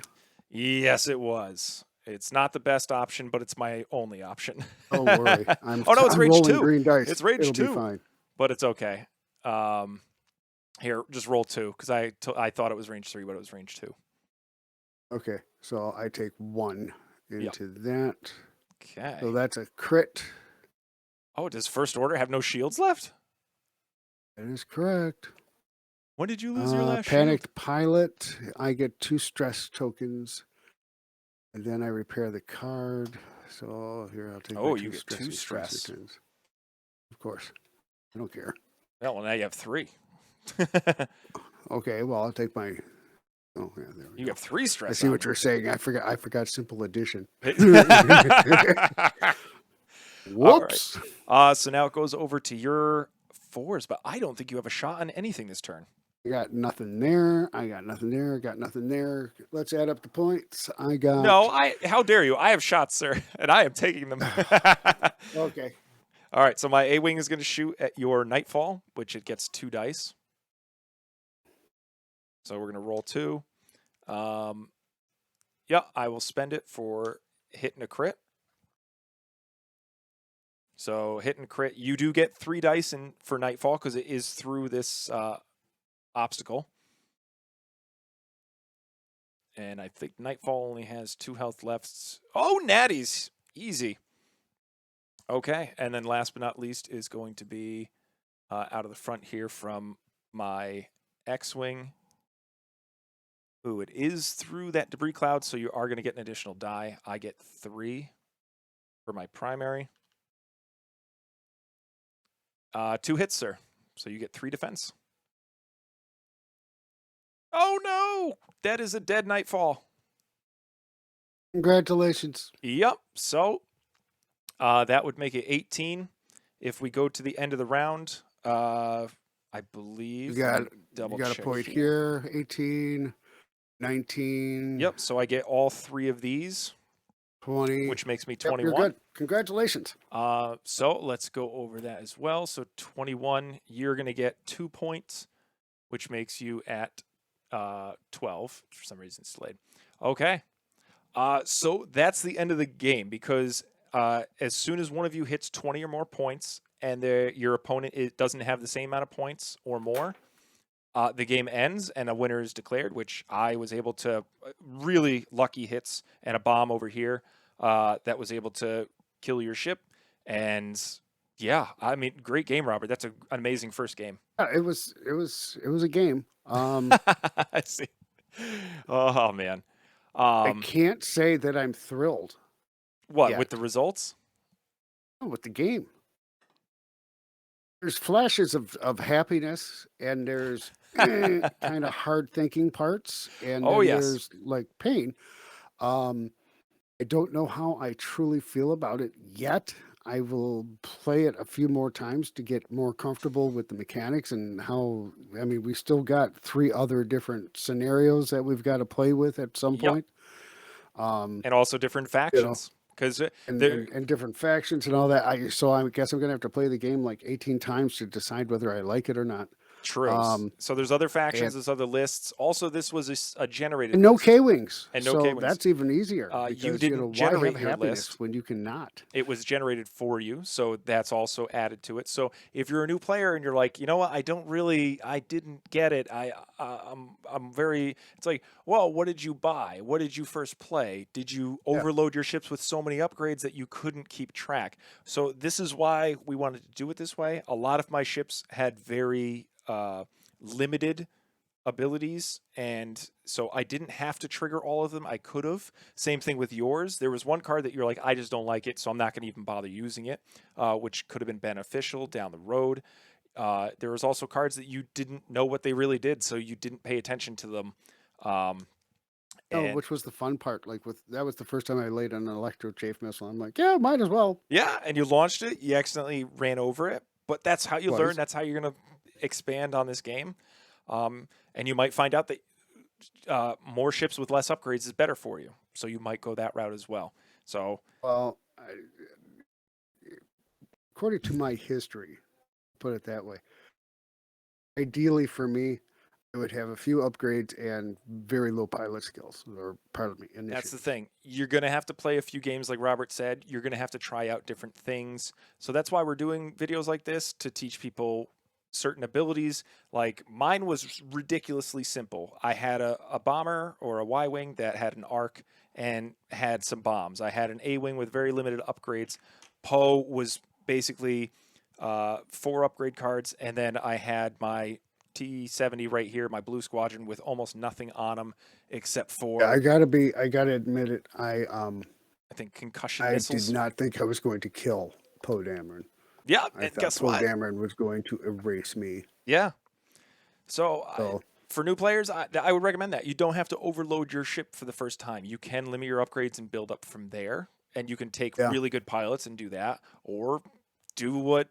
Yes, it was. It's not the best option, but it's my only option. Don't worry. It's rage 2. Green dice. It's rage 2. Be fine. But it's okay. Here, just roll 2 because I thought it was range 3, but it was range 2. Okay, so I take 1 into that. Okay. So that's a crit. Oh, does First Order have no shields left? That is correct. When did you lose your last Panicked Pilot. I get 2 stress tokens. And then I repair the card. So here I'll take. Oh, you get 2 stress. Returns. Of course, I don't care. Well, now you have 3. Okay, well I'll take my. Oh yeah, there we go. You have 3 stress. I see what you're saying. I forgot simple addition. Whoops. Right. So now it goes over to your 4s, but I don't think you have a shot on anything this turn. I got nothing there. I got nothing there. I got nothing there. Let's add up the points. I got. No, how dare you? I have shots, sir, and I am taking them. Okay. All right, so my A-Wing is going to shoot at your Nightfall, which it gets 2 dice. So we're going to roll 2. Yeah, I will spend it for hitting a crit. So hitting crit, you do get 3 dice for Nightfall because it is through this obstacle. And I think Nightfall only has 2 health left. Oh, natties! Easy. Okay, and then last but not least is going to be out of the front here from my X-Wing. Ooh, it is through that debris cloud, so you are going to get an additional die. I get 3 for my primary. 2 hits, sir. So you get 3 defense. Oh, no! That is a dead Nightfall. Congratulations. Yep. So that would make it 18. If we go to the end of the round, I believe. You got a check point here. 18, 19. Yep. So I get all 3 of these, 20. which makes me Yep, 21. you're good. Congratulations. So let's go over that as well. So 21, you're going to get 2 points, which makes you at 12. For some reason, it's delayed. Okay. So that's the end of the game because as soon as one of you hits 20 or more points and your opponent doesn't have the same amount of points or more, the game ends and a winner is declared, which I was able to really lucky hits and a bomb over here that was able to kill your ship. And yeah, I mean, great game, Robert. That's an amazing first game. It was a game. I see. Oh, man. I can't say that I'm thrilled. What, yet. with the results? Oh, with the game. There's flashes of happiness, and there's kind of hard thinking parts, and Oh, then yes. there's like pain. I don't know how I truly feel about it yet. I will play it a few more times to get more comfortable with the mechanics and how. I mean, we still got 3 other different scenarios that we've got to play with at some Yep. point. And also different You know, factions. Because and different factions and all that. So I guess I'm gonna have to play the game like 18 times to decide whether I like it or not. True. So there's other factions, And, there's other lists. Also, this was a generated and no list. K-Wings. And no So K-Wings. that's even easier You because, didn't why generate have your happiness list. when you cannot? It was generated for you, so that's also added to it. So if you're a new player and you're like, you know what, I didn't get it. I'm very. It's like, well, what did you buy? What did you first play? Did you Yeah. overload your ships with so many upgrades that you couldn't keep track? So this is why we wanted to do it this way. A lot of my ships had very limited abilities, and so I didn't have to trigger all of them. I could have. Same thing with yours. There was one card that you're like, I just don't like it, so I'm not going to even bother using it, which could have been beneficial down the road. There was also cards that you didn't know what they really did, so you didn't pay attention to them. Which was the fun part. Like that was the first time I laid an electro chafe missile. I'm like, yeah, might as well. Yeah, and you launched it. You accidentally ran over it, but that's how you learn. Was. That's how you're going to expand on this game. And you might find out that more ships with less upgrades is better for you. So you might go that route as well. So, Well, according to my history, put it that way. Ideally for me, I would have a few upgrades and very low pilot skills, or pardon me, initiative. that's the thing. You're going to have to play a few games, like Robert said. You're going to have to try out different things. So that's why we're doing videos like this, to teach people certain abilities. Like mine was ridiculously simple. I had a bomber or a Y-wing that had an arc and had some bombs. I had an A-wing with very limited upgrades. Poe was basically 4 upgrade cards, and then I had my T-70 right here, my blue squadron, with almost nothing on them except for. Yeah, I gotta admit it. I think concussion I missiles. did not think I was going to kill Poe Dameron. Yeah, I and thought guess Poe what? Dameron was going to erase me. Yeah. So for new players, I would recommend that. You don't have to overload your ship for the first time. You can limit your upgrades and build up from there. And you can take really good pilots and do that. Or do what,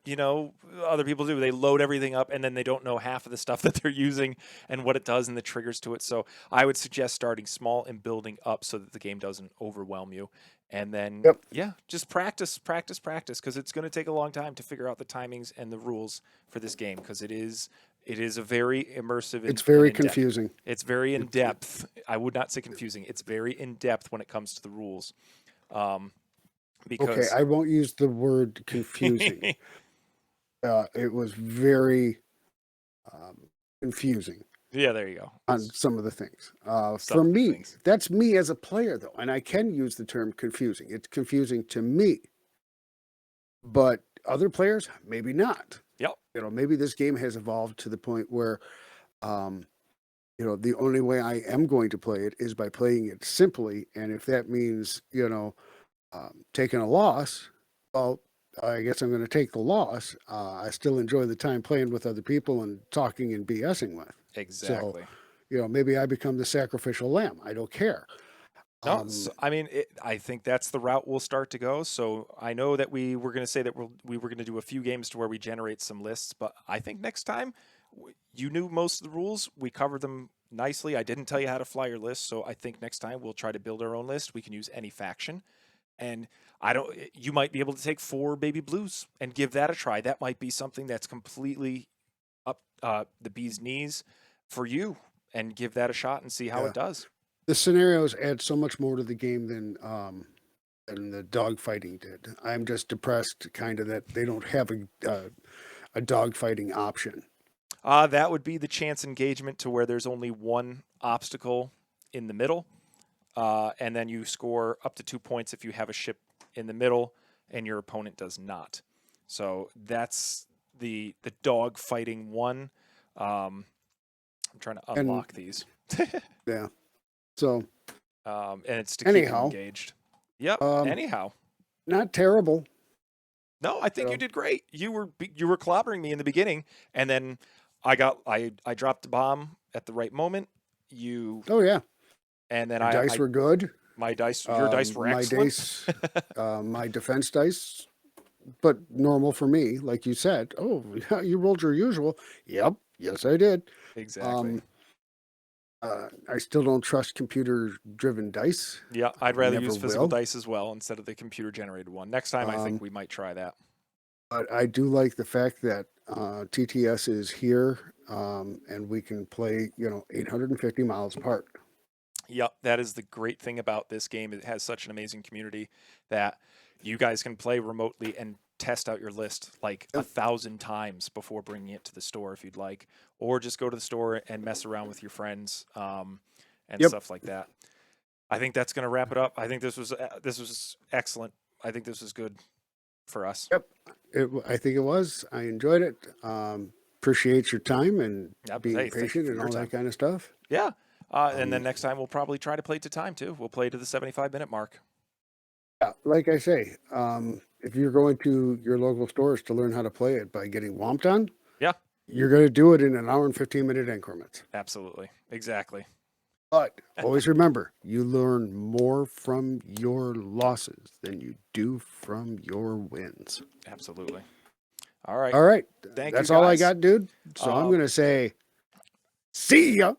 other people do. They load everything up and then they don't know half of the stuff that they're using and what it does and the triggers to it. So I would suggest starting small and building up so that the game doesn't overwhelm you. And then, just practice, because it's going to take a long time to figure out the timings and the rules for this game, because it is a very immersive. It's very confusing. It's very in depth. I would not say confusing. It's very in depth when it comes to the rules. Because I won't use the word confusing. It was very confusing. Yeah, there you go. on some of the things. Some For of the me, things. that's me as a player, though, and I can use the term confusing. It's confusing to me, but other players, maybe not. Yep. Maybe this game has evolved to the point where, um, the only way I am going to play it is by playing it simply, and if that means, taking a loss, well, I guess I'm going to take the loss. I still enjoy the time playing with other people and talking and BSing with. So, Exactly. maybe I become the sacrificial lamb. I don't care. No, Um, I mean, I think that's the route we'll start to go. So I know that we were going to say that we were going to do a few games to where we generate some lists, but I think next time you knew most of the rules. We covered them nicely. I didn't tell you how to fly your list, so I think next time we'll try to build our own list. We can use any faction, and I don't. You might be able to take 4 baby blues and give that a try. That might be something that's completely up the bee's knees for you, and give that a shot and see how yeah, it does. the scenarios add so much more to the game than the dog fighting did. I'm just depressed, kind of, that they don't have a dog fighting option. That would be the chance engagement to where there's only one obstacle in the middle, and then you score up to 2 points if you have a ship in the middle and your opponent does not. So that's the dog fighting one. I'm trying to And unlock these, yeah, so and it's to keep you anyhow, engaged. Yep. um, Anyhow, not terrible. no, I You think you know, did great. You were clobbering me in the beginning, and then I dropped the bomb at the right moment. You oh yeah, and then your dice I were good. your dice were excellent. My defense dice, but normal for me, like you said. Oh, yeah, you rolled your usual. Yep, yes, I did. Exactly. Um, I still don't trust computer-driven dice. Yeah, I'd I rather never use physical will. dice as well instead of the computer generated one. Next time, I think Um, we might try that. but I do like the fact that TTS is here, and we can play, 850 miles apart. Yep, that is the great thing about this game. It has such an amazing community that you guys can play remotely and test out your list like a Yep. thousand times before bringing it to the store if you'd like, or just go to the store and mess around with your friends and Yep. stuff like that. I think that's going to wrap it up. I think this was excellent. I think this was good for us. Yep. I think it was. I enjoyed it. Appreciate your time and Yep. being Hey, thank you patient for and your all that time. kind of stuff. Yeah. And then Um, next time we'll probably try to play to time too. We'll play to the 75-minute mark. yeah, like I say, if you're going to your local stores to learn how to play it by getting womped on, Yeah, you're going to do it in an hour and 15-minute increments. absolutely. Exactly. But always remember, you learn more from your losses than you do from your wins. Absolutely. All right. All right. Thank you That's all I guys. got, dude. So I'm Um, going to say, see ya.